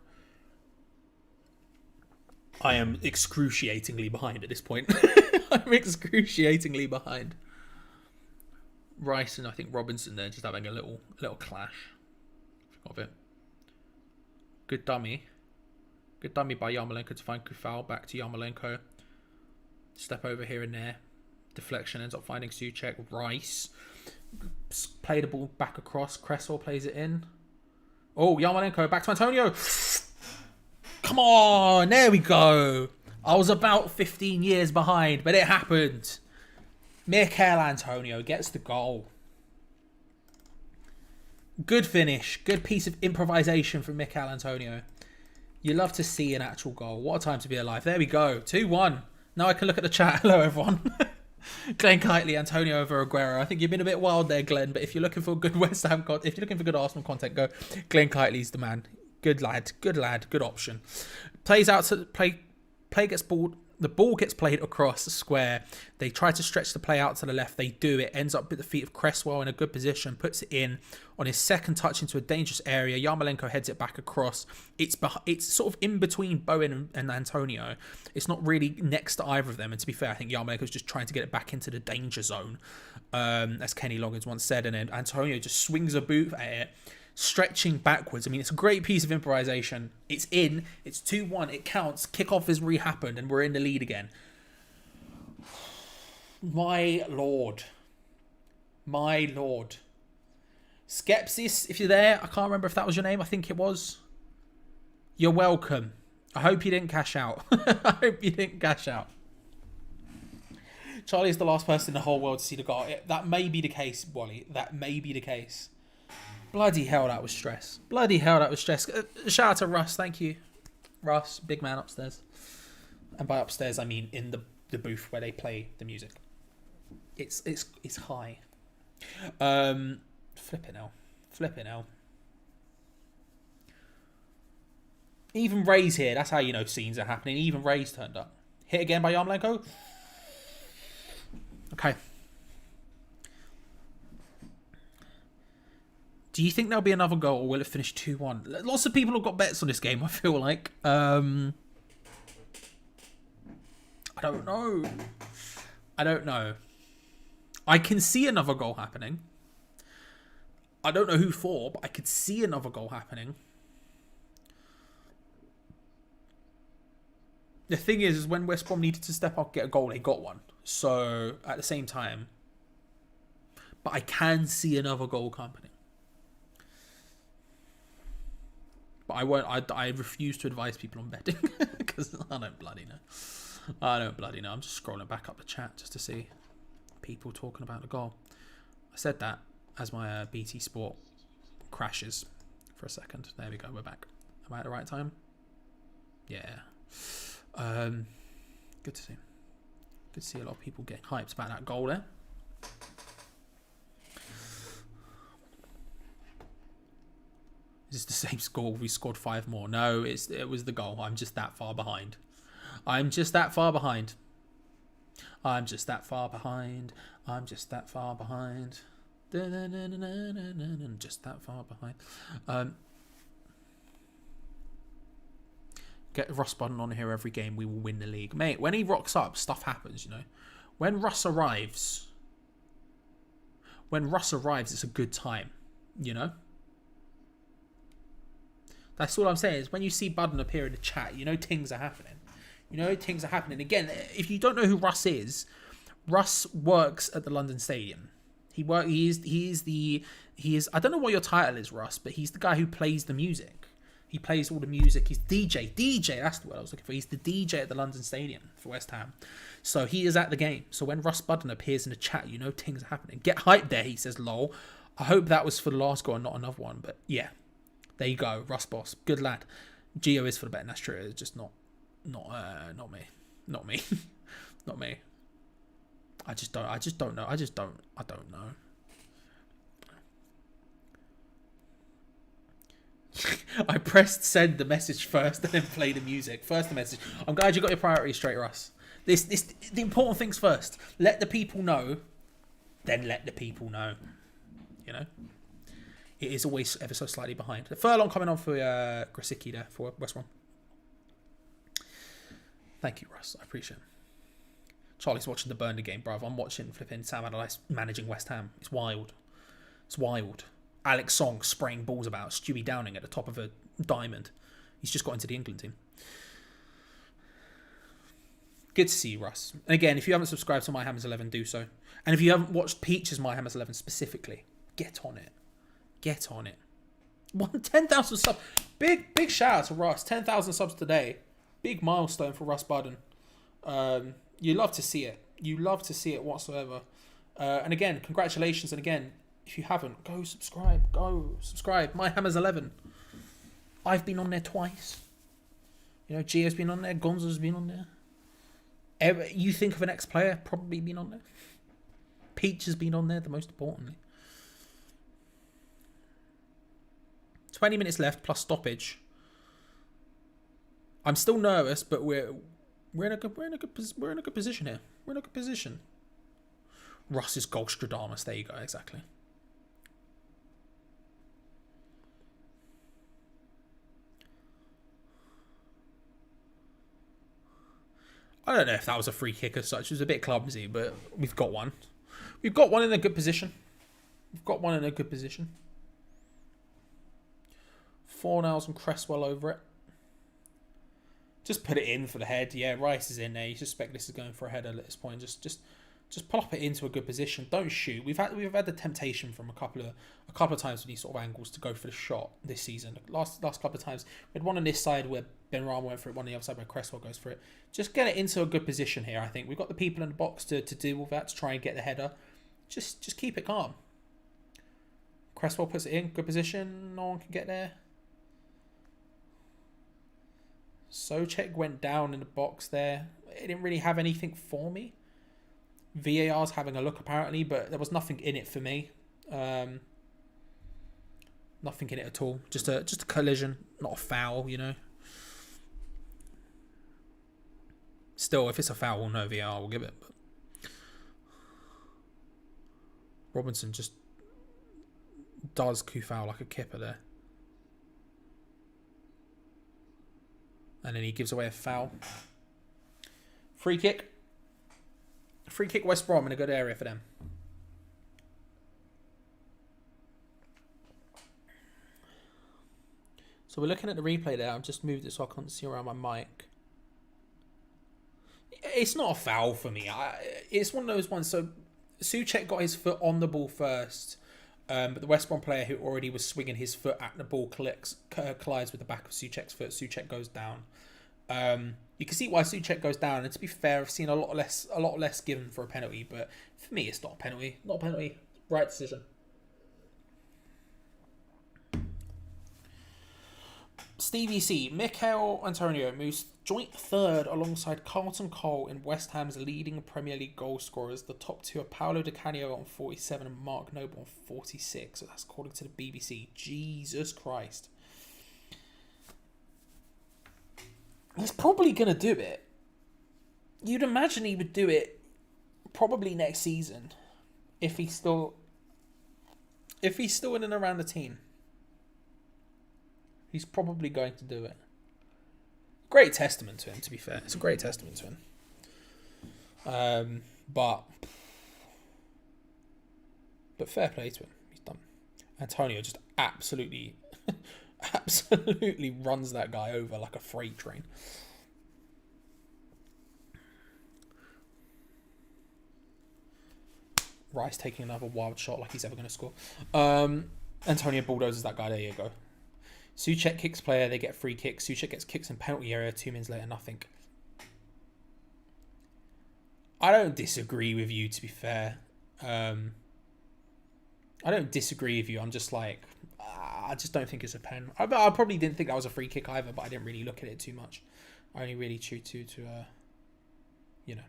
I am excruciatingly behind at this point. I'm excruciatingly behind. Rice and I think Robinson there just having a little clash of it. Good dummy by Yarmolenko to find Kufal. Back to Yarmolenko. Step over here and there. Deflection ends up finding Souček. Rice play the ball back across. Cresswell plays it in. Oh, Yarmolenko back to Antonio. Come on, there we go. I was about 15 years behind, but it happened. Mikel Antonio gets the goal. Good finish. Good piece of improvisation from Mikel Antonio. You love to see an actual goal. What a time to be alive. There we go. 2-1. Now I can look at the chat. Hello, everyone. Glenn Kitely, Antonio over Aguero. I think you've been a bit wild there, Glenn, but if you're looking for good West Ham content, if you're looking for good Arsenal content, go. Glenn Kitely's the man. Good lad. Good option. Plays out to play gets balled. The ball gets played across the square. They try to stretch the play out to the left. They do. It ends up at the feet of Cresswell in a good position. Puts it in on his second touch into a dangerous area. Yarmolenko heads it back across. It's sort of in between Bowen and Antonio. It's not really next to either of them. And to be fair, I think Yarmolenko's just trying to get it back into the danger zone, as Kenny Loggins once said. And then Antonio just swings a boot at it, stretching backwards. I mean, it's a great piece of improvisation. It's in. It's 2-1. It counts. Kickoff has re-happened and we're in the lead again. My lord. Skepsis, if you're there, I can't remember if that was your name. I think it was. You're welcome. I hope you didn't cash out. Charlie's the last person in the whole world to see the goal. That may be the case, Wally. That may be the case. Bloody hell, that was stress. Shout out to Russ, thank you. Russ, big man upstairs. And by upstairs, I mean in the booth where they play the music. It's high. Flipping hell. Even Ray's here. That's how you know scenes are happening. Even Ray's turned up. Hit again by Yarmolenko. Okay. Do you think there'll be another goal, or will it finish 2-1? Lots of people have got bets on this game, I feel like. I don't know. I can see another goal happening. I don't know who for, but I could see another goal happening. The thing is when West Brom needed to step up, get a goal, they got one. So, at the same time. But I can see another goal happening. But I won't. I refuse to advise people on betting because I don't bloody know. I'm just scrolling back up the chat just to see people talking about the goal. I said that as my BT Sport crashes for a second. There we go. We're back. Am I at the right time? Yeah. Good to see. Good to see a lot of people getting hyped about that goal there. Is this the same score? We scored 5 more. No, it was the goal. I'm just that far behind. Just that far behind. Just that far behind. Get Russ Budden on here every game. We will win the league. Mate, when he rocks up, stuff happens, you know. When Russ arrives... when Russ arrives, it's a good time, you know? That's all I'm saying is when you see Budden appear in the chat, you know things are happening. You know things are happening. Again, if you don't know who Russ works at the London Stadium. He is I don't know what your title is, Russ, but he's the guy who plays the music. He plays all the music. He's DJ, that's the word I was looking for. He's the DJ at the London Stadium for West Ham. So he is at the game. So when Russ Budden appears in the chat, you know things are happening. Get hyped there, he says, lol. I hope that was for the last goal and not another one. But yeah, there you go, Russ Boss. Good lad. Gio is for the betting, that's true. It's just not me. Not me. Not me. I don't know. I don't know. I pressed send the message first and then play the music. First the message. I'm glad you got your priorities straight, Russ. The important things first. Let the people know, then let the people know. You know? It is always ever so slightly behind. The furlong coming on for Grasicki there for West Brom. Thank you, Russ. I appreciate it. Charlie's watching the Burnley game, bruv. I'm watching flipping Sam Allardyce managing West Ham. It's wild. It's wild. Alex Song spraying balls about. Stewie Downing at the top of a diamond. He's just got into the England team. Good to see you, Russ. And again, if you haven't subscribed to My Hammers 11, do so. And if you haven't watched Peach's My Hammers 11 specifically, get on it. Get on it. 10,000 subs. Big shout out to Russ. 10,000 subs today. Big milestone for Russ Budden. You love to see it. You love to see it whatsoever. And again, congratulations. And again, if you haven't, go subscribe. Go subscribe. My Hammers 11. I've been on there twice. You know, Gio's been on there. Gonzo's been on there. You think of an ex-player, probably been on there. Peach has been on there, the most importantly. 20 minutes left plus stoppage. I'm still nervous, but we're in a good position here. We're in a good position. Russ's Golstradamus. There you go. Exactly. I don't know if that was a free kick as such. It was a bit clumsy, but we've got one. We've got one in a good position. We've got one in a good position. Fornals and Cresswell over it. Just put it in for the head. Yeah, Rice is in there. You suspect this is going for a header at this point. Just plop it into a good position. Don't shoot. We've had the temptation from a couple of times with these sort of angles to go for the shot this season. Last couple of times we had one on this side where Ben Rama went for it, one on the other side where Cresswell goes for it. Just get it into a good position here. I think we've got the people in the box to deal with that, to try and get the header. Just keep it calm. Cresswell puts it in good position. No one can get there. Souček went down in the box there. It didn't really have anything for me. VAR's having a look apparently, but there was nothing in it for me. Nothing in it at all. Just a collision, not a foul, you know. Still, if it's a foul, no VAR will give it. But Robinson just does Kufau like a kipper there. And then he gives away a foul. Free kick. Free kick West Brom in a good area for them. So we're looking at the replay there. I've just moved it so I can't see around my mic. It's not a foul for me. It's one of those ones. So Souček got his foot on the ball first. But the West Brom player who already was swinging his foot at the ball collides with the back of Souček's foot. Souček goes down. You can see why Souček goes down. And to be fair, I've seen a lot less given for a penalty. But for me, it's not a penalty. Not a penalty. Right decision. Stevie C. Mikel Antonio moves joint third alongside Carlton Cole in West Ham's leading Premier League goal scorers. The top two are Paolo Di Canio on 47 and Mark Noble on 46. So that's according to the BBC. Jesus Christ. He's probably going to do it. You'd imagine he would do it probably next season if he's still in and around the team. He's probably going to do it. Great testament to him, to be fair. It's a great testament to him. But But fair play to him. He's done. Antonio just absolutely, absolutely runs that guy over like a freight train. Rice taking another wild shot like he's ever going to score. Antonio bulldozes that guy. There you go. Souček kicks player. They get free kicks. Souček gets kicks in penalty area. 2 minutes later, nothing. I don't disagree with you, to be fair. I don't disagree with you. I'm just like, I just don't think it's a pen. I probably didn't think that was a free kick either, but I didn't really look at it too much. I only really chewed to you know.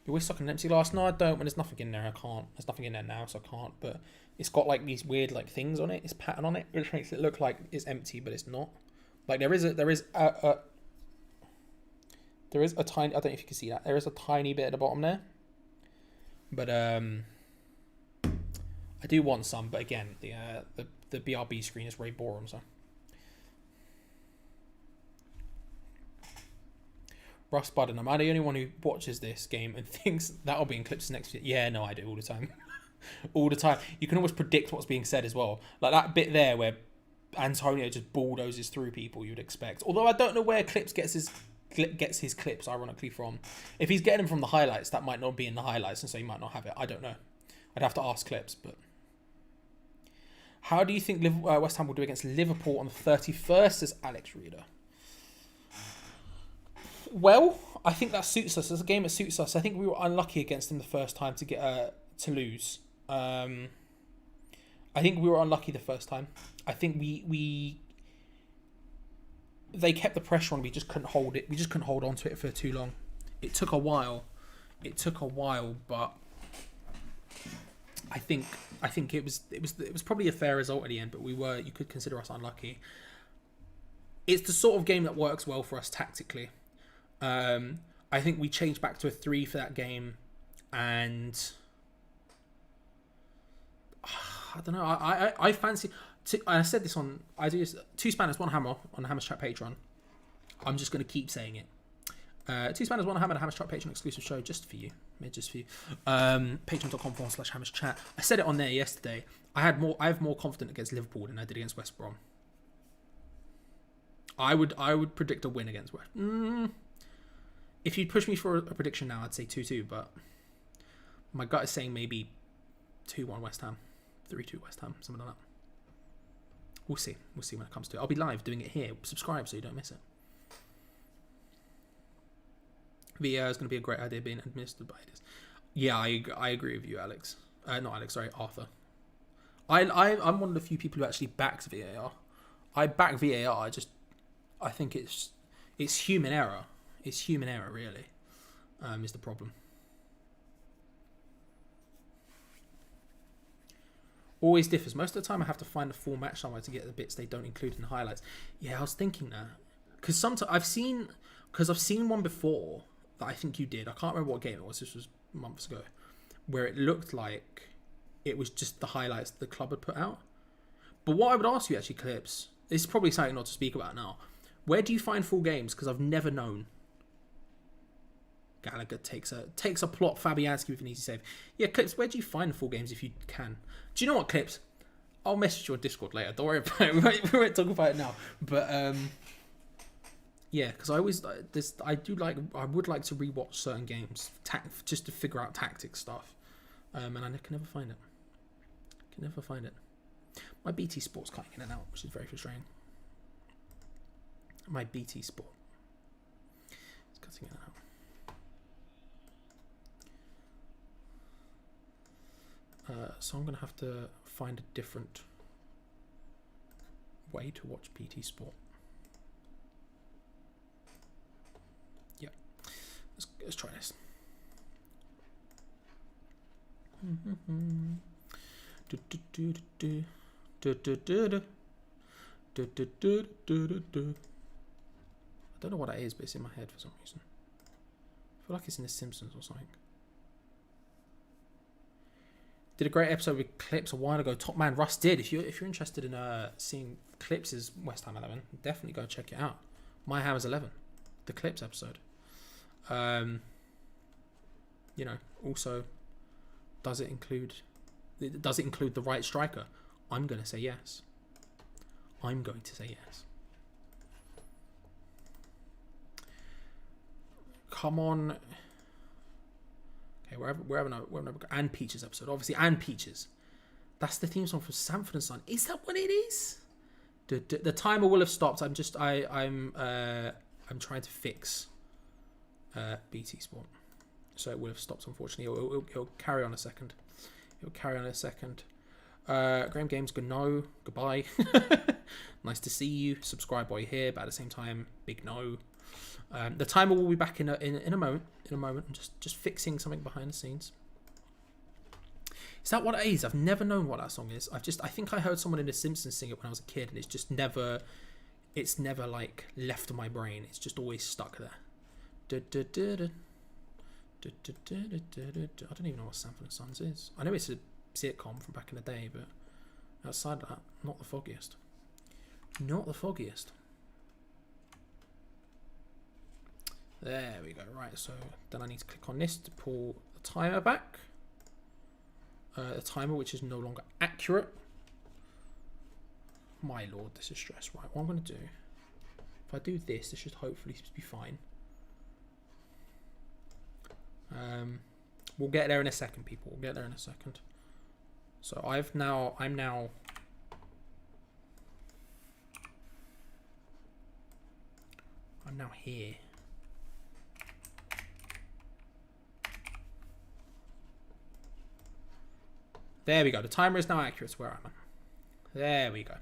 You always suck an empty glass. No, I don't. When there's nothing in there, I can't. There's nothing in there now, so I can't. But it's got like these weird like things on it. It's pattern on it, which makes it look like it's empty, but it's not. Like there is a tiny. I don't know if you can see that. There is a tiny bit at the bottom there. But I do want some. But again, the BRB screen is very boring. So. Russ Budden, am I the only one who watches this game and thinks that'll be in clips next year? Yeah, no, I do all the time. All the time. You can always predict what's being said as well. Like that bit there where Antonio just bulldozes through people you'd expect. Although I don't know where Clips gets his clips, ironically, from. If he's getting them from the highlights, that might not be in the highlights, and so he might not have it. I don't know. I'd have to ask Clips, but... How do you think West Ham will do against Liverpool on the 31st, says Alex Reader? Well, I think that suits us. It's a game that suits us. I think we were unlucky against them the first time to get to lose. I think we were unlucky the first time. I think they kept the pressure on. We just couldn't hold it. We just couldn't hold on to it for too long. It took a while, but I think it was probably a fair result at the end. But you could consider us unlucky. It's the sort of game that works well for us tactically. I think we changed back to a 3 for that game, and I don't know. I fancy. I said this on. I do 2 Spanners, 1 Hammer on the Hammers Chat Patreon. I'm just going to keep saying it. 2 Spanners, 1 Hammer, the Hammers Chat Patreon exclusive show just for you, just for you. Patreon.com/Hammers Chat. I said it on there yesterday. I have more confidence against Liverpool than I did against West Brom. I would predict a win against West. If you'd push me for a prediction now, I'd say 2-2, but my gut is saying maybe 2-1 West Ham, 3-2 West Ham, something like that. We'll see when it comes to it. I'll be live doing it here. Subscribe so you don't miss it. VAR is going to be a great idea being administered by this. Yeah, I agree with you, Alex. Not Alex, sorry, Arthur. I'm one of the few people who actually backs VAR. I back VAR. I think it's human error. It's human error, really, is the problem. Always differs. Most of the time I have to find the full match somewhere to get the bits they don't include in the highlights. Yeah, I was thinking that. Because sometimes I've seen one before that I think you did. I can't remember what game it was. This was months ago. Where it looked like it was just the highlights the club had put out. But what I would ask you actually, Clips, this is probably something not to speak about now. Where do you find full games? Because I've never known. Gallagher takes a plot. Fabianski with an easy save. Yeah, Clips, where do you find full games if you can? Do you know what, Clips? I'll message you on Discord later. Don't worry about it. We won't talk about it now. But yeah, because I would like to rewatch certain games just to figure out tactics stuff. And I can never find it. My BT Sport's cutting in and out, which is very frustrating. My BT Sport. It's cutting in and out. So I'm going to have to find a different way to watch BT Sport. Yeah. Let's try this. I don't know what that is, but it's in my head for some reason. I feel like it's in The Simpsons or something. Did a great episode with Clips a while ago. Top man Russ did. If you're interested in seeing Clips' West Ham 11, definitely go check it out. My Hammers 11, the Clips episode. Also Does it include the right striker? I'm going to say yes. I'm going to say yes. Come on. Okay, we're having a and Peaches episode. Obviously, and Peaches. That's the theme song from Sanford and Son. Is that what it is? The timer will have stopped. I'm trying to fix BT Sport, so it will have stopped. Unfortunately, it'll carry on a second. Graham Games, goodbye. Nice to see you. Subscribe while you're here, but at the same time, big no. The timer will be back in a moment. I'm just fixing something behind the scenes. Is that what it is? I've never known what that song is. I think I heard someone in The Simpsons sing it when I was a kid, and it's never like left my brain. It's just always stuck there. I don't even know what Sanford and Sons is. I know it's a sitcom from back in the day, but outside of that, not the foggiest. There we go. Right, so then I need to click on this to pull the timer back. The timer, which is no longer accurate. My lord, this is stress. Right, what I'm going to do, if I do this, this should hopefully be fine. We'll get there in a second, people. We'll get there in a second. So I'm now here. There we go. The timer is now accurate. Where am I? There we go.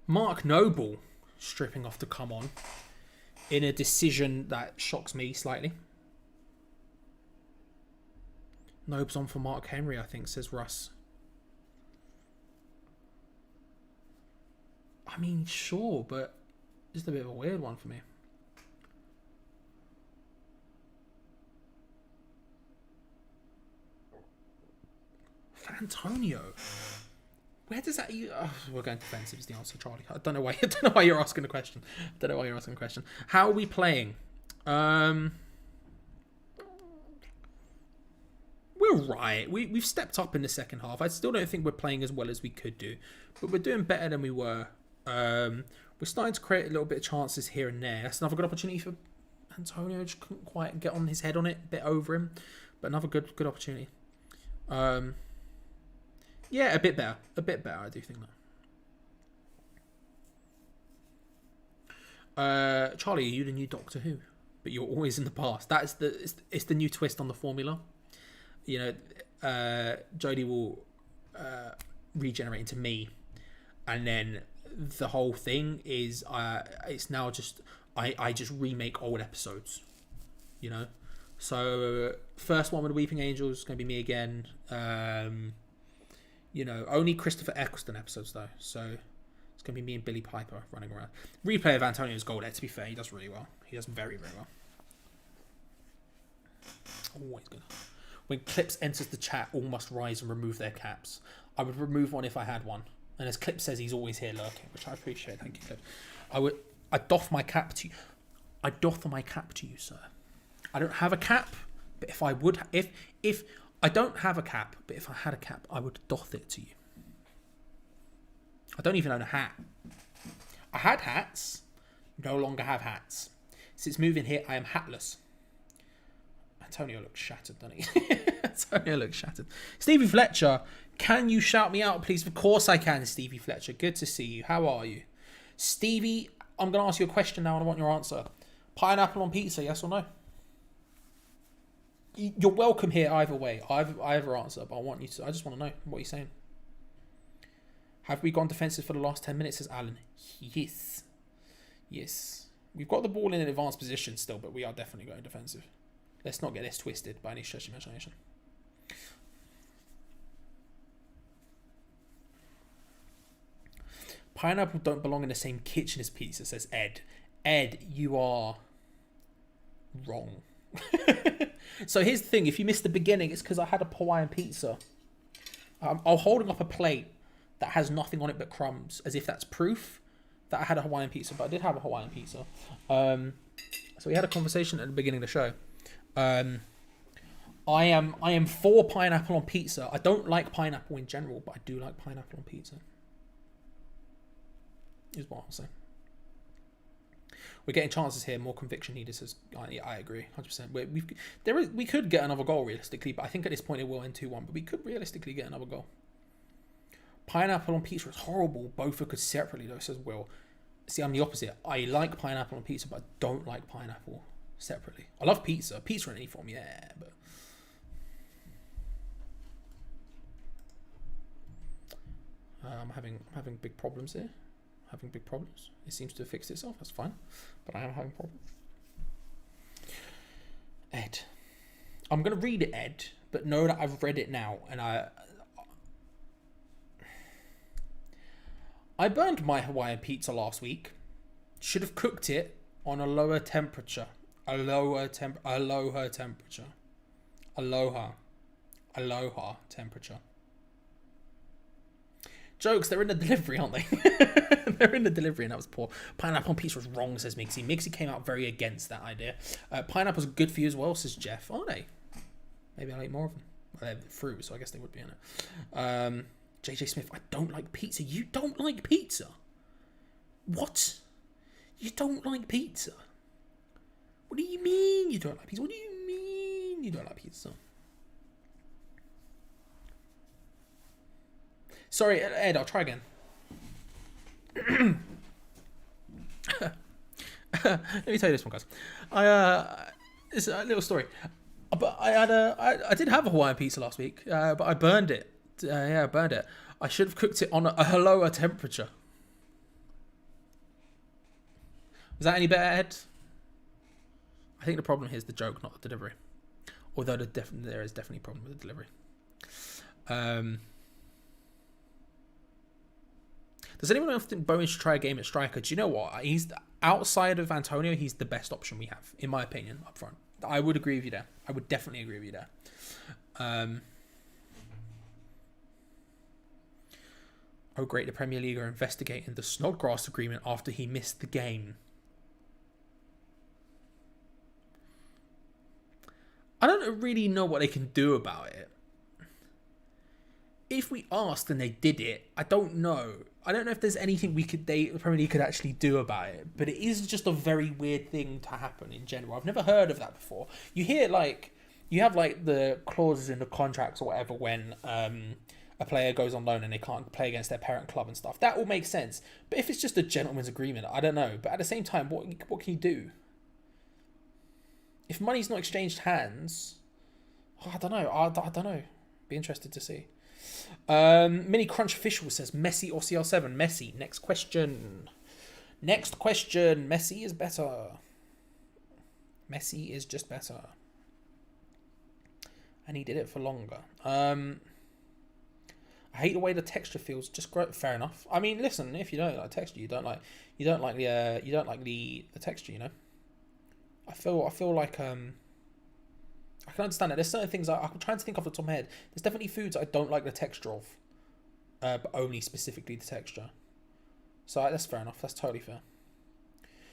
Mark Noble stripping off to come on in a decision that shocks me slightly. Noble's on for Mark Henry, I think, says Russ. I mean, sure, but just a bit of a weird one for me. Antonio, where does that? We're going defensive is the answer, Charlie. I don't know why you're asking the question. How are we playing? We're right. We've stepped up in the second half. I still don't think we're playing as well as we could do, but we're doing better than we were. We're starting to create a little bit of chances here and there. That's another good opportunity for Antonio. Just couldn't quite get on his head on it, a bit over him, but another good opportunity. Yeah, a bit better. I do think that. Charlie, are you the new Doctor Who? But you're always in the past. It's the new twist on the formula. You know, Jodie will regenerate into me, and then the whole thing is it's now just I just remake old episodes. You know, so first one with the Weeping Angels is going to be me again. You know, only Christopher Eccleston episodes though, so it's going to be me and Billy Piper running around. Replay of Antonio's goal there, to be fair, he does really well. He does very, very well. Always good. When Clips enters the chat, all must rise and remove their caps. I would remove one if I had one. And as Clip says, he's always here lurking, which I appreciate. Thank you, Clip. I doff my cap to you. I doff my cap to you, sir. I don't have a cap, but if I would, if I don't have a cap, but if I had a cap, I would doff it to you. I don't even own a hat. I had hats, no longer have hats. Since moving here, I am hatless. Antonio looks shattered, doesn't he? Antonio looks shattered. Stevie Fletcher, can you shout me out, please? Of course I can, Stevie Fletcher. Good to see you. How are you? Stevie, I'm going to ask you a question now and I want your answer. Pineapple on pizza, yes or no? You're welcome here either way. Either answer, but I just want to know what you're saying. Have we gone defensive for the last 10 minutes, says Alan? Yes. We've got the ball in an advanced position still, but we are definitely going defensive. Let's not get this twisted by any stretch of imagination. Pineapple don't belong in the same kitchen as pizza, says Ed. Ed, you are wrong. So here's the thing, if you missed the beginning, it's because I had a Hawaiian pizza. I'm holding up a plate that has nothing on it but crumbs, as if that's proof that I had a Hawaiian pizza, but I did have a Hawaiian pizza. So we had a conversation at the beginning of the show. I am for pineapple on pizza. I don't like pineapple in general, but I do like pineapple on pizza. Is what I'm saying. We're getting chances here. More conviction needed. Says I agree, 100%. We could get another goal realistically, but I think at this point it will end 2-1. But we could realistically get another goal. Pineapple on pizza is horrible. Both are good separately though. Says Will. See, I'm the opposite. I like pineapple on pizza, but I don't like pineapple separately. I love pizza. Pizza in any form, yeah, but. I'm having big problems here. Having big problems. It seems to have fixed itself. That's fine, but I am having problems. Ed, I'm gonna read it, Ed, but know that I've read it now, and I burned my Hawaiian pizza last week. Should have cooked it on a lower temperature. Aloha temperature. Jokes, they're in the delivery, aren't they? They're in the delivery, and that was poor. Pineapple on pizza was wrong, says Mixie. Mixie came out very against that idea. Pineapple's good for you as well, says Jeff. Are they? Maybe I'll eat more of them. Well, they're fruit, so I guess they would be in it. JJ Smith, I don't like pizza. You don't like pizza? What? You don't like pizza? What do you mean you don't like pizza? What do you mean you don't like pizza? Sorry, Ed, I'll try again. Let me tell you this one, guys. It's a little story. But I did have a Hawaiian pizza last week, but I burned it. I burned it. I should have cooked it on a lower temperature. Was that any better, Ed? I think the problem here is the joke, not the delivery. Although there is definitely a problem with the delivery. Does anyone else think Bowen should try a game at striker? Do you know what? He's outside of Antonio. He's the best option we have, in my opinion, up front. I would agree with you there. I would definitely agree with you there. Oh, great! The Premier League are investigating the Snodgrass agreement after he missed the game. I don't really know what they can do about it. If we asked and they did it, I don't know. I don't know if there's anything the Premier League could actually do about it. But it is just a very weird thing to happen in general. I've never heard of that before. You hear you have the clauses in the contracts or whatever when a player goes on loan and they can't play against their parent club and stuff. That all makes sense. But if it's just a gentleman's agreement, I don't know. But at the same time, what can you do? If money's not exchanged hands, I don't know. I don't know. Be interested to see. Mini Crunch Official says Messi or CR7. Messi. Next question. Messi is better. Messi is just better. And he did it for longer. I hate the way the texture feels. Just great. Fair enough. I mean, listen. If you don't like texture, you don't like the texture. You know. I feel like I can understand that. There's certain things I'm trying to think off the top of my head. There's definitely foods I don't like the texture of, but only specifically the texture. So that's fair enough. That's totally fair.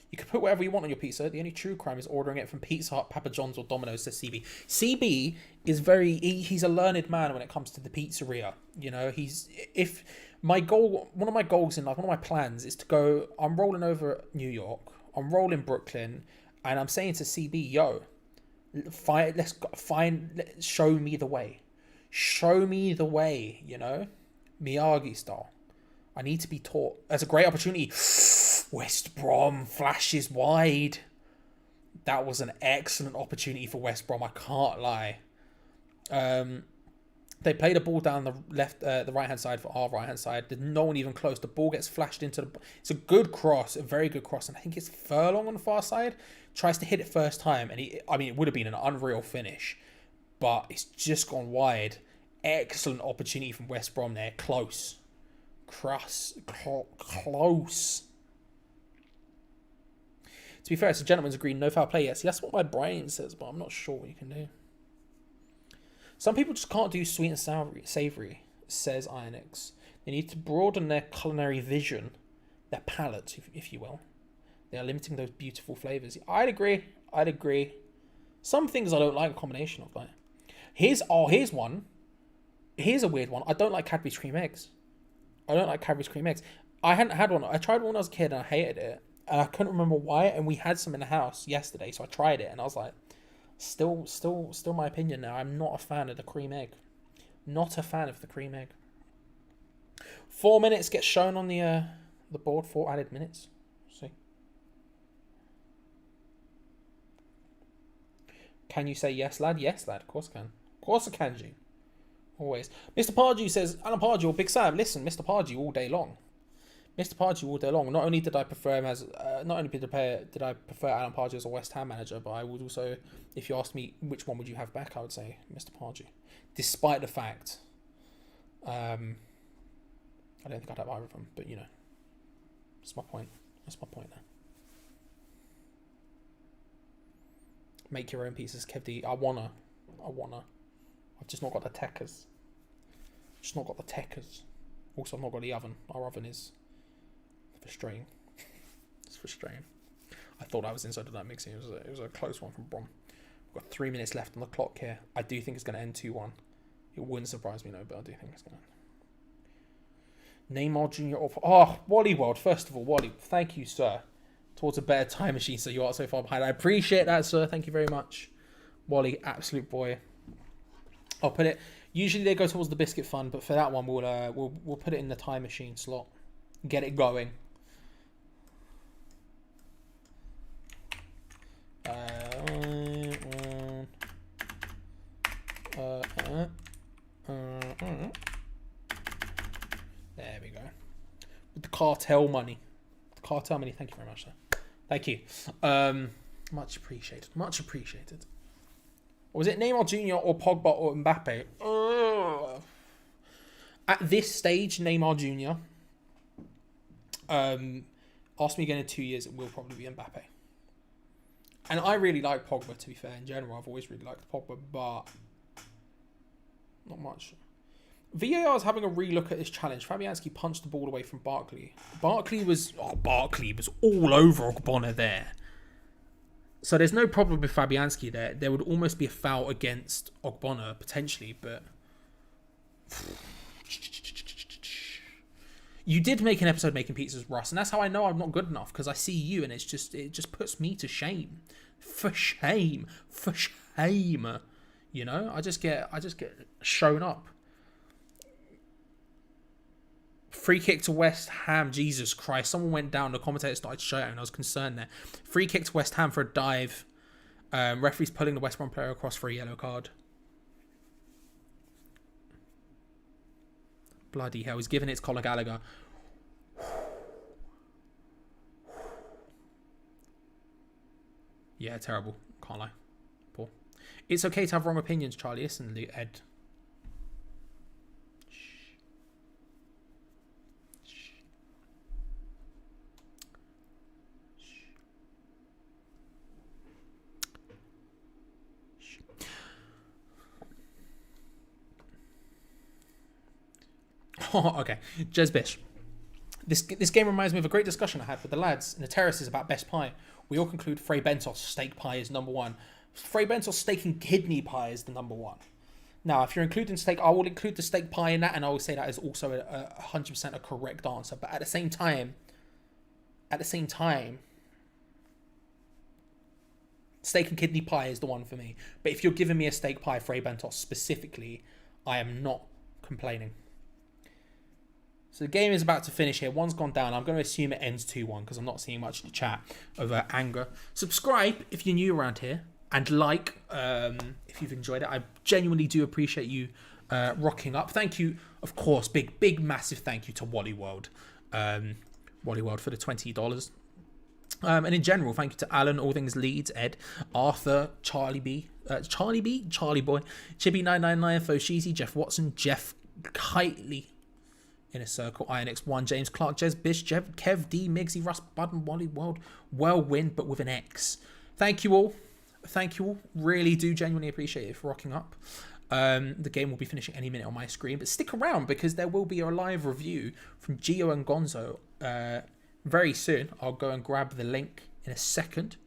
You can put whatever you want on your pizza. The only true crime is ordering it from Pizza Hut, Papa John's, or Domino's, says CB. CB is he's a learned man when it comes to the pizzeria. You know, one of my goals in life, one of my plans is to go. I'm rolling over New York. I'm rolling Brooklyn, and I'm saying to CB, yo. Show me the way, you know, Miyagi style. I need to be taught. That's a great opportunity. West Brom flashes wide. That was an excellent opportunity for West Brom, I can't lie. They played a ball down the right hand side for our right hand side. There's no one even close. The ball gets flashed into it's a good cross, a very good cross, and I think it's Furlong on the far side. Tries to hit it first time, and it would have been an unreal finish, but it's just gone wide. Excellent opportunity from West Brom there. Close. To be fair, it's a gentleman's agreement, no foul play yet. See, that's what my brain says, but I'm not sure what you can do. Some people just can't do sweet and savoury, says Ionix. They need to broaden their culinary vision, their palate, if you will. They are limiting those beautiful flavours. I'd agree. Some things I don't like a combination of, though. Here's one. Here's a weird one. I don't like Cadbury's cream eggs. I hadn't had one. I tried one when I was a kid and I hated it. And I couldn't remember why. And we had some in the house yesterday, so I tried it and I was like, still my opinion now. I'm not a fan of the cream egg. Not a fan of the cream egg. 4 minutes gets shown on the board. 4 added minutes. See. Can you say yes, lad? Yes, lad. Of course I can. Of course I can, G. Always. Mr. Pardew says, Alan Pardew or Big Sam. Listen, Mr. Pardew all day long. Mr. Pardew all day long. Not only did I prefer him as, not only did I prefer Alan Pardew as a West Ham manager, but I would also, if you asked me which one would you have back, I would say Mr. Pardew. Despite the fact, I don't think I'd have either of them, but you know, that's my point. That's my point there. Make your own pieces, Kev D. I wanna. I've just not got the techers. Also, I've not got the oven. Our oven is frustrating. It's frustrating. I thought I was inside of that mixing. It was a close one from Brom. We've got 3 minutes left on the clock here. I do think it's going to end 2-1. It wouldn't surprise me, no, but I do think it's going to end. Neymar Jr. Oh, Wally World. First of all, Wally, thank you, sir. Towards a better time machine, so you are so far behind. I appreciate that, sir. Thank you very much. Wally, absolute boy. I'll put it. Usually they go towards the biscuit fund, but for that one, we'll put it in the time machine slot. Get it going. There we go. With the cartel money. Thank you very much, sir. Thank you. Much appreciated. Much appreciated. Was it Neymar Jr. or Pogba or Mbappe? At this stage, Neymar Jr. Ask me again in 2 years, it will probably be Mbappe. And I really like Pogba, to be fair. In general, I've always really liked Pogba, but not much. VAR is having a relook at this challenge. Fabianski punched the ball away from Barkley. Barkley was all over Ogbonna there. So there's no problem with Fabianski there. There would almost be a foul against Ogbonna, potentially, but... You did make an episode making pizzas, Russ, and that's how I know I'm not good enough, because I see you and it just puts me to shame. For shame. You know? I just get shown up. Free kick to West Ham. Jesus Christ. Someone went down. The commentator started shouting. I was concerned there. Free kick to West Ham for a dive. Referee's pulling the West Brom player across for a yellow card. Bloody hell. He's giving it to Conor Gallagher. Yeah, terrible. Can't lie. Poor. It's okay to have wrong opinions, Charlie. Listen, Ed. Oh, okay. Jez Bish. This game reminds me of a great discussion I had with the lads in the terraces about best pie. We all conclude Fray Bentos steak pie is number one. Fray Bentos steak and kidney pie is the number one. Now, if you're including steak, I will include the steak pie in that, and I will say that is also a 100% a correct answer. But at the same time, steak and kidney pie is the one for me. But if you're giving me a steak pie, Fray Bentos specifically, I am not complaining. So the game is about to finish here. One's gone down. I'm going to assume it ends 2-1 because I'm not seeing much in the chat of anger. Subscribe if you're new around here. And like if you've enjoyed it. I genuinely do appreciate you rocking up. Thank you, of course. Big, massive thank you to Wally World. Wally World for the $20. And in general, thank you to Alan, All Things Leeds, Ed, Arthur, Charlie Boy, Chibi999, Foshizi, Jeff Watson, Jeff Kitely, In a Circle, IronX1, James Clark, Jez Bish, Kev D, Migsy, Russ Budden, Wally World, Wellwin, but with an X. Thank you all. Really do genuinely appreciate it for rocking up. The game will be finishing any minute on my screen, but stick around because there will be a live review from Gio and Gonzo very soon. I'll go and grab the link in a second.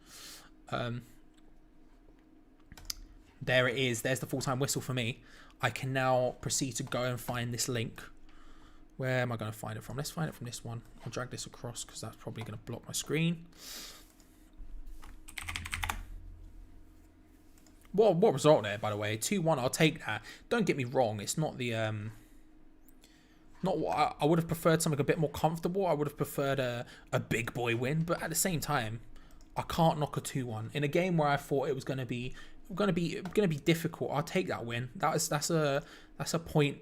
There it is. There's the full-time whistle for me. I can now proceed to go and find this link. Where am I going to find it from? Let's find it from this one. I'll drag this across because that's probably going to block my screen. What result there, by the way? 2-1. I'll take that. Don't get me wrong. It's not the not what I would have preferred. Something a bit more comfortable. I would have preferred a big boy win. But at the same time, I can't knock a 2-1 in a game where I thought it was going to be difficult. I'll take that win. That's a point.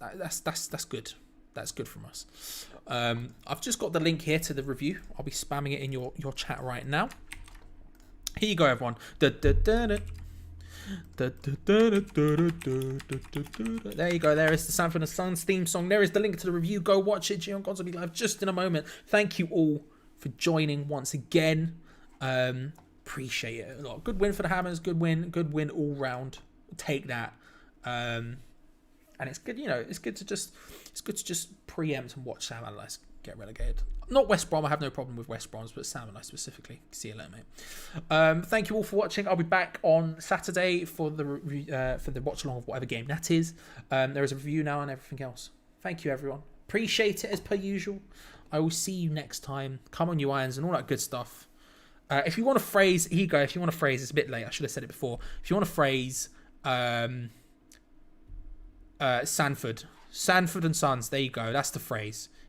That's good. That's good from us. I've just got the link here to the review. I'll be spamming it in your chat right now. Here you go, everyone. There you go. There is the Sanford and Sons theme song. There is the link to the review. Go watch it. Gion Gods will be live just in a moment. Thank you all for joining once again. Appreciate it a lot. Good win for the Hammers. Good win all round. Take that. And it's good, it's good to just preempt and watch Sam Allardyce get relegated. Not West Brom. I have no problem with West Brom, but Sam Allardyce specifically. See you later, mate. Thank you all for watching. I'll be back on Saturday for the watch along of whatever game that is. There is a review now and everything else. Thank you, everyone. Appreciate it as per usual. I will see you next time. Come on, you irons, and all that good stuff. If you want a phrase, here you go. If you want a phrase, it's a bit late. I should have said it before. If you want a phrase, Sanford and Sons. There you go. That's the phrase.